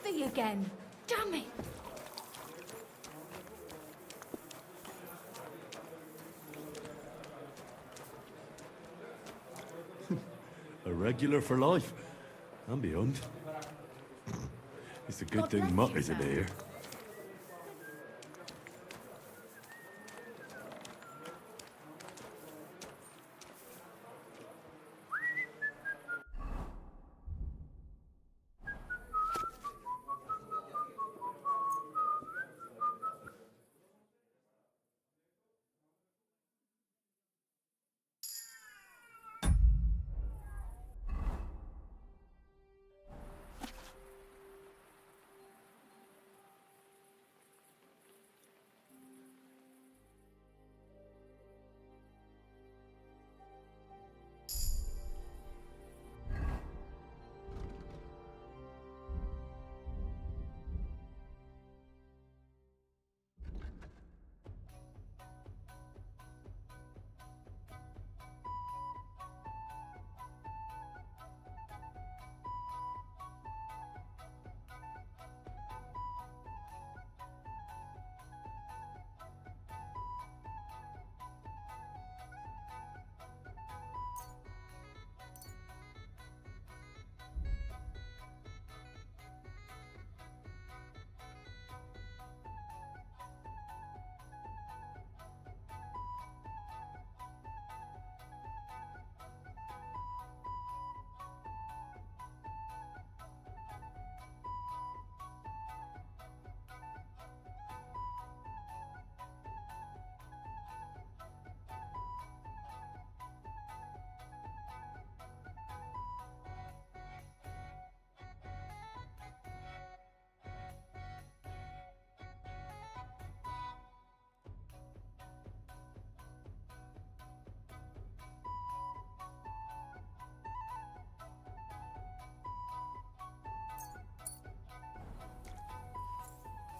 Filthy again. Damn it. A regular for life. And beyond. It's a good God thing bless Mutt you, isn't sir. here.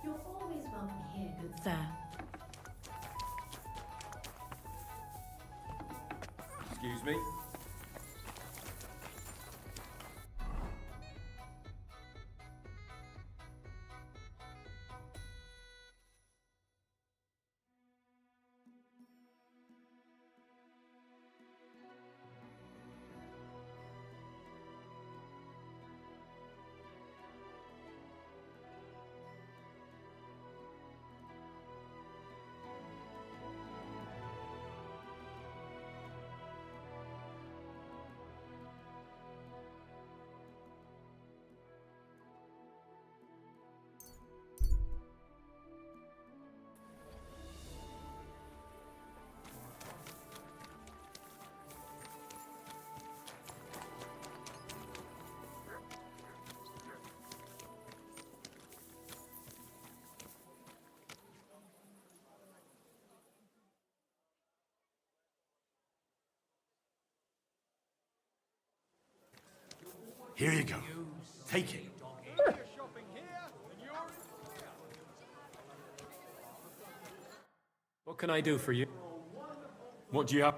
You're always welcome here, good sir. Excuse me? Here you go. Take it. What can I do for you? What do you have?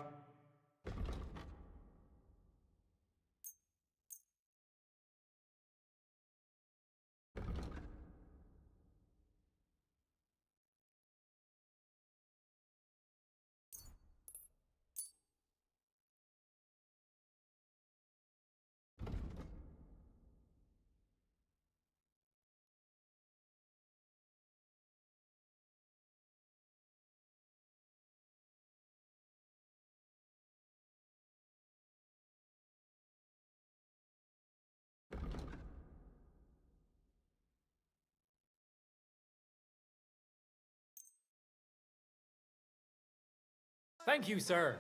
Thank you, sir.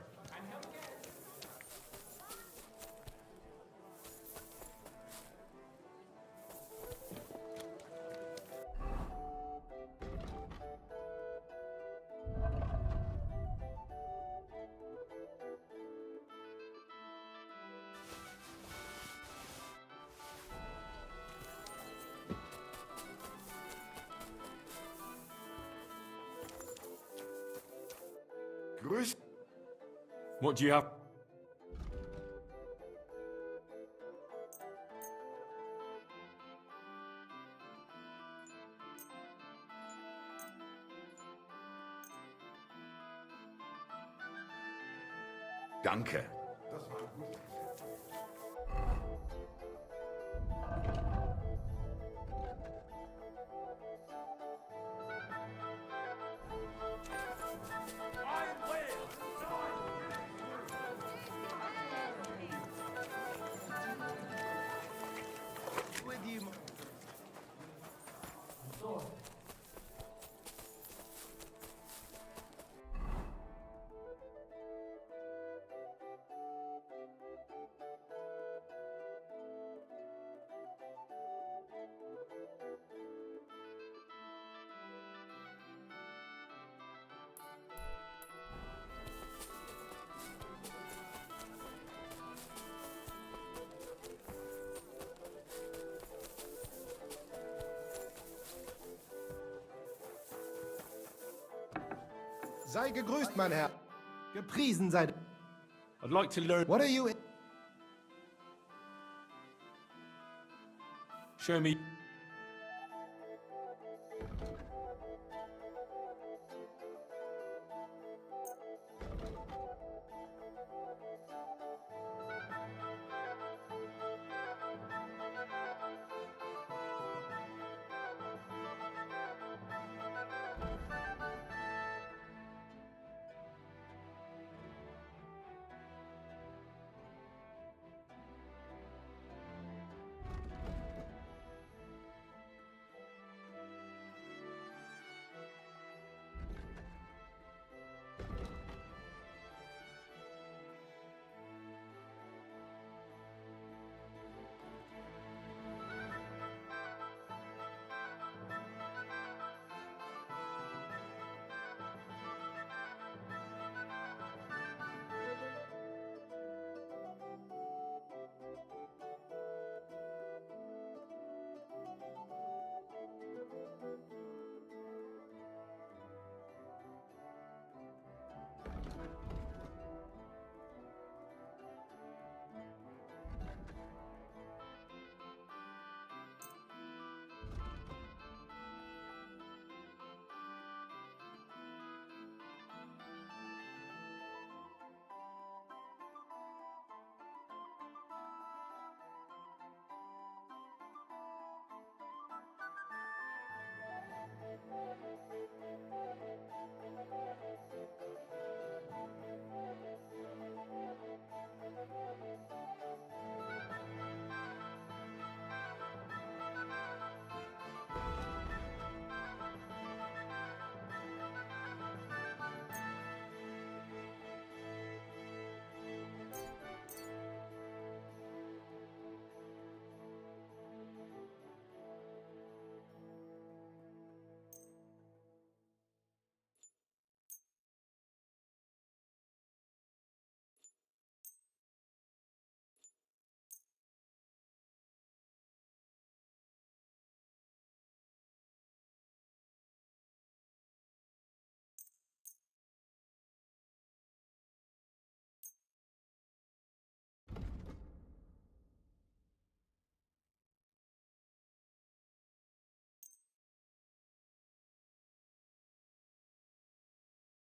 What do you have? Danke. With you. Sei gegrüßt, mein Herr. Gepriesen sei. I'd like to learn. What are you? Show me.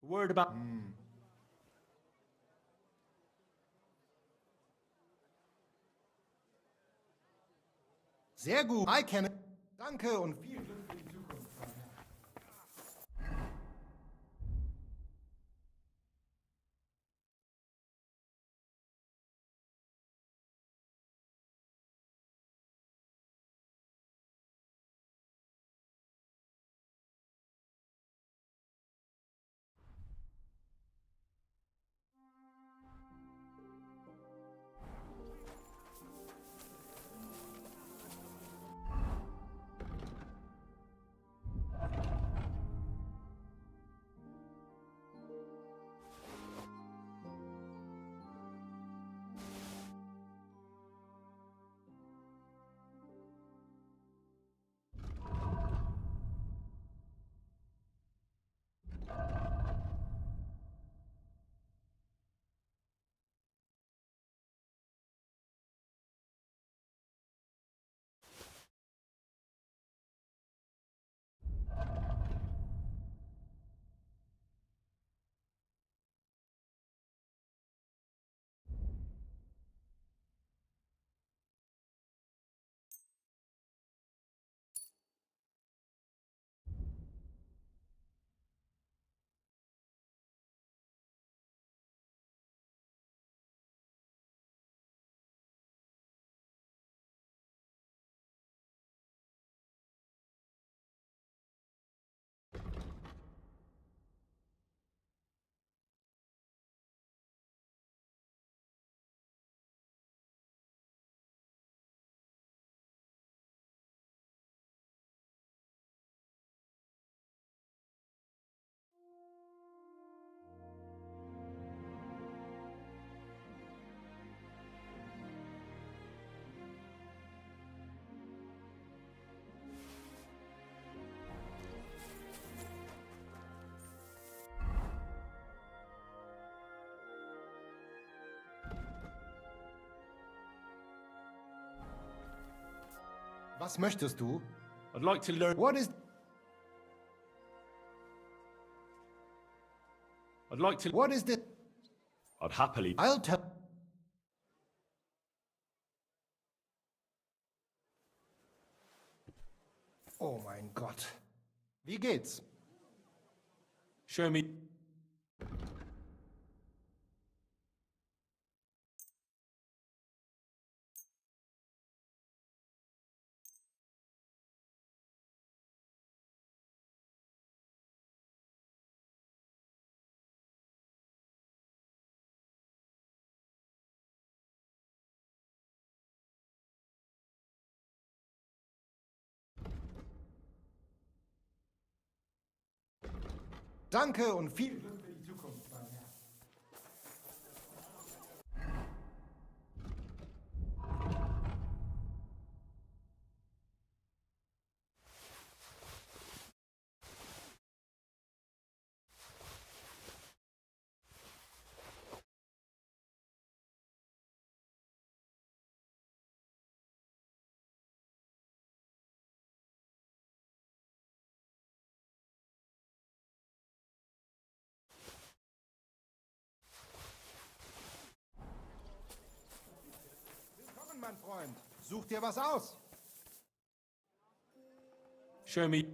Word about. Sehr gut. I can. Danke und viel Glück für die Zukunft, mein Herr. Was möchtest du? I'd like to learn. What is... I'd like to. What is this? I'd happily. I'll tell... Oh mein Gott. Wie geht's? Show me. Danke und viel Glück für die Zukunft, mein Herr. Willkommen, mein Freund. Such dir was aus. Show me.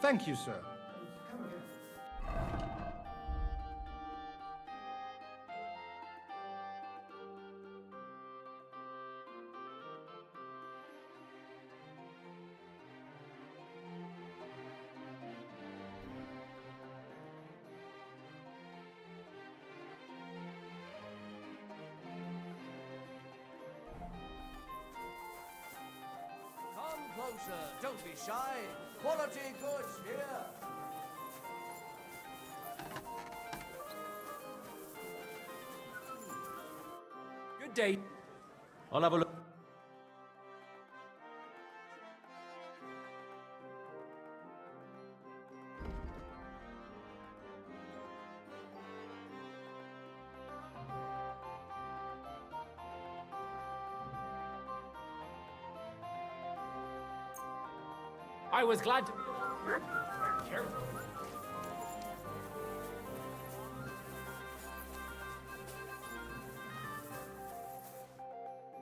Thank you, sir. Come closer, don't be shy. Quality goods here. Good day. I'll have a look. I was glad to... Careful.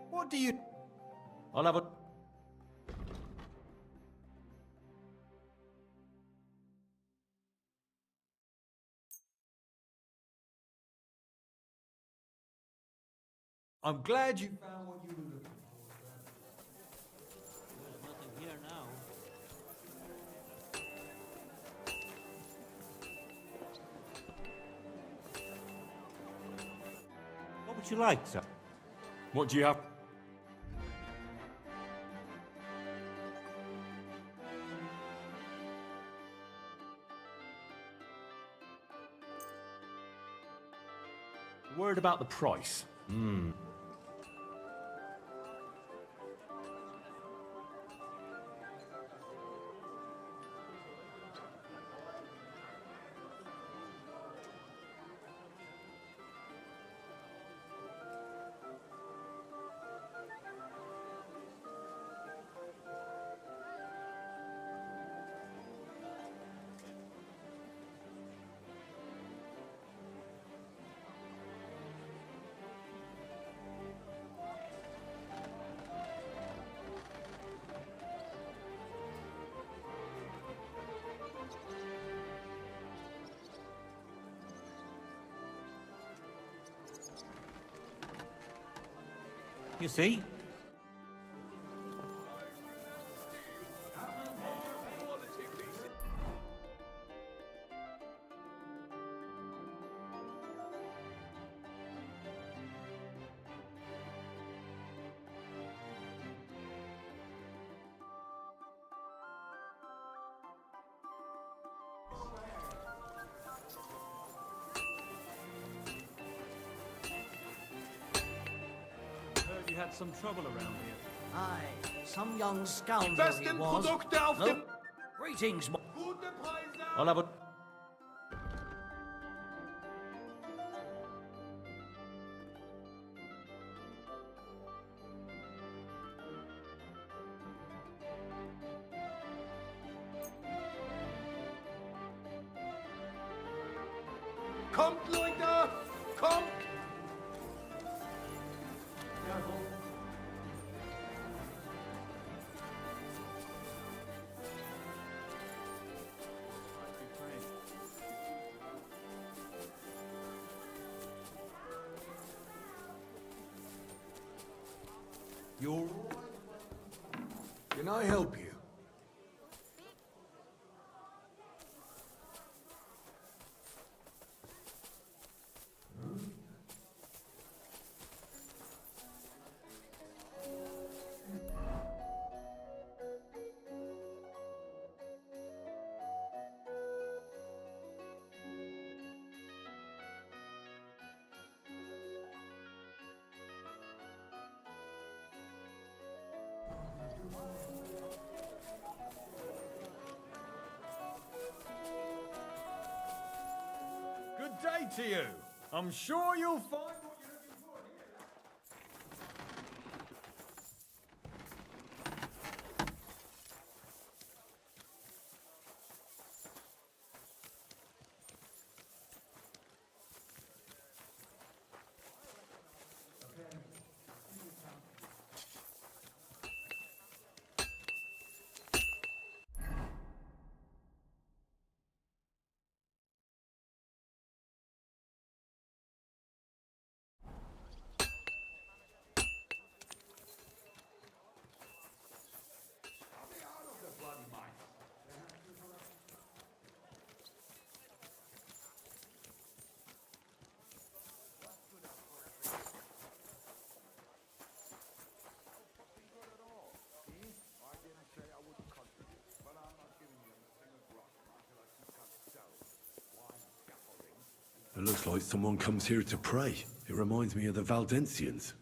What do you... I'll have a... I'm glad you found what you were looking for. There's nothing here now. What would you like, sir? What do you have? Word about the price. Hmm. You see? Heard you had some trouble around here. Aye, some young scoundrel he Besten was. Produkte auf dem- Greetings, I'll have a... Kommt, Leute! Kommt! You're... Can I help you? Good day to you. I'm sure you'll find what you're looking for here. It looks like someone comes here to pray. It reminds me of the Valdensians.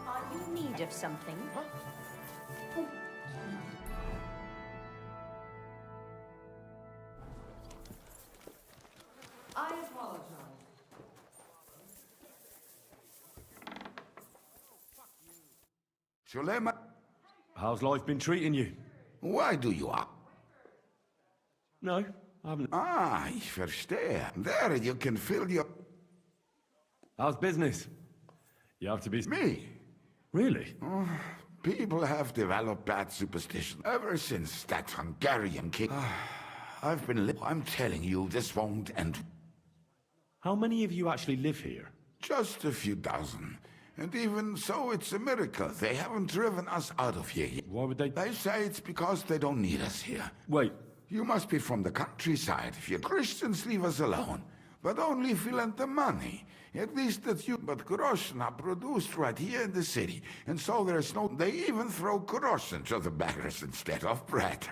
Are you in need of something? I apologize. Sulema, How's life been treating you? why do you ask? No, I haven't. Ah, ich verstehe. There you can fill your... How's business? You have to be... Me? Really? Oh, people have developed bad superstition ever since that Hungarian king... I've been I'm telling you, this won't end. How many of you actually live here? Just a few dozen. And even so, it's a miracle. They haven't driven us out of here yet. Why would they? They say it's because they don't need us here. Wait. You must be from the countryside. If you Christians, leave us alone. But only if you lend the money. At least that you... But groschen are produced right here in the city. And so there's no... They even throw groschen to the beggars instead of bread.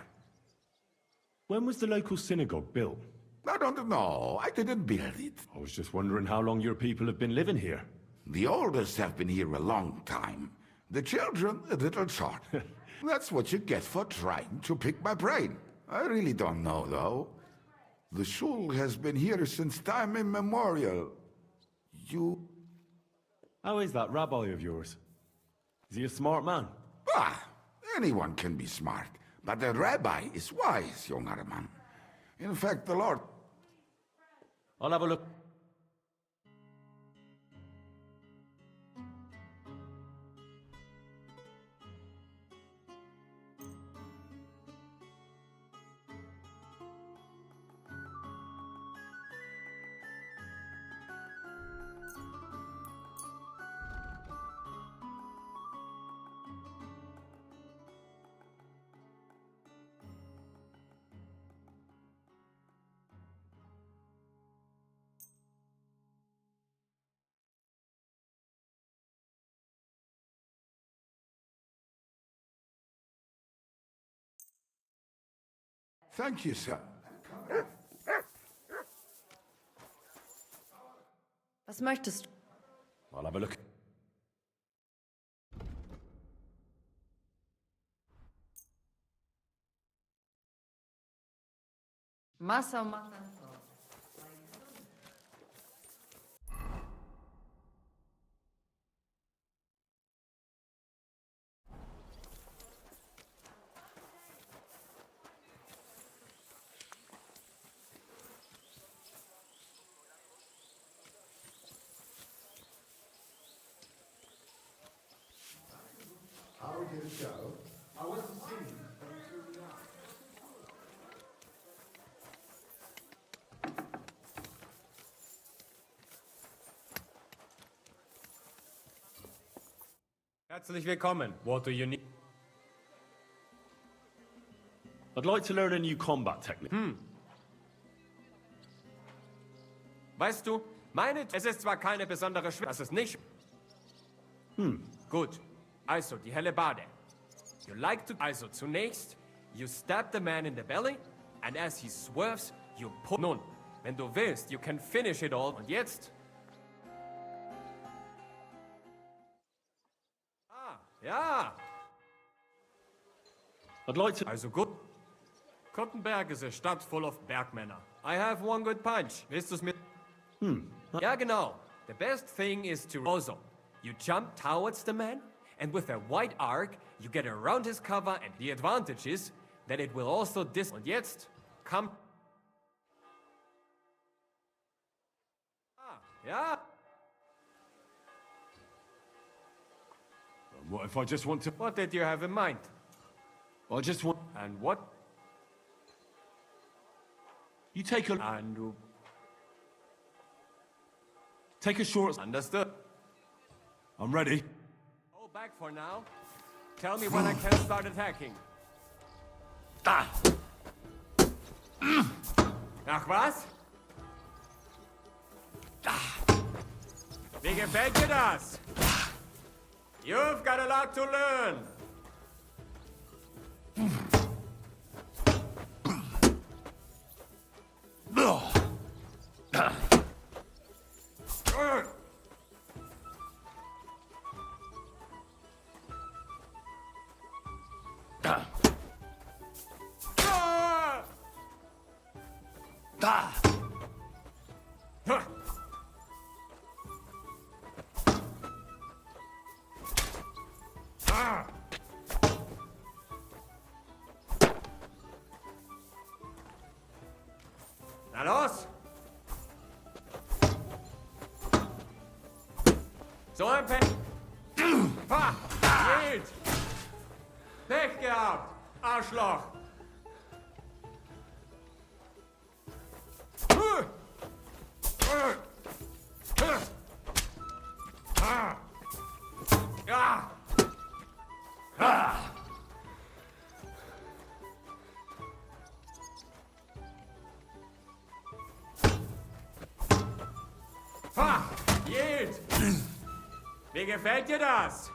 When was the local synagogue built? I don't know. I didn't build it. I was just wondering how long your people have been living here. The oldest have been here a long time. The children, a little short. That's what you get for trying to pick my brain. I really don't know, though. The shul has been here since time immemorial. You... How is that rabbi of yours? Is he a smart man? Ah, anyone can be smart. But a rabbi is wise, younger man. In fact, the Lord... I'll have a look. Thank you, sir. Was möchtest du? I'll have a look. Massa, Massa. How did it go? I wasn't singing. Herzlich willkommen. What do you need? I'd like to learn a new combat technique. Weißt du, es ist zwar keine besondere Schwere, das ist nicht. Gut. Also, die Hellebarde. You like to... Also, zunächst, you stab the man in the belly, and as he swerves, you pull... Nun, wenn du willst, you can finish it all. Und jetzt... Ja. I'd like to... Also gut. Kottenberg is a Stadt full of Bergmänner. I have one good punch. Willst du's mit... Ja, genau. The best thing is to... Also, you jump towards the man, and with a wide arc, you get around his cover, and the advantage is that it will also Und jetzt, come... Ja. What if I just want to... What did you have in mind? I just want... And what? You take a... And... Take a short... Understood. I'm ready. Hold back for now. Tell me when I can start attacking. Ach was? Wie gefällt dir das? You've got a lot to learn. Na los! So ein Pa! Wild! Pech gehabt! Arschloch! Ja! Ha! Yield! Wie gefällt dir das?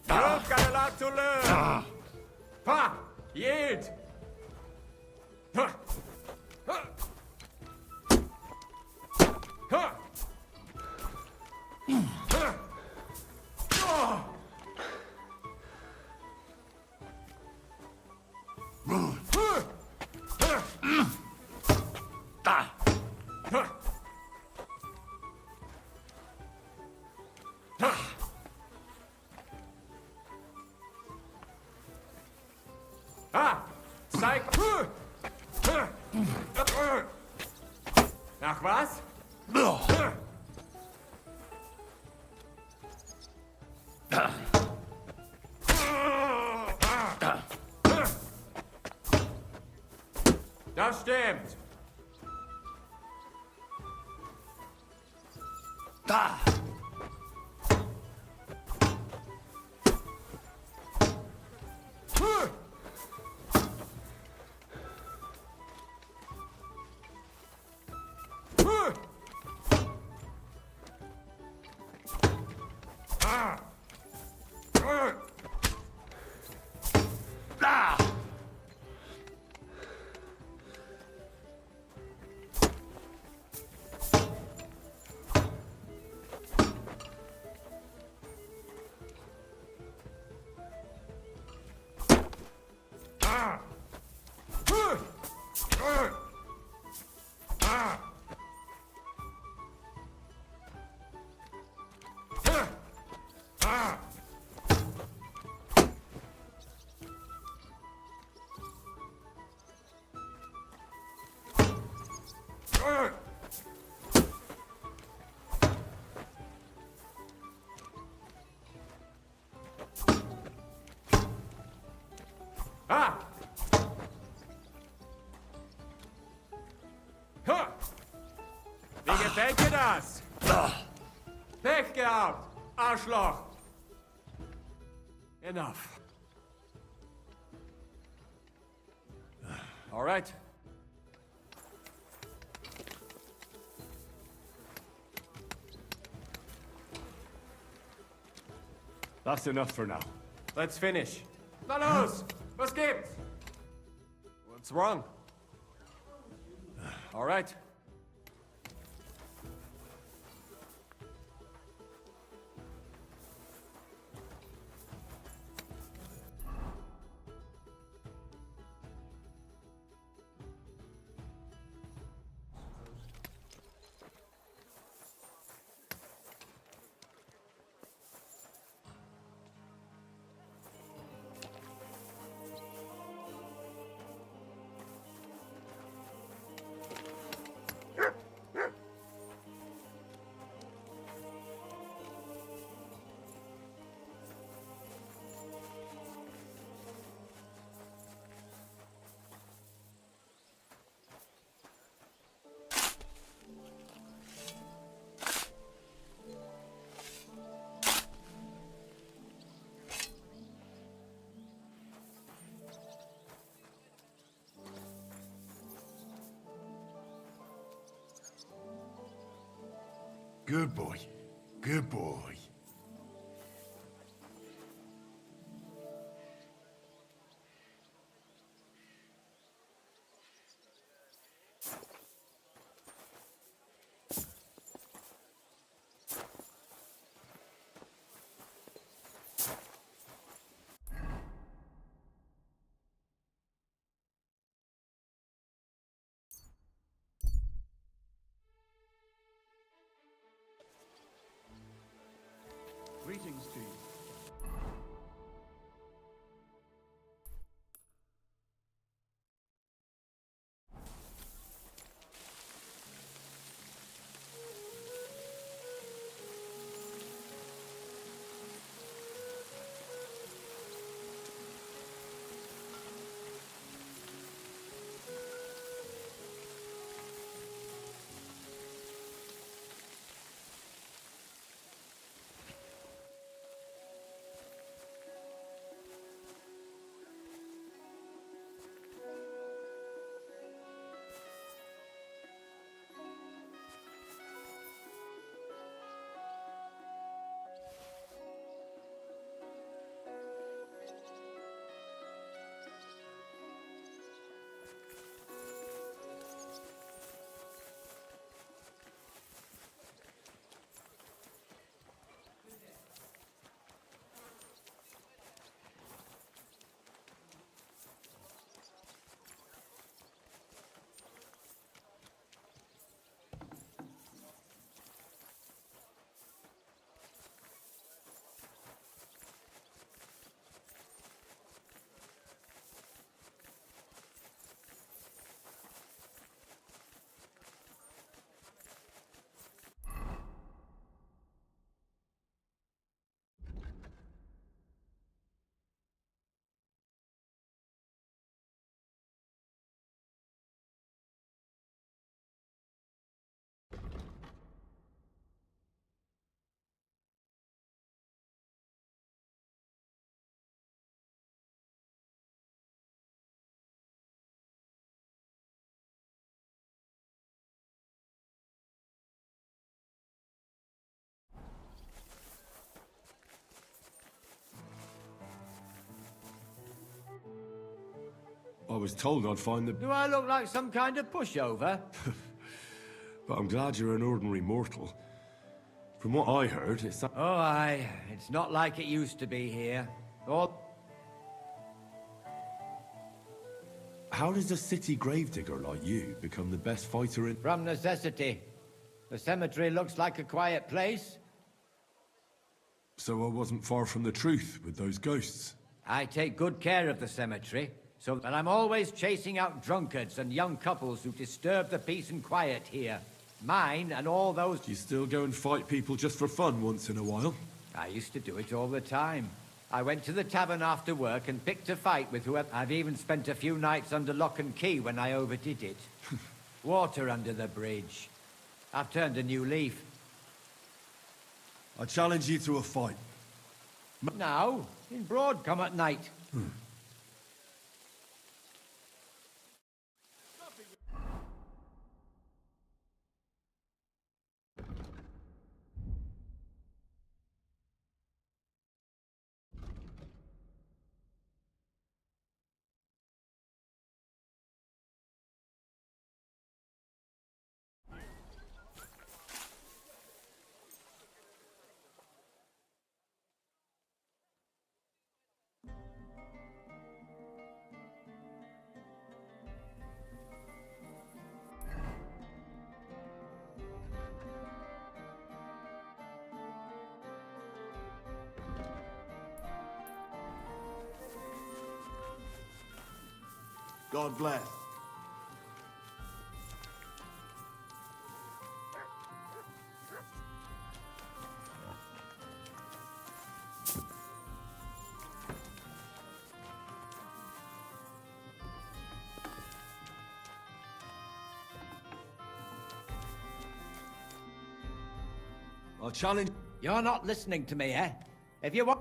You've got a lot to learn. Ha! Yield! Das stimmt. Da! Ah! Ha! Wie gefällt dir das? Pech gehabt, Arschloch! Enough. All right. That's enough for now. Let's finish. Na los! Was gibt's? What's wrong? All right. Good boy. Good boy. Greetings to you. was told I'd find the... Do I look like some kind of pushover? But I'm glad you're an ordinary mortal. From what I heard, it's... Oh, aye. It's not like it used to be here. Or... How does a city gravedigger like you become the best fighter in... From necessity. The cemetery looks like a quiet place. So I wasn't far from the truth with those ghosts. I take good care of the cemetery, but I'm always chasing out drunkards and young couples who disturb the peace and quiet here. Mine and all those... Do you still go and fight people just for fun once in a while? I used to do it all the time. I went to the tavern after work and picked a fight with whoever... I've even spent a few nights under lock and key when I overdid it. Water under the bridge. I've turned a new leaf. I challenge you to a fight. Now, in broad come at night. God bless. I'll challenge... You're not listening to me, eh? If you want...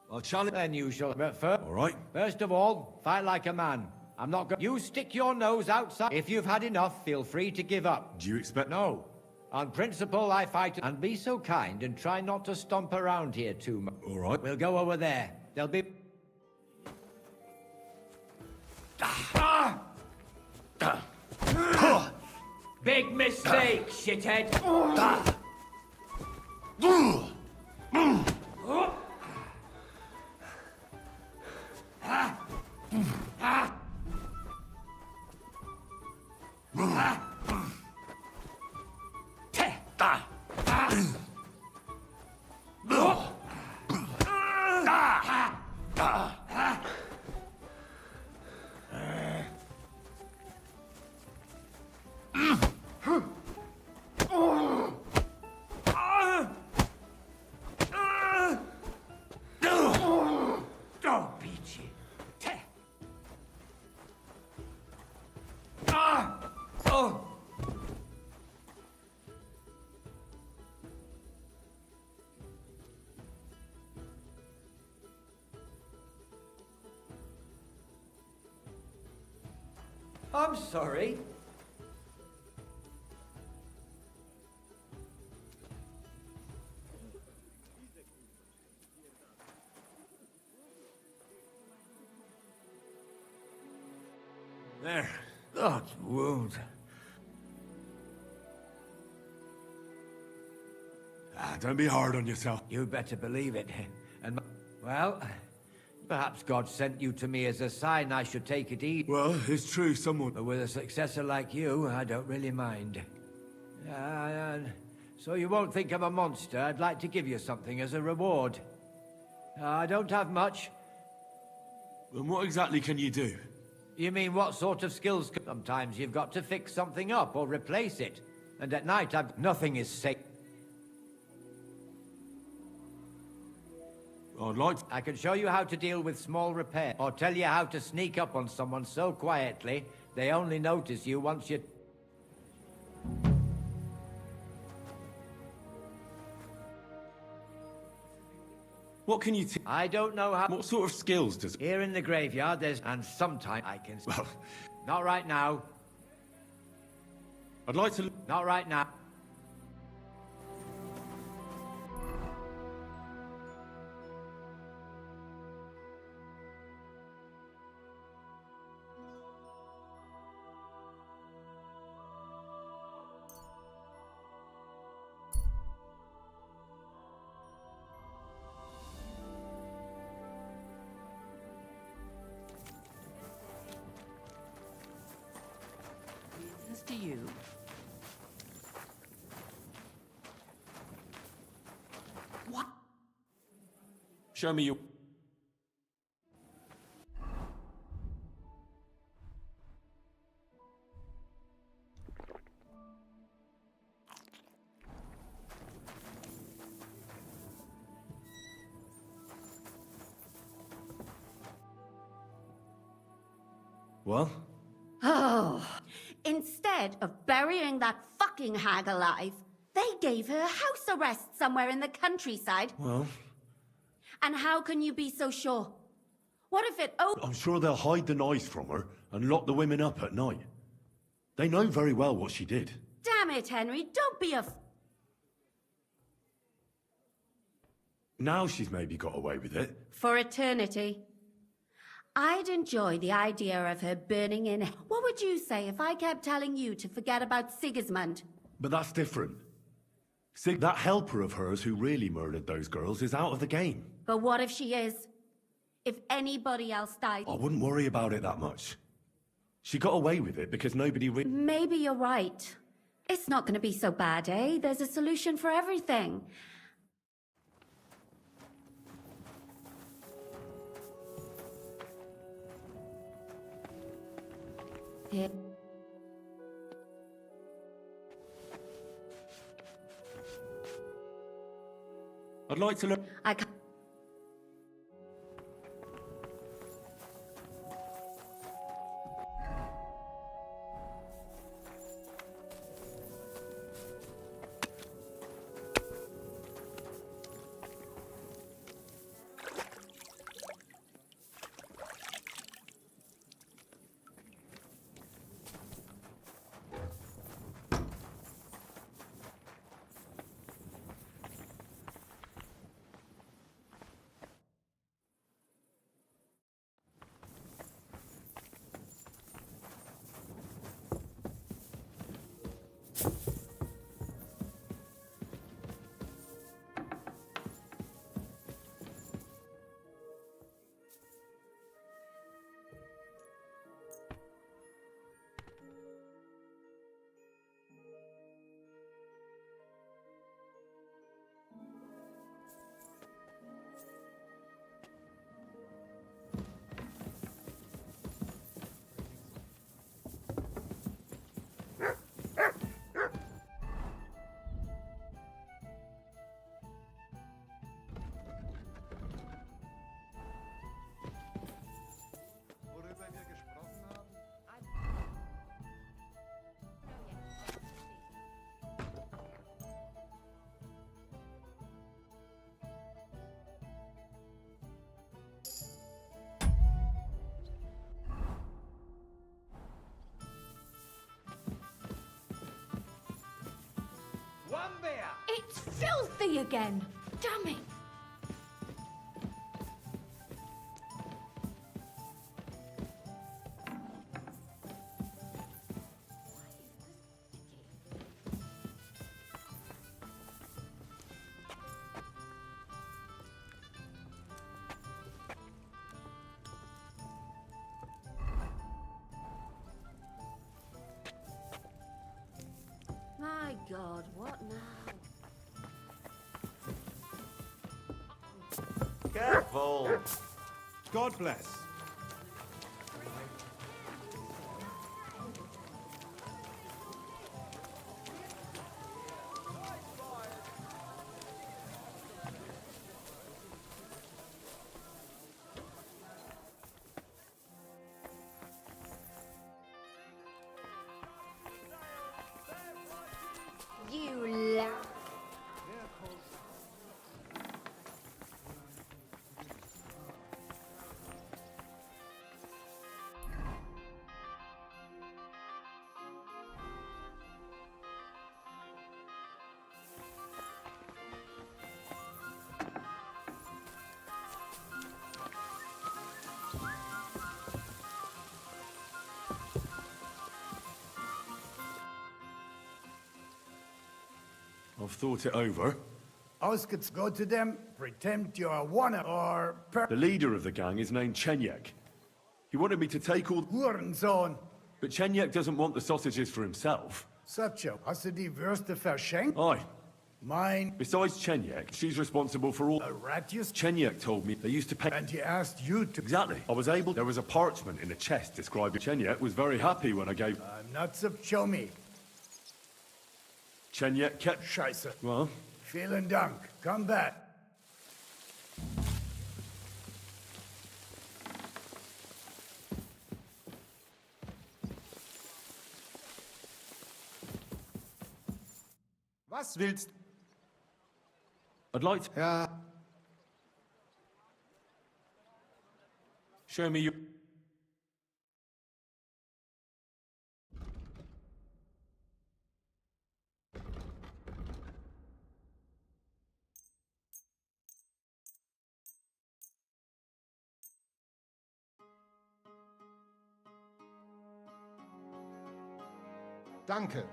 I'll challenge... Then you shall... All right. First of all, fight like a man. I'm not going... You stick your nose outside. If you've had enough, feel free to give up. Do you expect... No. On principle, I fight... And be so kind and try not to stomp around here too much. All right. We'll go over there. There'll be... Big mistake, shithead. I'm sorry. There. That wound. Don't be hard on yourself. You better believe it. And well, Perhaps God sent you to me as a sign I should take it easy. Well, it's true, someone... But with a successor like you, I don't really mind. So you won't think I'm a monster. I'd like to give you something as a reward. I don't have much. And what exactly can you do? You mean what sort of skills? Sometimes you've got to fix something up or replace it. And at night, nothing is safe. I can show you how to deal with small repair, or tell you how to sneak up on someone so quietly, they only notice you once you... What can you I don't know how... What sort of skills does... Here in the graveyard, there's... And sometimes I can... Well... Not right now. I'd like to... Not right now. To you. What? Show me your... Well? Oh, instead of burying that fucking hag alive, they gave her house arrest somewhere in the countryside. Well? And how can you be so sure? What if it... Oh, I'm sure they'll hide the knives from her and lock the women up at night. They know very well what she did. damn it, Henry, don't be a... Now she's maybe got away with it. For eternity. I'd enjoy the idea of her burning in... What would you say if I kept telling you to forget about Sigismund? But that's different. That helper of hers who really murdered those girls is out of the game. But what if she is? If anybody else died? I wouldn't worry about it that much. She got away with it because nobody Maybe you're right. It's not going to be so bad, eh? There's a solution for everything. Here. I'd like to look... I can't... It's filthy again! Damn it! God, what now? Careful. God bless. You la... I've thought it over. Ausgets go to them, pretend you're one or The leader of the gang is named Chenyek. He wanted me to take all... Hurensohn. But Chenyek doesn't want the sausages for himself. Satcho, hast du die Würste verschenkt? Aye. Mine. Besides Chenyek, she's responsible for all... Ratius? Chenyek told me they used to pay... And he asked you to... Exactly. I was able... There was a parchment in a chest describing... Chenyek was very happy when I gave... I'm not so show me. Chenyek kept... Scheiße. Well... Vielen Dank. Come back. Was willst... I'd like to... Ja. Show me your... Danke.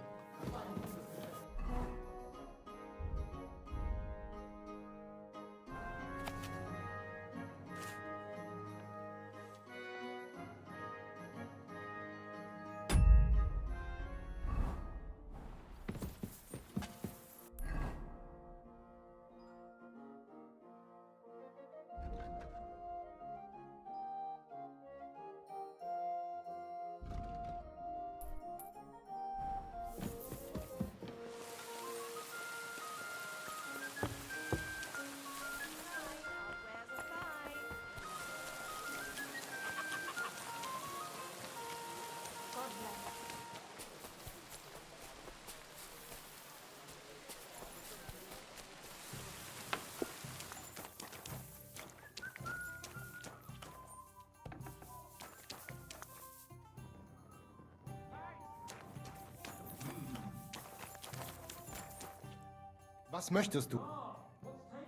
Was möchtest du?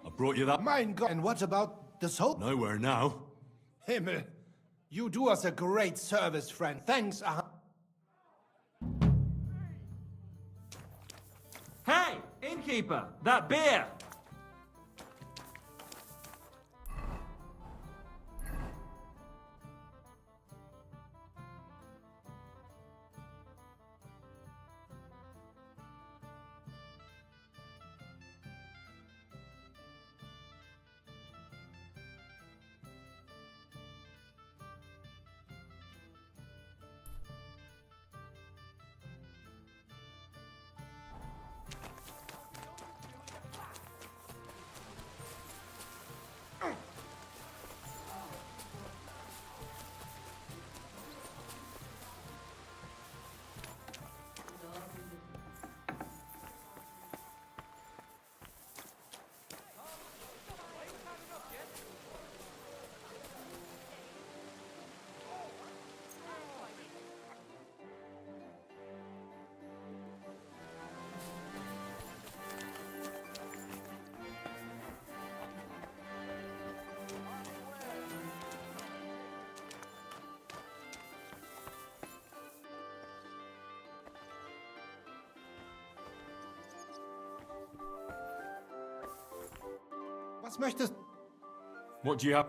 I brought you that... Mein Gott. And what about the soap? Nowhere now. Himmel. You do us a great service, friend. Thanks. Hey, innkeeper, that beer! Was möchtest... What do you have?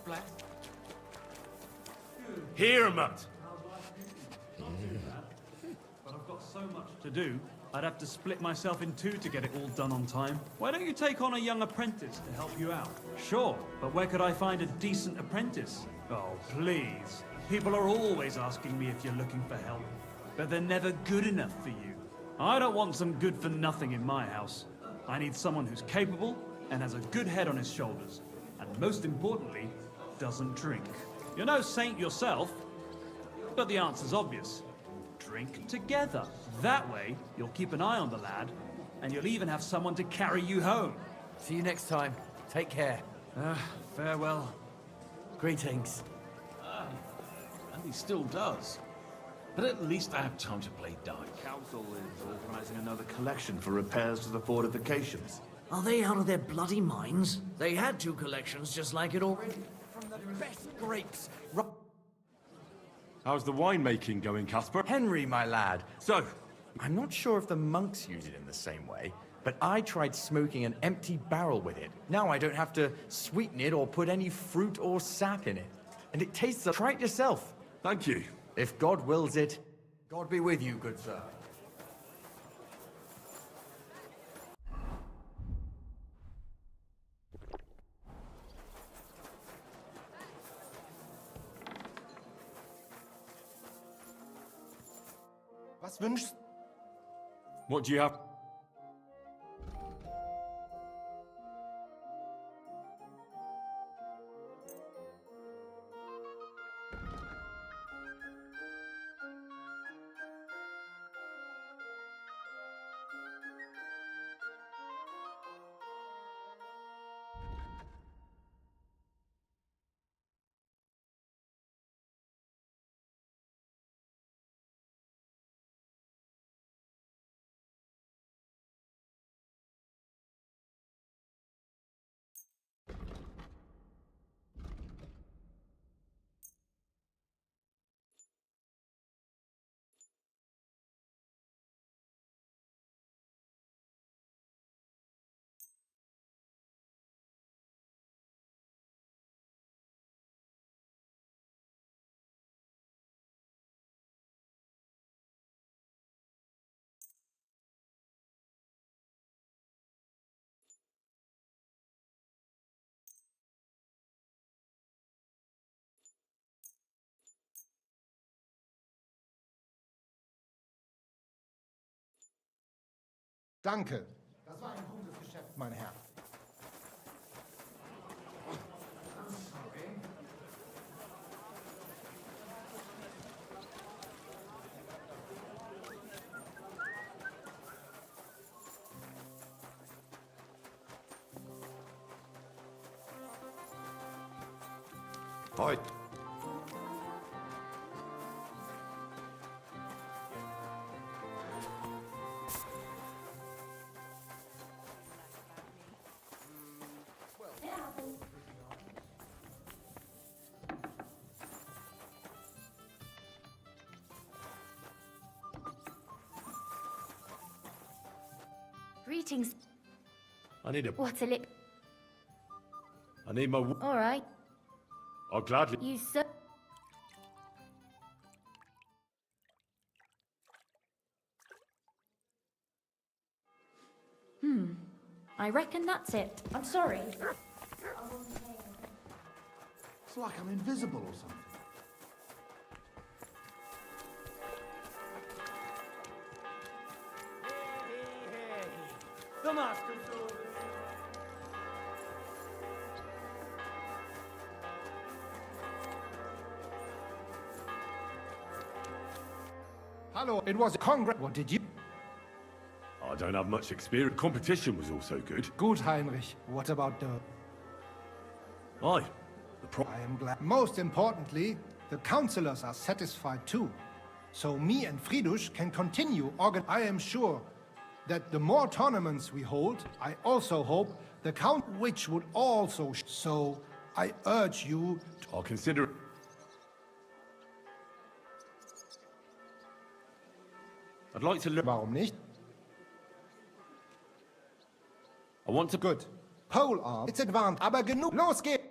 flat? Here, Mutt. But I've got so much to do, I'd have to split myself in two to get it all done on time. Why don't you take on a young apprentice to help you out? Sure, but where could I find a decent apprentice? Oh, please. People are always asking me if you're looking for help, but they're never good enough for you. I don't want some good-for-nothing in my house. I need someone who's capable and has a good head on his shoulders, and most importantly, doesn't drink. You're no saint yourself, but the answer's obvious. Drink together. That way, you'll keep an eye on the lad, and you'll even have someone to carry you home. See you next time. Take care. Farewell. Greetings. And he still does. But at least I have time to play dice. Council is organizing another collection for repairs to the fortifications. Are they out of their bloody minds? They had 2 collections just like it already. From the best grapes. How's the winemaking going, Casper? Henry, my lad. So, I'm not sure if the monks use it in the same way, but I tried smoking an empty barrel with it. Now I don't have to sweeten it or put any fruit or sap in it. And it tastes like... Try it yourself. Thank you. If God wills it, God be with you, good sir. Was wünschst? What do you have? Danke. Das war ein gutes Geschäft, mein Herr. Heute. Greetings. I need a... What's a lip? I need my... All right. I'll gladly... You so... I reckon that's it. I'm sorry. It's like I'm invisible or something. The master sword. Hello, it was a congress. What did you? I don't have much experience. Competition was also good. Good, Heinrich. What about the... Aye. I am glad. Most importantly, the councillors are satisfied too. So me and Friedrich can continue I am sure that the more tournaments we hold, I also hope the count which would also... So I urge you to... I'll consider it. I'd like to learn... Warum nicht? I want to... Good. Polearm. It's advanced, aber genug. Los geht's!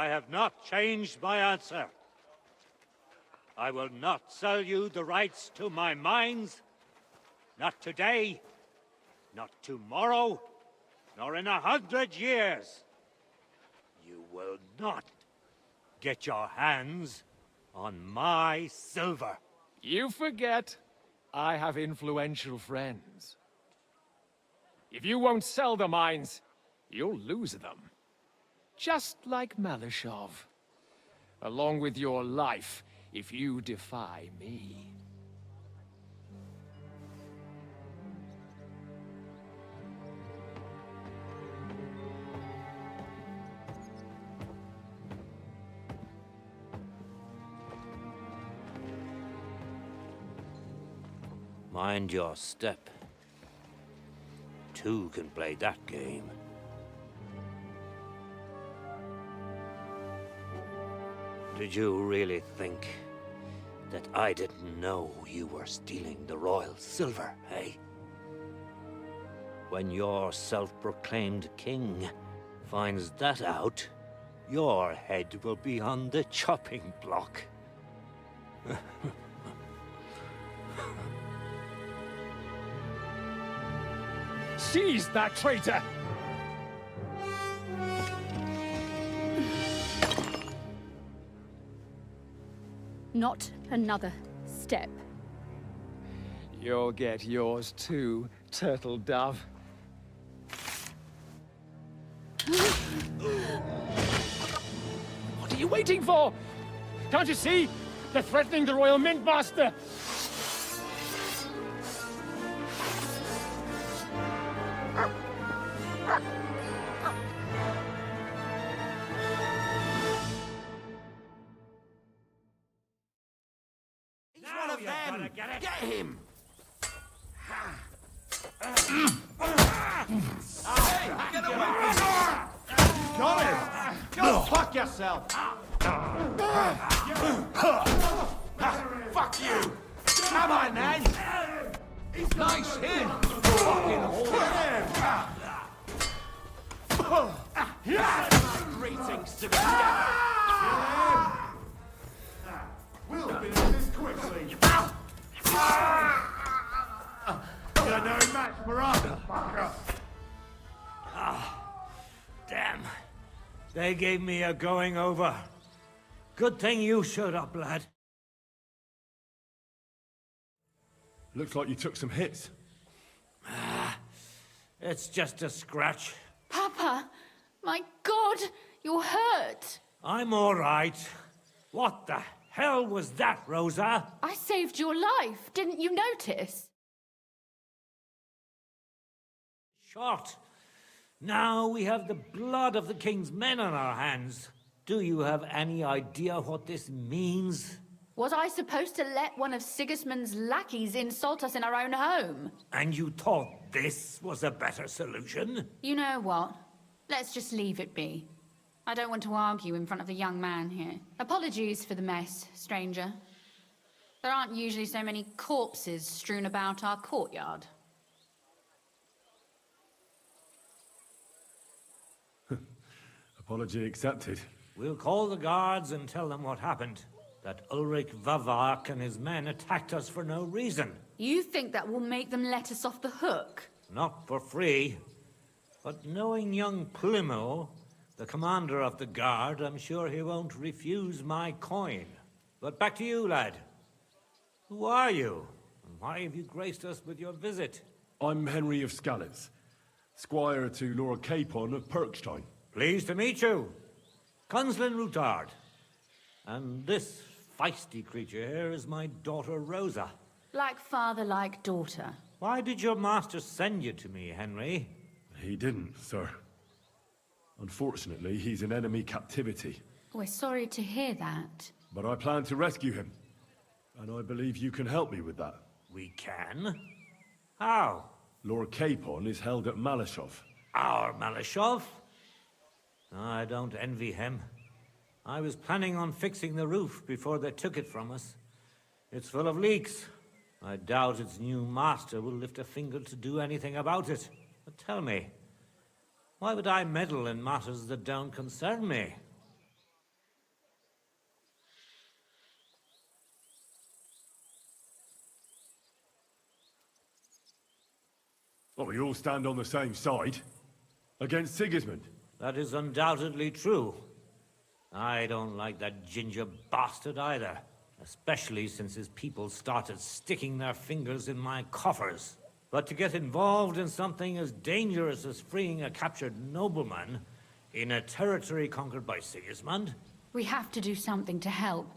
I have not changed my answer. I will not sell you the rights to my mines. Not today, not tomorrow, nor in 100 years. You will not get your hands on my silver. You forget I have influential friends. If you won't sell the mines, you'll lose them. Just like Malashov. Along with your life, if you defy me. Mind your step. Two can play that game. Did you really think that I didn't know you were stealing the royal silver, eh? When your self-proclaimed king finds that out, your head will be on the chopping block. Seize that traitor! Not another step. You'll get yours too, turtle dove. What are you waiting for? Can't you see? They're threatening the Royal Mint Master! He's one of them! Get him! Hey, get away! Got him! Go fuck yourself! Fuck you! Come on, man! Nice hit! Fucking whore! Greetings to me! We'll finish this quickly. You're no match for us, fucker. Damn. They gave me a going over. Good thing you showed up, lad. Looks like you took some hits. It's just a scratch. Papa, my God, you're hurt. I'm all right. What the hell was that, Rosa? I saved your life. Didn't you notice? Shot. Now we have the blood of the king's men on our hands. Do you have any idea what this means? Was I supposed to let one of Sigismund's lackeys insult us in our own home? And you thought this was a better solution? You know what? Let's just leave it be. I don't want to argue in front of the young man here. Apologies for the mess, stranger. There aren't usually so many corpses strewn about our courtyard. Apology accepted. We'll call the guards and tell them what happened. That Ulrich Vavak and his men attacked us for no reason. You think that will make them let us off the hook? Not for free. But knowing young Plimo, the commander of the guard, I'm sure he won't refuse my coin. But back to you, lad. Who are you? And why have you graced us with your visit? I'm Henry of Skalitz, squire to Lord Capon of Perkstein. Pleased to meet you. Conslin Routard. And this feisty creature here is my daughter Rosa. Like father, like daughter. Why did your master send you to me, Henry? He didn't, sir. Unfortunately, he's in enemy captivity. We're sorry to hear that. But I plan to rescue him. And I believe you can help me with that. We can? How? Lord Capon is held at Malashov. Our Malashov? I don't envy him. I was planning on fixing the roof before they took it from us. It's full of leaks. I doubt its new master will lift a finger to do anything about it. But tell me, why would I meddle in matters that don't concern me? Well, we all stand on the same side. Against Sigismund. That is undoubtedly true. I don't like that ginger bastard either. Especially since his people started sticking their fingers in my coffers. But to get involved in something as dangerous as freeing a captured nobleman in a territory conquered by Sigismund? We have to do something to help.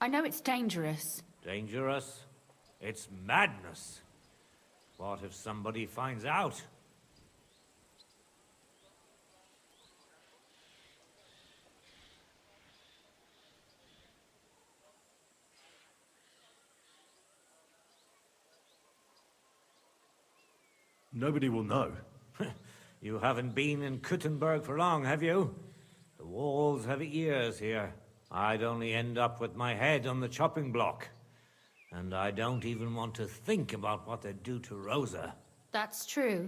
I know it's dangerous. Dangerous? It's madness. What if somebody finds out? Nobody will know. You haven't been in Kuttenberg for long, have you? The walls have ears here. I'd only end up with my head on the chopping block. And I don't even want to think about what they'd do to Rosa. That's true.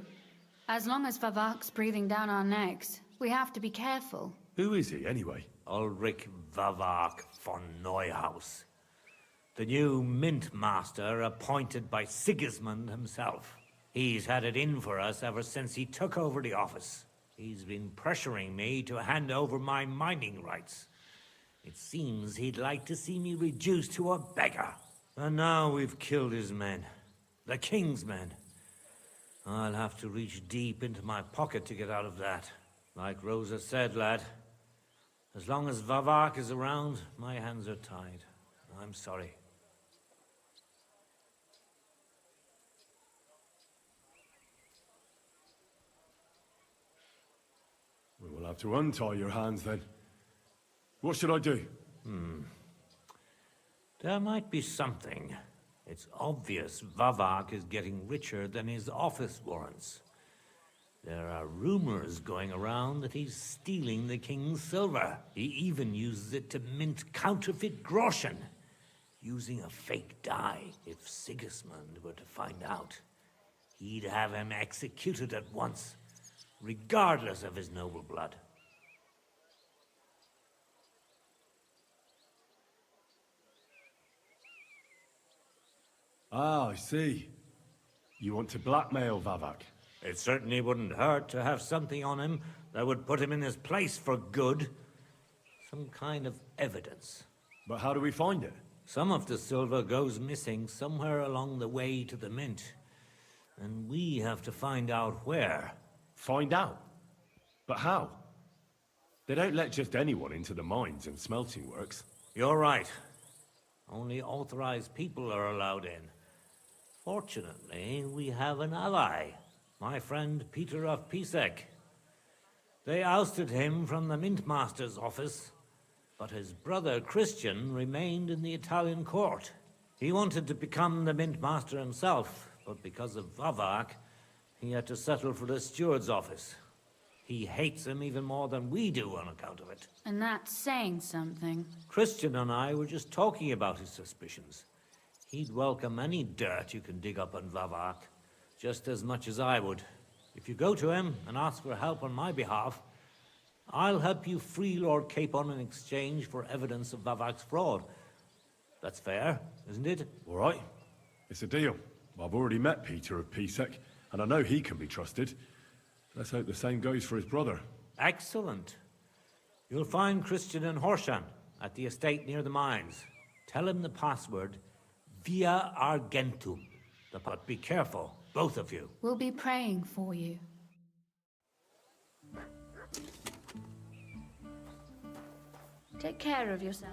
As long as Vavak's breathing down our necks, we have to be careful. Who is he, anyway? Ulrich Vavak von Neuhaus. The new mint master appointed by Sigismund himself. He's had it in for us ever since he took over the office. He's been pressuring me to hand over my mining rights. It seems he'd like to see me reduced to a beggar. And now we've killed his men. The king's men. I'll have to reach deep into my pocket to get out of that. Like Rosa said, lad, as long as Vavak is around, my hands are tied. I'm sorry. We will have to untie your hands then. What should I do? There might be something. It's obvious Vavak is getting richer than his office warrants. There are rumors going around that he's stealing the king's silver. He even uses it to mint counterfeit groschen, using a fake dye. If Sigismund were to find out, he'd have him executed at once, regardless of his noble blood. Ah, I see. You want to blackmail Vavak? It certainly wouldn't hurt to have something on him that would put him in his place for good. Some kind of evidence. But how do we find it? Some of the silver goes missing somewhere along the way to the mint. And we have to find out where. Find out? But how? They don't let just anyone into the mines and smelting works. You're right. Only authorized people are allowed in. Fortunately, we have an ally. My friend Peter of Pisek. They ousted him from the Mint Master's office, but his brother Christian remained in the Italian court. He wanted to become the Mint Master himself, but because of Vavak, he had to settle for the steward's office. He hates him even more than we do on account of it. And that's saying something. Christian and I were just talking about his suspicions. He'd welcome any dirt you can dig up on Vavak, just as much as I would. If you go to him and ask for help on my behalf, I'll help you free Lord Capon in exchange for evidence of Vavak's fraud. That's fair, isn't it? All right. It's a deal. I've already met Peter of Pisek, and I know he can be trusted. Let's hope the same goes for his brother. Excellent. You'll find Christian and Horshan at the estate near the mines. Tell him the password, Via Argentum. But be careful, both of you. We'll be praying for you. Take care of yourself.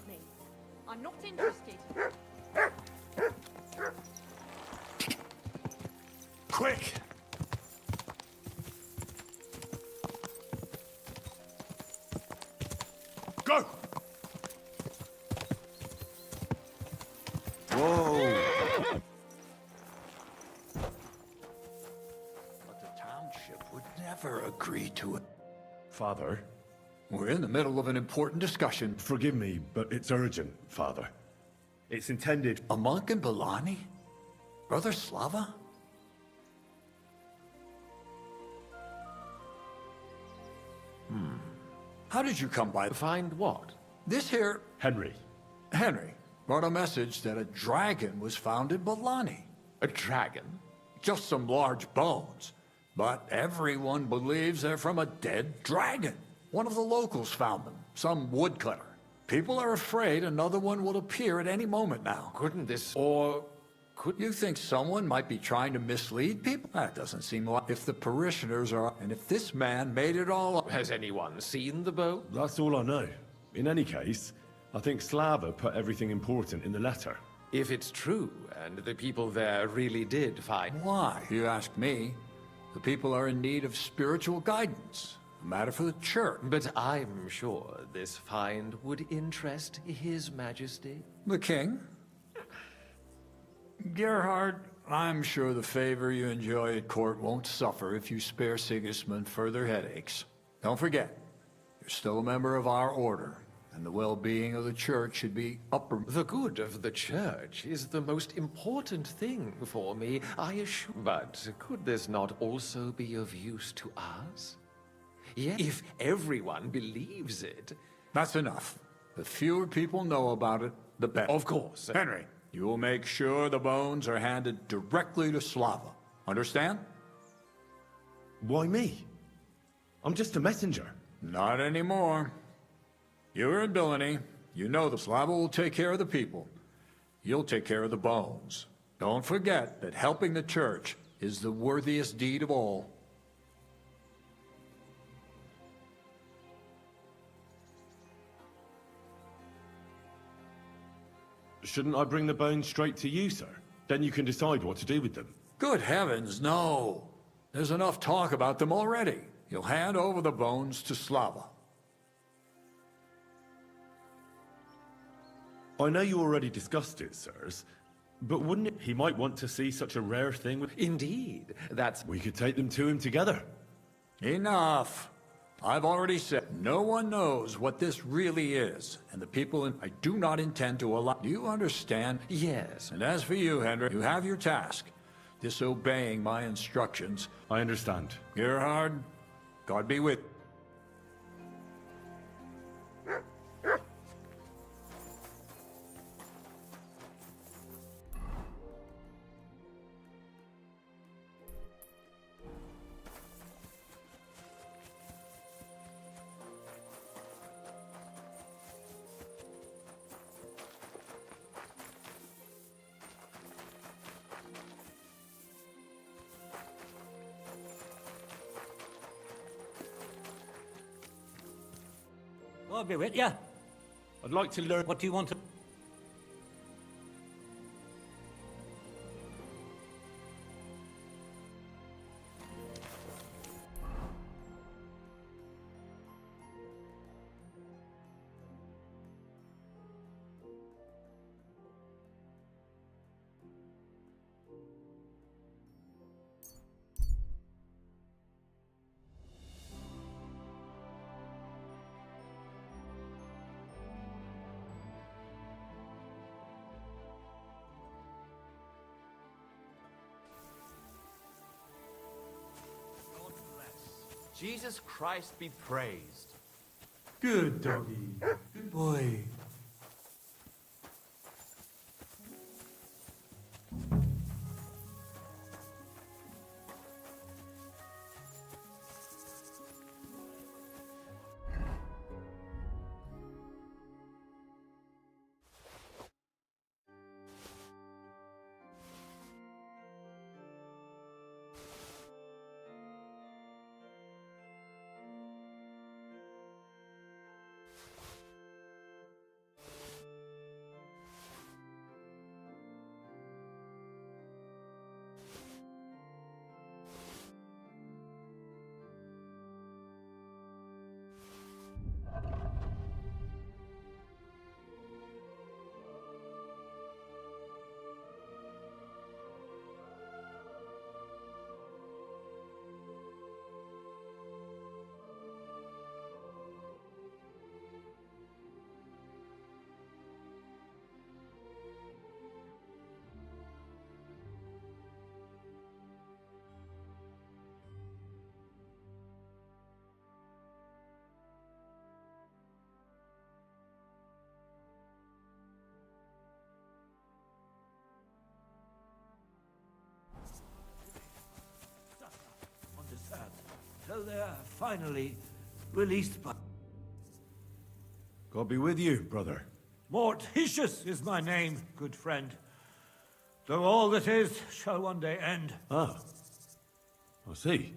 me. I'm not interested. Quick! Go! Whoa! But the township would never agree to it. Father? We're in the middle of an important discussion. Forgive me, but it's urgent, Father. It's intended... A monk in Belani? Brother Slava? How did you come by? Find what? This here... Henry. Henry brought a message that a dragon was found in Belani. A dragon? Just some large bones. But everyone believes they're from a dead dragon. One of the locals found them, some woodcutter. People are afraid another one will appear at any moment now. Couldn't this... Or could you think someone might be trying to mislead people? That doesn't seem like... If the parishioners are... And if this man made it all up... Has anyone seen the bow? That's all I know. In any case, I think Slava put everything important in the letter. If it's true, and the people there really did find... Why? You ask me. The people are in need of spiritual guidance. A matter for the church. But I'm sure this find would interest His Majesty. The king? Gerhard, I'm sure the favor you enjoy at court won't suffer if you spare Sigismund further headaches. Don't forget, you're still a member of our order, and the well-being of the church should be upper... The good of the church is the most important thing for me, I assure. But could this not also be of use to us? Yes, if everyone believes it. That's enough. The fewer people know about it, the better. Of course. Henry, you will make sure the bones are handed directly to Slava. Understand? Why me? I'm just a messenger. Not anymore. You're in Bilany. You know the Slava will take care of the people. You'll take care of the bones. Don't forget that helping the church is the worthiest deed of all. Shouldn't I bring the bones straight to you, sir? Then you can decide what to do with them. Good heavens, no. There's enough talk about them already. You'll hand over the bones to Slava. I know you already discussed it, sirs, but wouldn't it... He might want to see such a rare thing with... Indeed, that's... We could take them to him together. Enough. I've already said, no one knows what this really is, and the people in... I do not intend to allow... Do you understand? Yes. And as for you, Henry, you have your task. Disobeying my instructions. I understand. Gerhard, God be with... I'll be with you. I'd like to learn... What do you want to... Jesus Christ be praised. Good doggy. Good boy. finally released by... God be with you, brother. Mortitius is my name, good friend. Though all that is shall one day end. Ah. I see.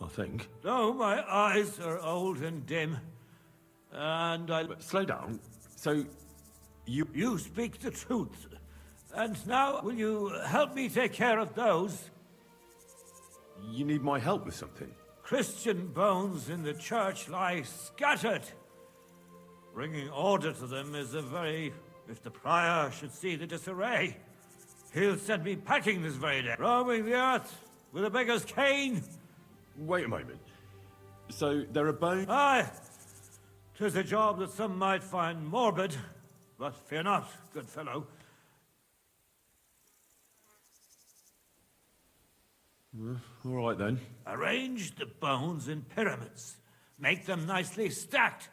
I think. Though my eyes are old and dim, and I... But slow down. So, You speak the truth. And now, will you help me take care of those? You need my help with something? Christian bones in the church lie scattered. Bringing order to them is a very... If the prior should see the disarray, he'll send me packing this very day, roaming the earth with a beggar's cane. Wait a moment. So, there are bones... Aye. 'Tis a job that some might find morbid, but fear not, good fellow. All right, then. Arrange the bones in pyramids. Make them nicely stacked.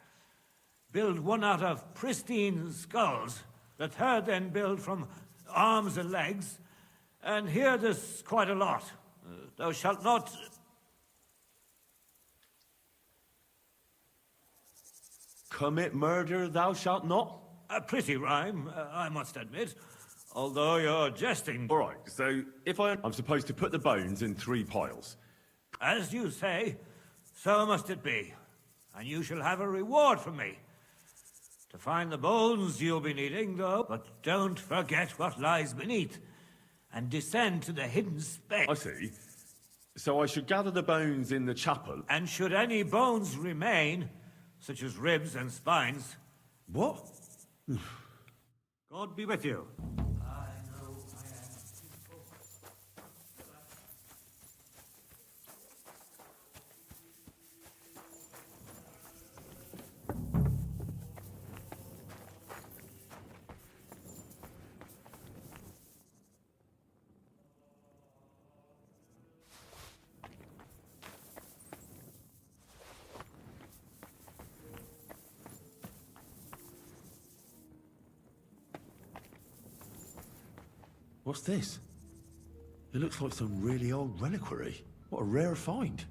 Build one out of pristine skulls. The third then build from arms and legs. And here there's quite a lot. Thou shalt not... Commit murder, thou shalt not? A pretty rhyme, I must admit. Although you're jesting. All right, so if I'm supposed to put the bones in 3 piles. As you say, so must it be. And you shall have a reward from me. To find the bones you'll be needing, though, but don't forget what lies beneath. And descend to the hidden space. I see. So I should gather the bones in the chapel. And should any bones remain, such as ribs and spines... What? God be with you. What's this? It looks like some really old reliquary. What a rare find.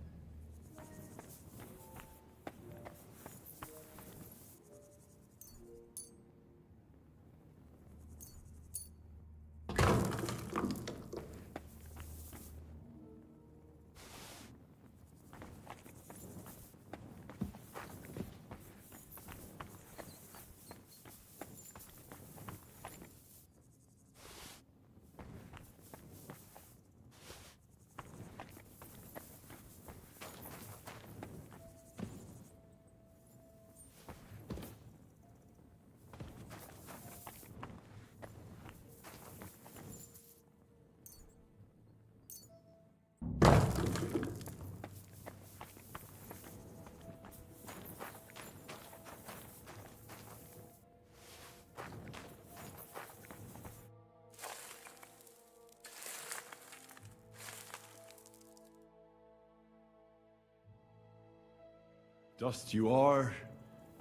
Dust you are,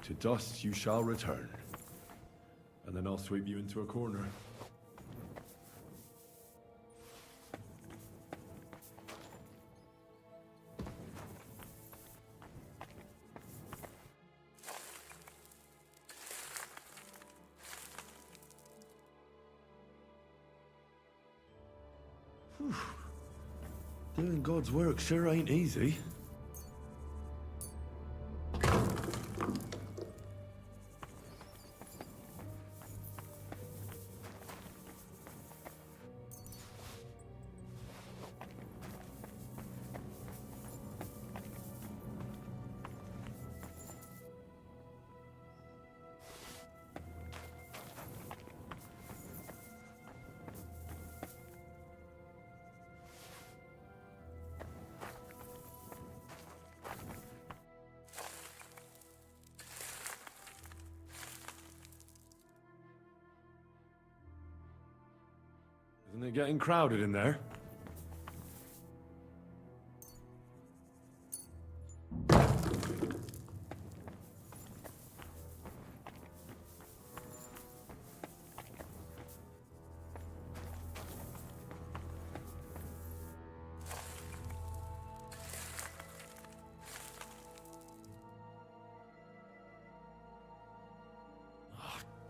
to dust you shall return. And then I'll sweep you into a corner. Whew. Doing God's work sure ain't easy. Isn't it getting crowded in there?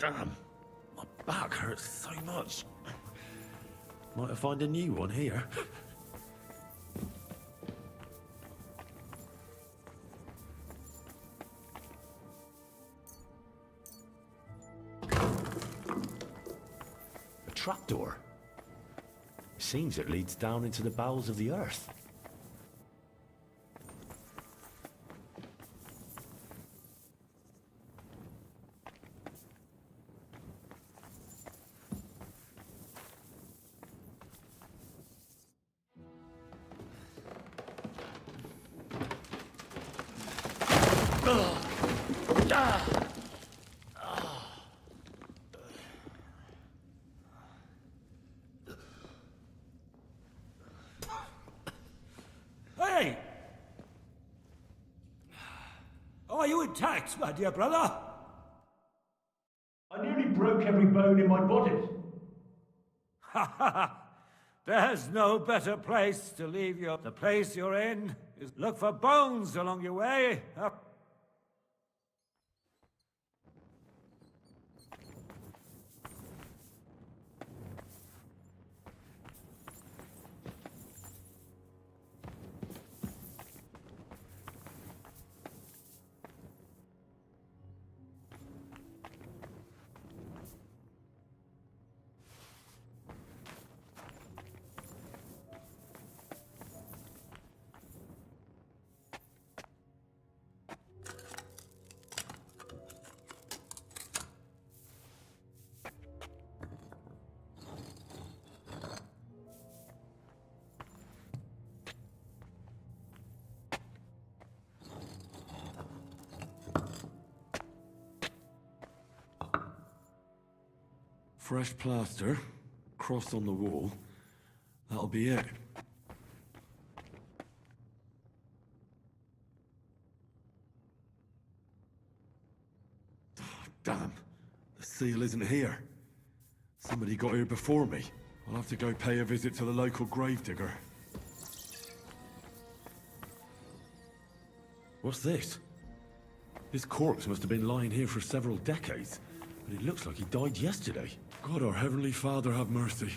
damn. My back hurts so much. Might have found a new one here. A trapdoor. Seems it leads down into the bowels of the earth. Hey! Are you intact, my dear brother? I nearly broke every bone in my body. Ha ha ha! There's no better place to leave you. The place you're in is look for bones along your way. Fresh plaster, cross on the wall. That'll be it. Damn, the seal isn't here. Somebody got here before me. I'll have to go pay a visit to the local gravedigger. What's this? This corpse must have been lying here for several decades, but it looks like he died yesterday. God, our Heavenly Father, have mercy.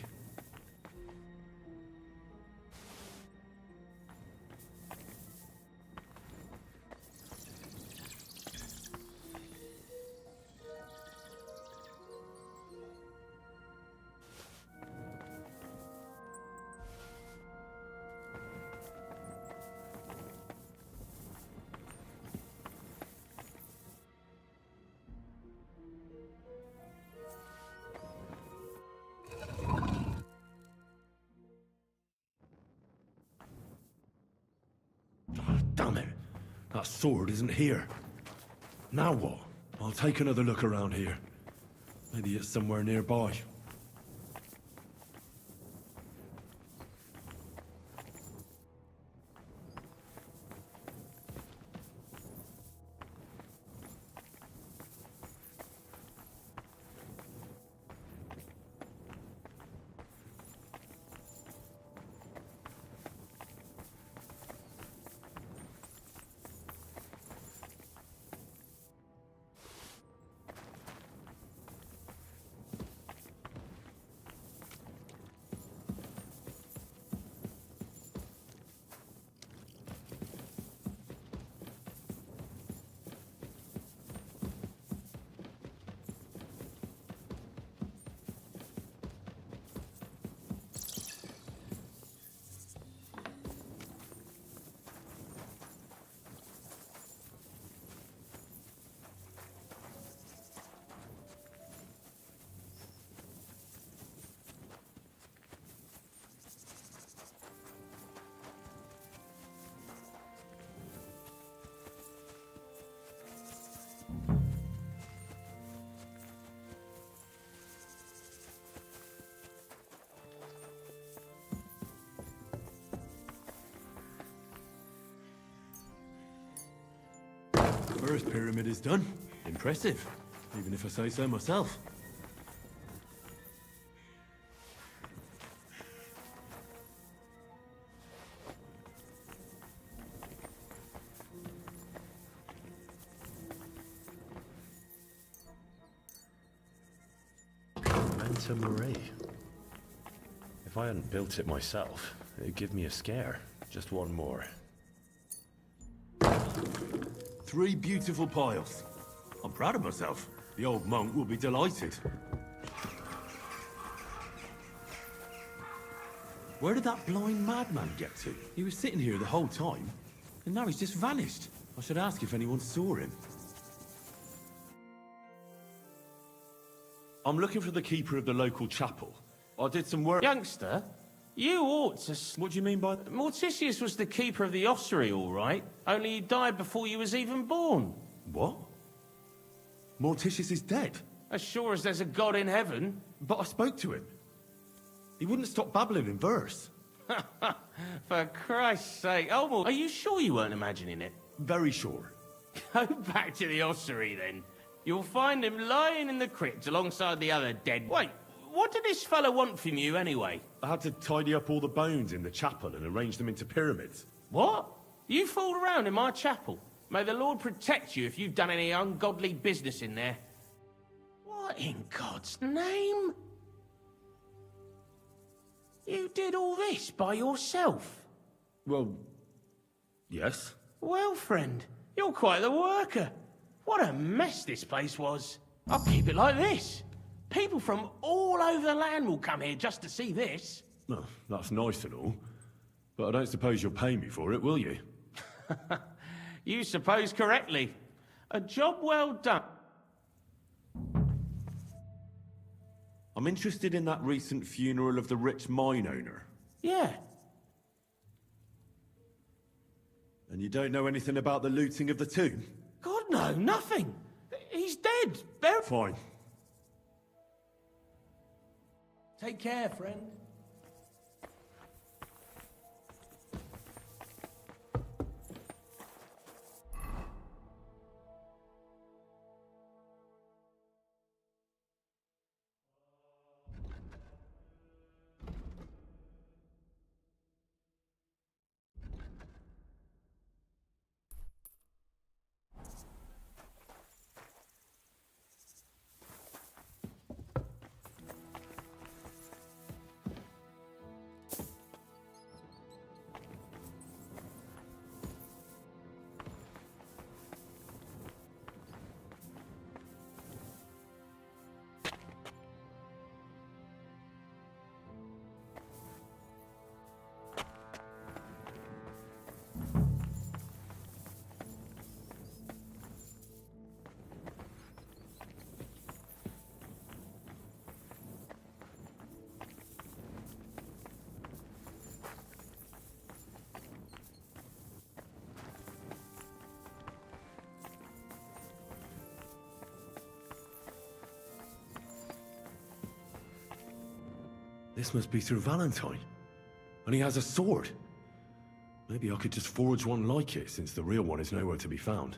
Damn it! That sword isn't here. Now what? I'll take another look around here. Maybe it's somewhere nearby. First pyramid is done. Impressive, even if I say so myself. Santa Marie. If I hadn't built it myself, it'd give me a scare. Just one more. 3 beautiful piles. I'm proud of myself. The old monk will be delighted. Where did that blind madman get to? He was sitting here the whole time, and now he's just vanished. I should ask if anyone saw him. I'm looking for the keeper of the local chapel. I did some work... Youngster, you ought to... What do you mean by... Morticius was the keeper of the ossuary, all right. Only he died before you was even born. What? Morticius is dead? As sure as there's a God in heaven. But I spoke to him. He wouldn't stop babbling in verse. For Christ's sake. Oh, are you sure you weren't imagining it? Very sure. Go back to the ossuary, then. You'll find him lying in the crypt alongside the other dead... Wait, what did this fella want from you, anyway? I had to tidy up all the bones in the chapel and arrange them into pyramids. What? You fooled around in my chapel? May the Lord protect you if you've done any ungodly business in there. What in God's name? You did all this by yourself? Well, yes. Well, friend, you're quite the worker. What a mess this place was. I'll keep it like this. People from all over the land will come here just to see this. Well, that's nice and all. But I don't suppose you'll pay me for it, will you? You suppose correctly. A job well done. I'm interested in that recent funeral of the rich mine owner. Yeah. And you don't know anything about the looting of the tomb? God, no, nothing. He's dead. Fine. Take care, friend. This must be Sir Valentine. And he has a sword. Maybe I could just forge one like it, since the real one is nowhere to be found.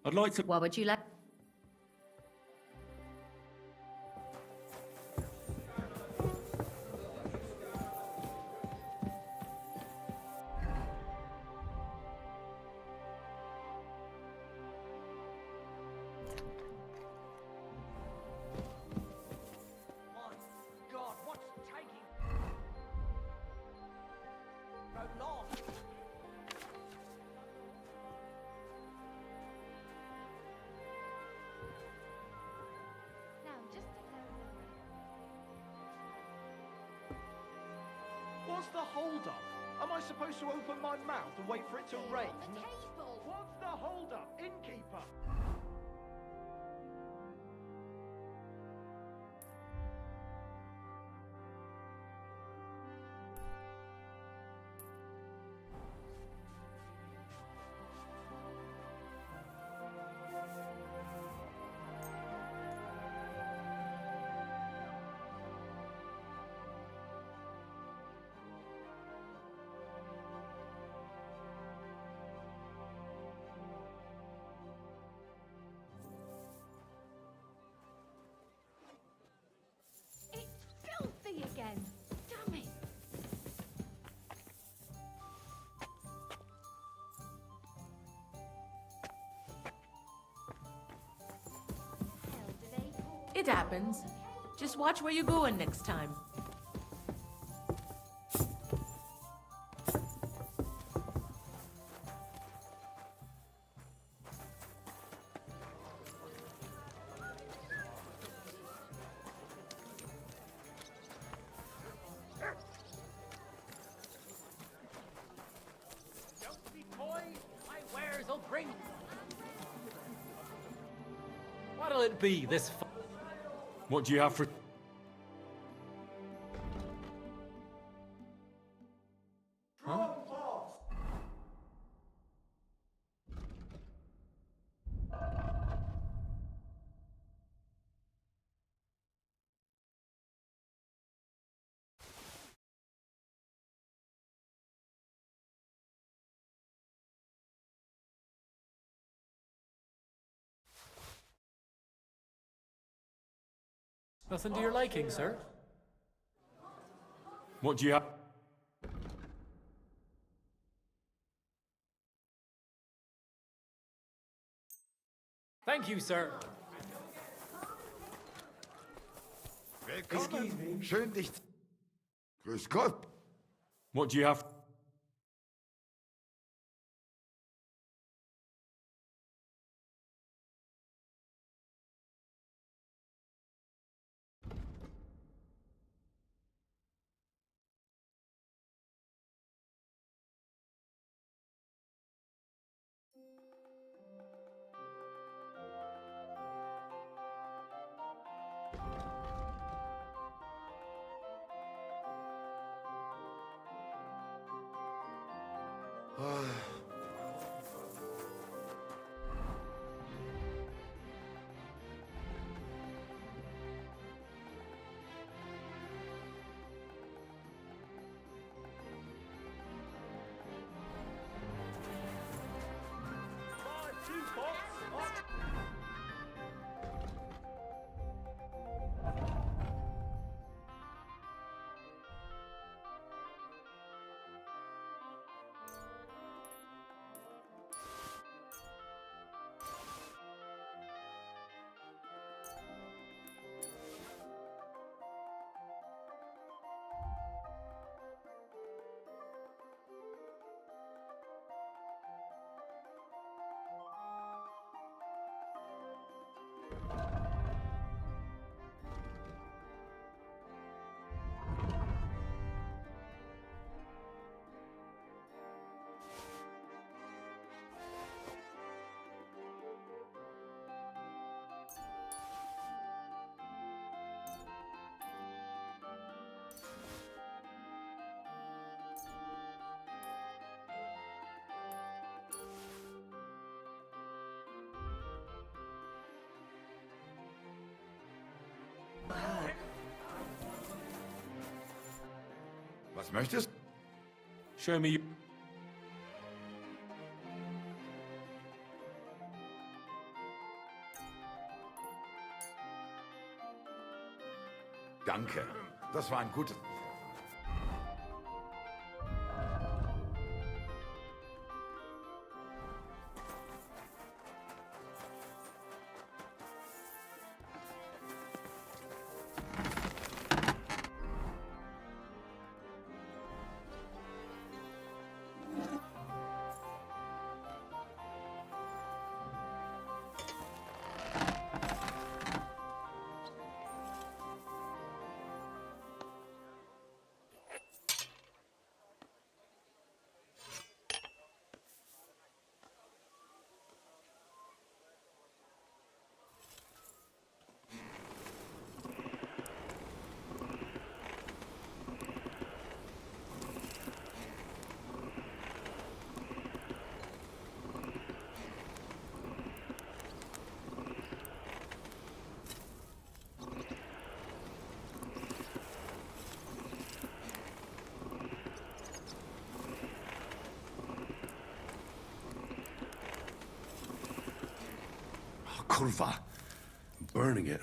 I'd like to... What would you like? What's the hold-up? Am I supposed to open my mouth and wait for it to rain? What's the hold-up, innkeeper? Filthy again. Damn it. It happens. Just watch where you're going next time. What'll it be this What do you have for... Nothing to your liking, sir? What do you have? Thank you, sir. Excuse me. Schön dich... Grüß Gott. What do you have? Was möchtest? Show me you... Danke. Das war ein gutes... Kurva. I'm burning it.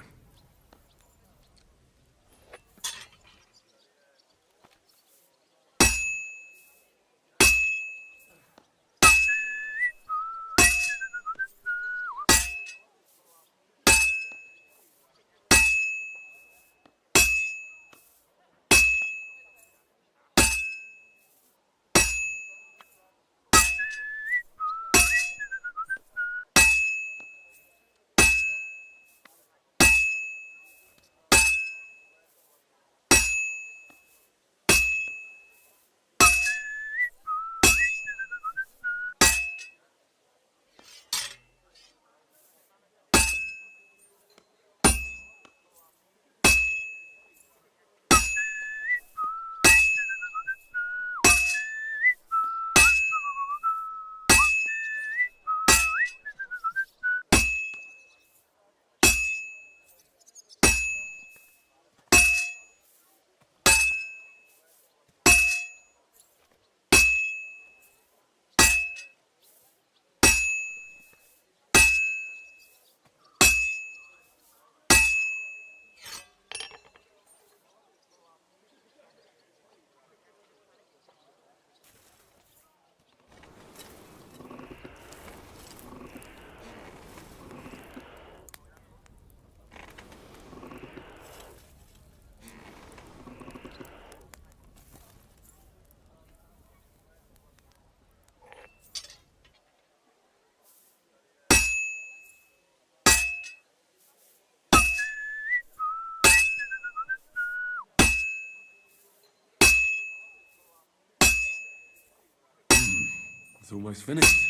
It's almost finished.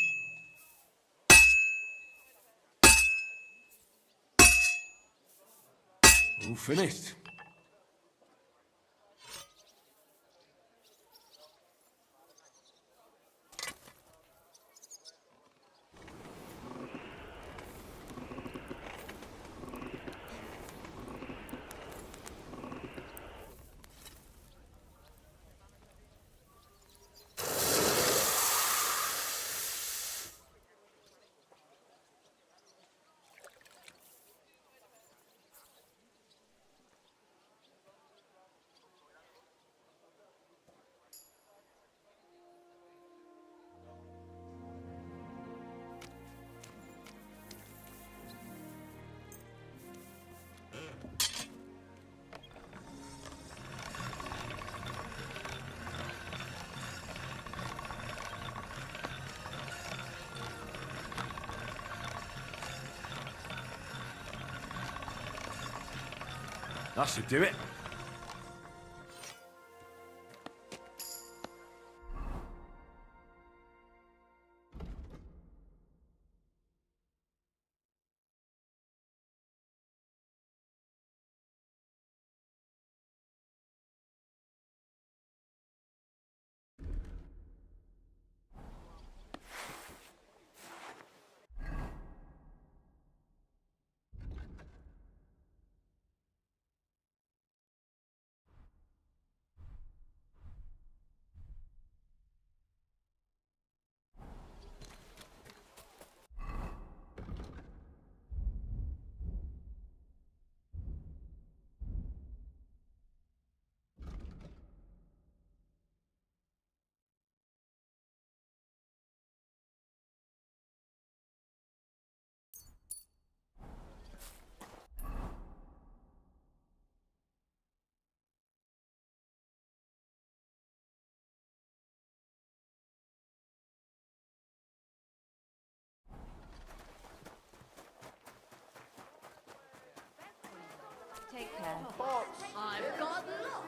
All finished. That should do it. Take care. I've got luck.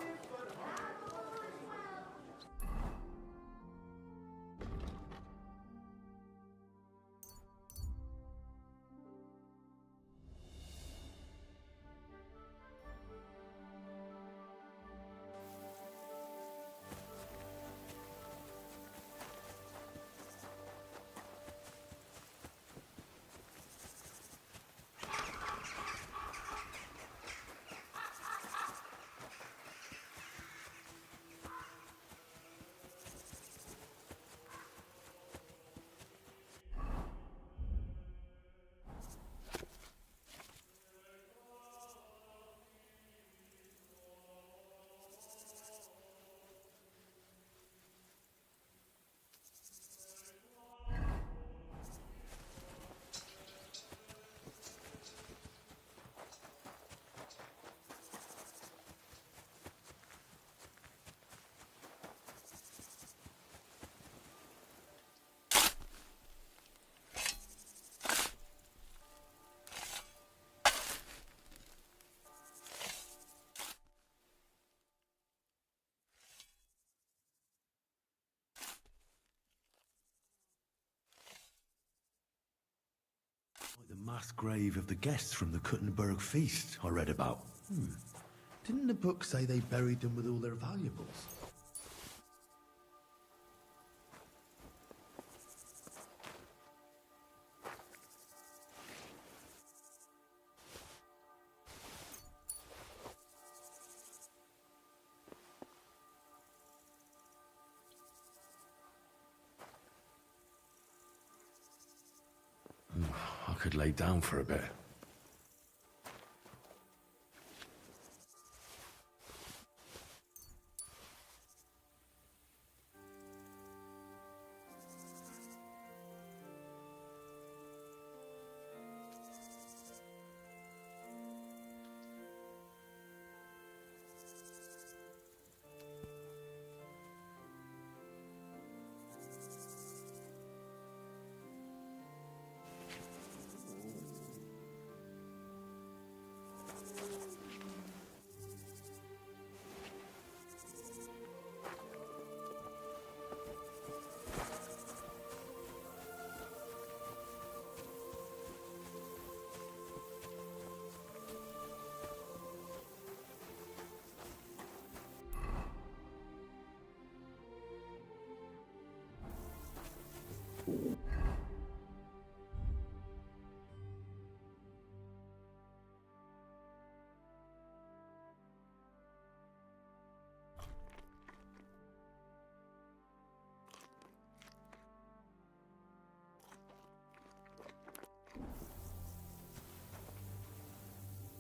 mass grave of the guests from the Kuttenberg feast I read about. Didn't the book say they buried them with all their valuables? I could lay down for a bit.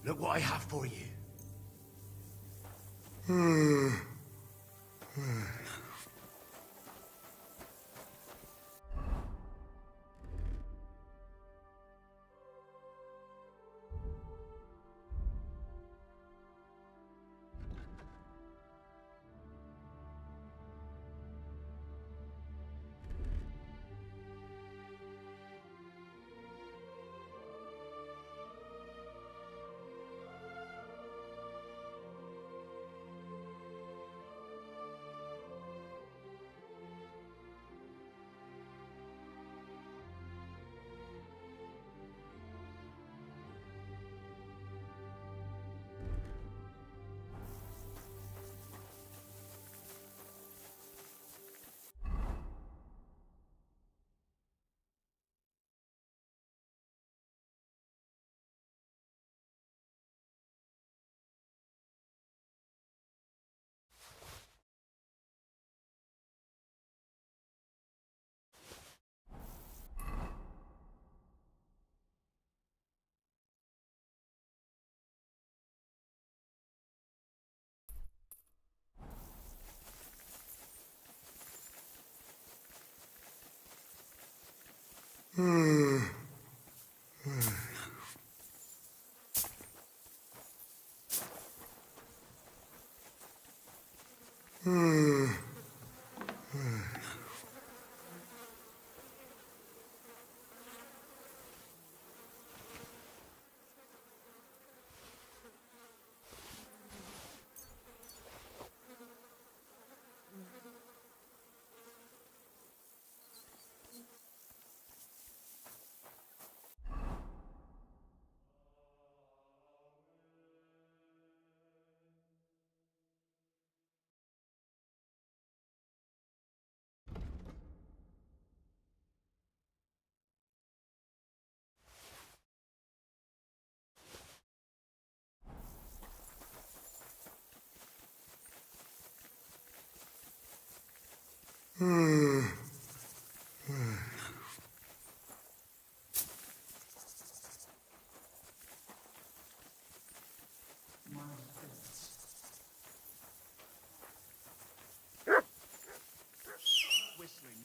Look what I have for you.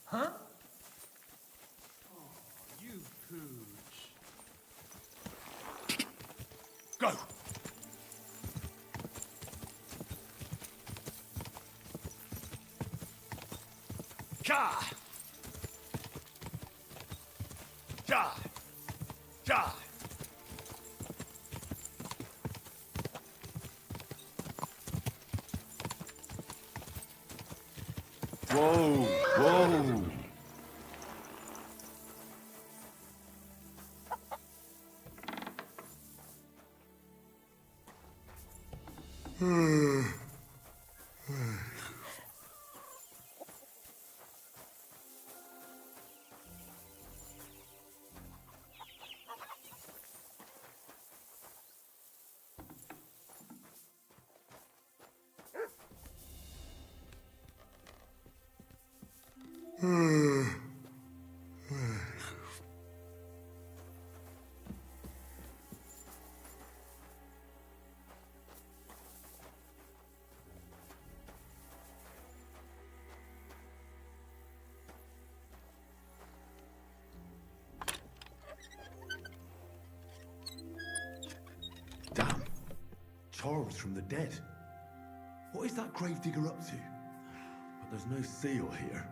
Huh? Oh, you pooch. Go! Ja! Ja! Ja! Whoa! Whoa! Damn. Charles from the dead. What is that gravedigger up to? But there's no seal here.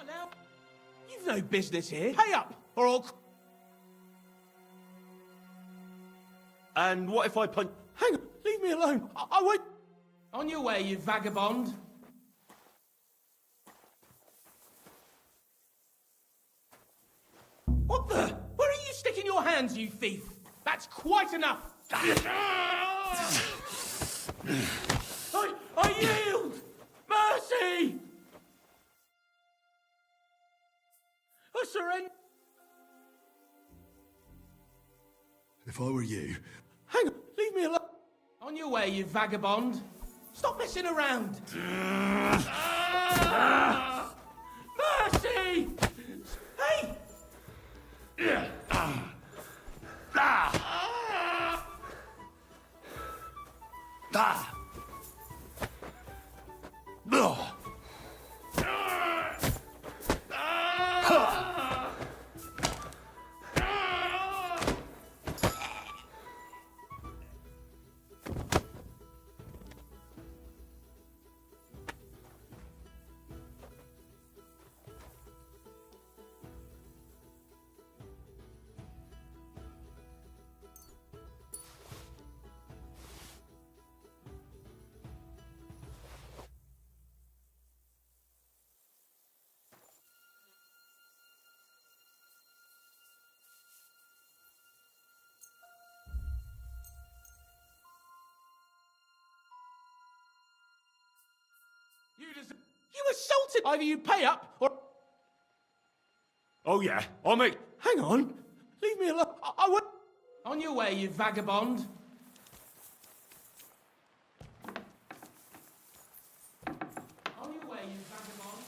Now, you've no business here. Pay up, or I'll... And what if I punch... Hang on, leave me alone. I won't... On your way, you vagabond. What the? Where are you sticking your hands, you thief? That's quite enough. I yield! Mercy! I surrender. If I were you... Hang on, leave me alone. On your way, you vagabond. Stop messing around. Mercy! Hey! You assaulted! Either you pay up, or... Oh yeah, I'll make... Hang on. Leave me alone. I won't... On your way, you vagabond. On your way, you vagabond.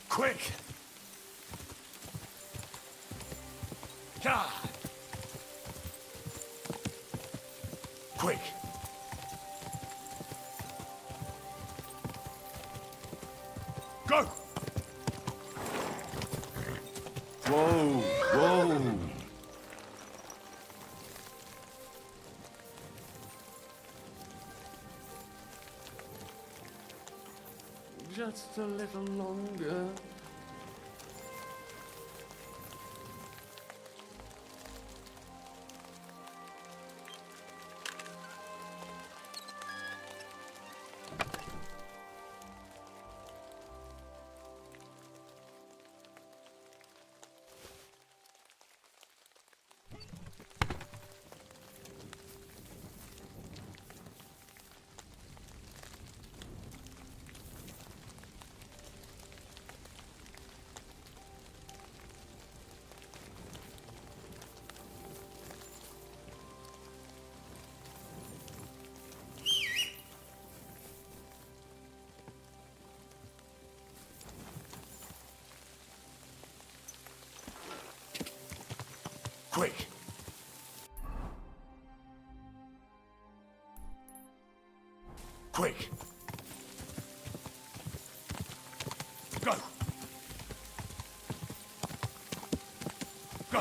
Quick! God! Quick! just a little longer. Quick! Quick! Go! Go!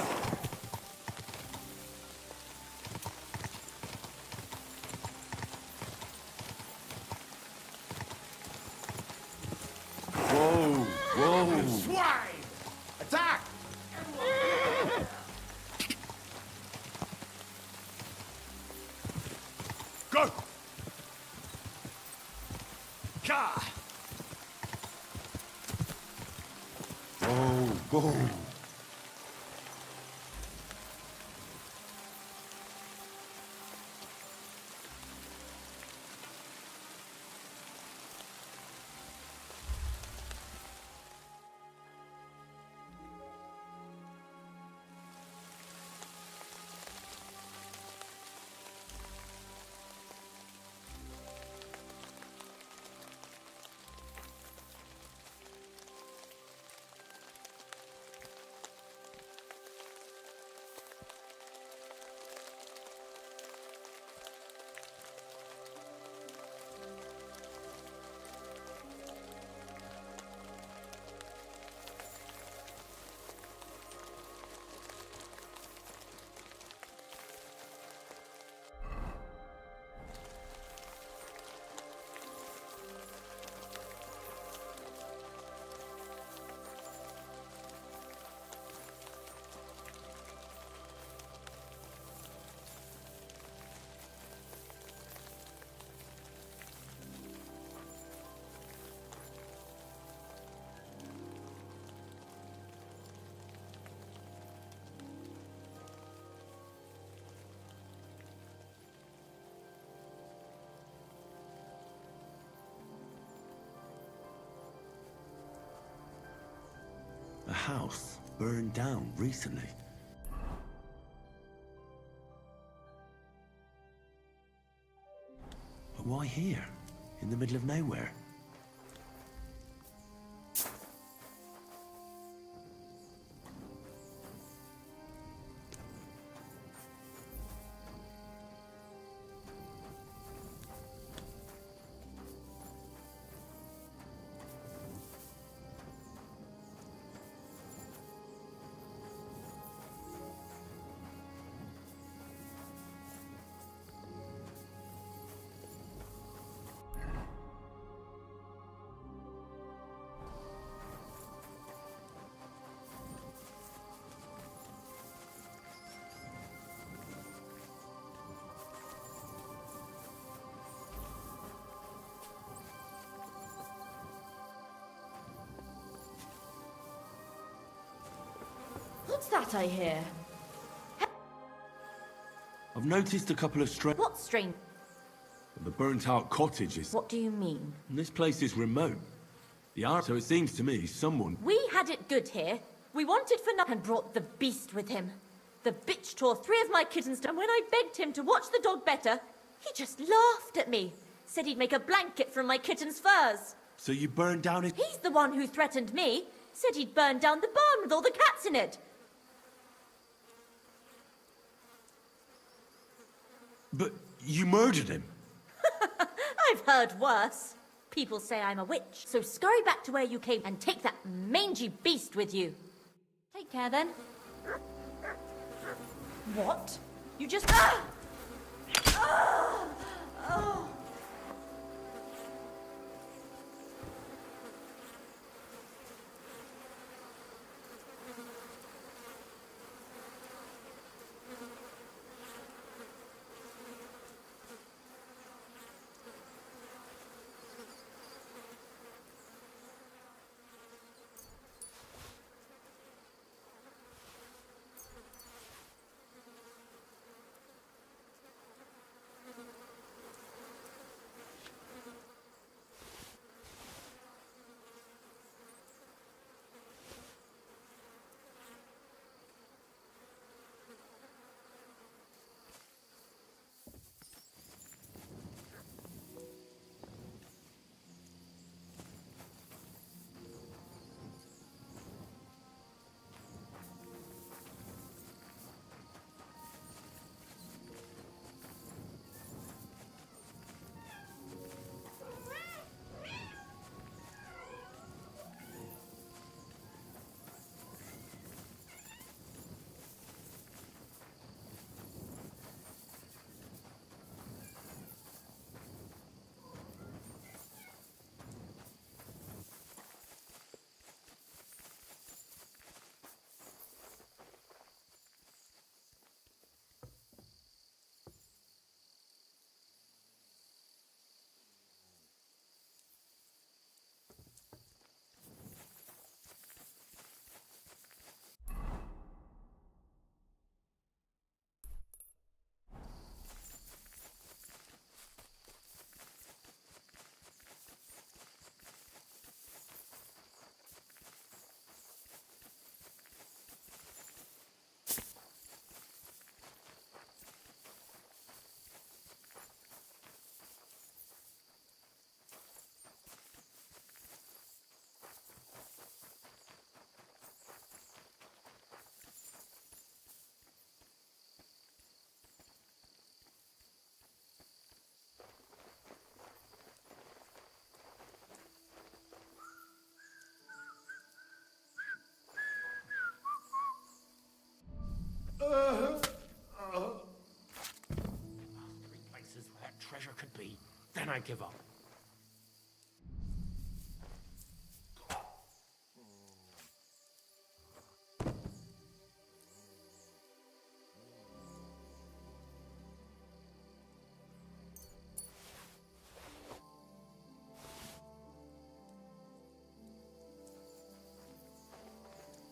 Whoa! Whoa! Swine! Attack! Go! Ka! Whoa! Whoa! A house burned down recently. But why here? In the middle of nowhere? What's that I hear? I've noticed a couple of What strange? The burnt-out cottage is... What do you mean? This place is remote. The art, so it seems to me, someone... We had it good here. We wanted for nothing and brought the beast with him. The bitch tore 3 of my kittens down. When I begged him to watch the dog better, he just laughed at me. Said he'd make a blanket from my kitten's furs. So you burned down his... He's the one who threatened me. Said he'd burn down the barn with all the cats in it. But you murdered him. I've heard worse. People say I'm a witch. So scurry back to where you came and take that mangy beast with you. Take care then. What? You just... Ah! Ah! Oh. can I give up?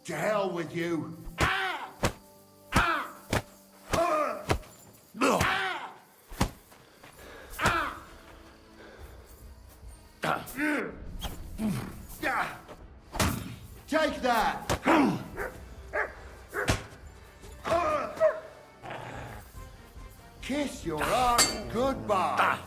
To hell with you. Take that! Kiss your aunt goodbye.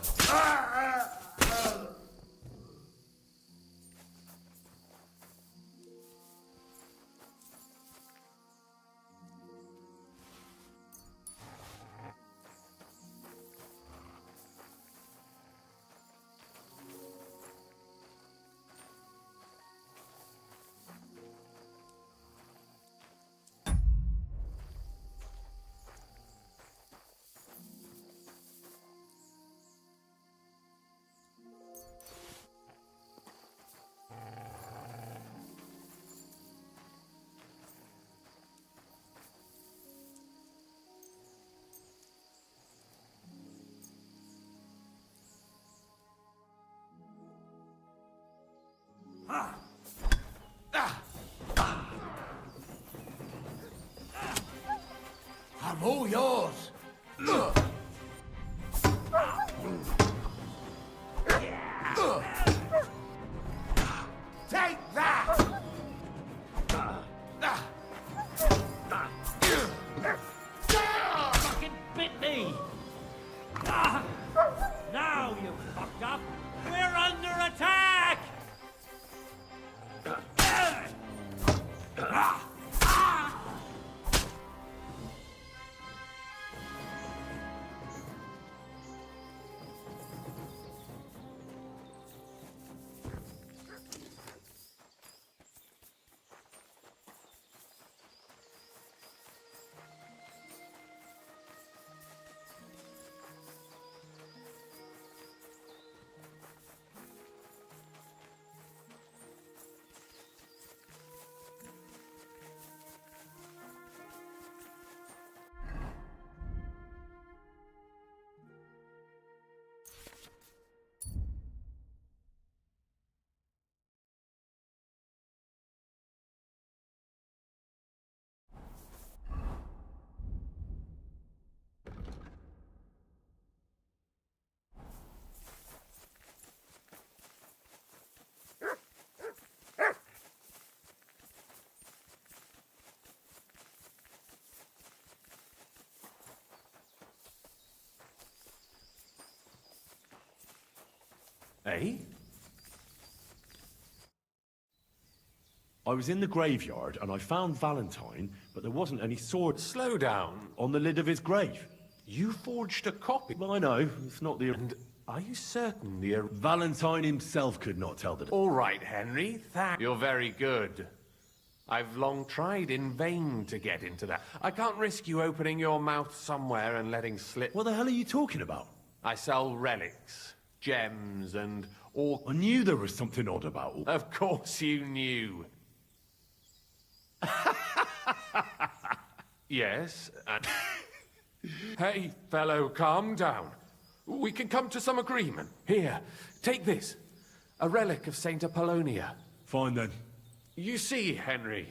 I'm all yours. Take that! Fucking bit me! Now you fucked up! We're under attack! Eh? I was in the graveyard and I found Valentine, but there wasn't any sword. Slow down. On the lid of his grave. You forged a copy. Well, I know, it's not the... And are you certain the... Valentine himself could not tell the... All right, Henry. You're very good. I've long tried in vain to get into that. I can't risk you opening your mouth somewhere and letting slip... What the hell are you talking about? I sell relics, gems, and all... I knew there was something odd about all... Of course you knew. Yes, and... Hey, fellow, calm down. We can come to some agreement. Here, take this. A relic of Saint Apollonia. Fine, then. You see, Henry,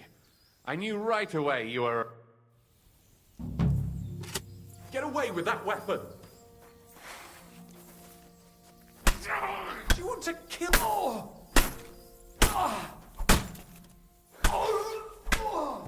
I knew right away you were... Get away with that weapon! You want to kill... Oh! Ah! Oh! Oh!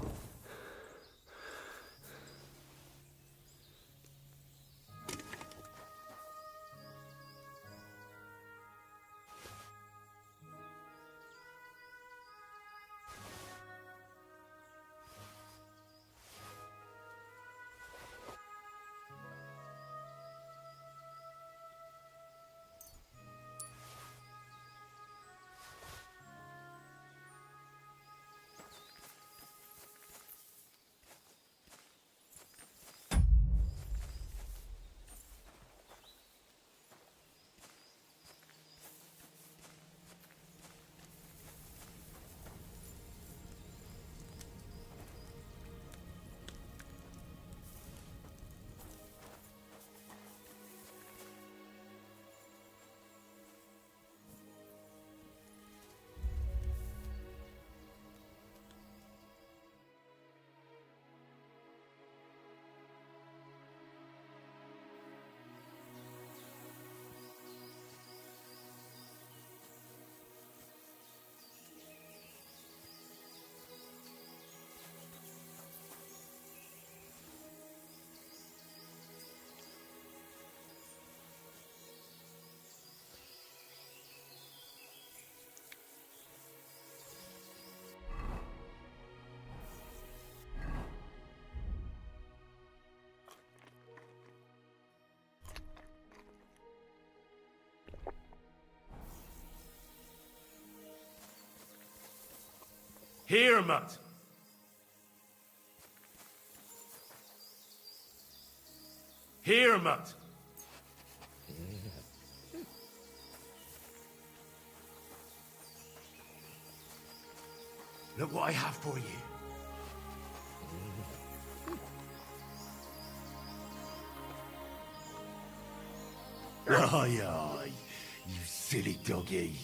Here, Mutt. Here, Mutt. Look what I have for you. Aye, aye, you silly doggy.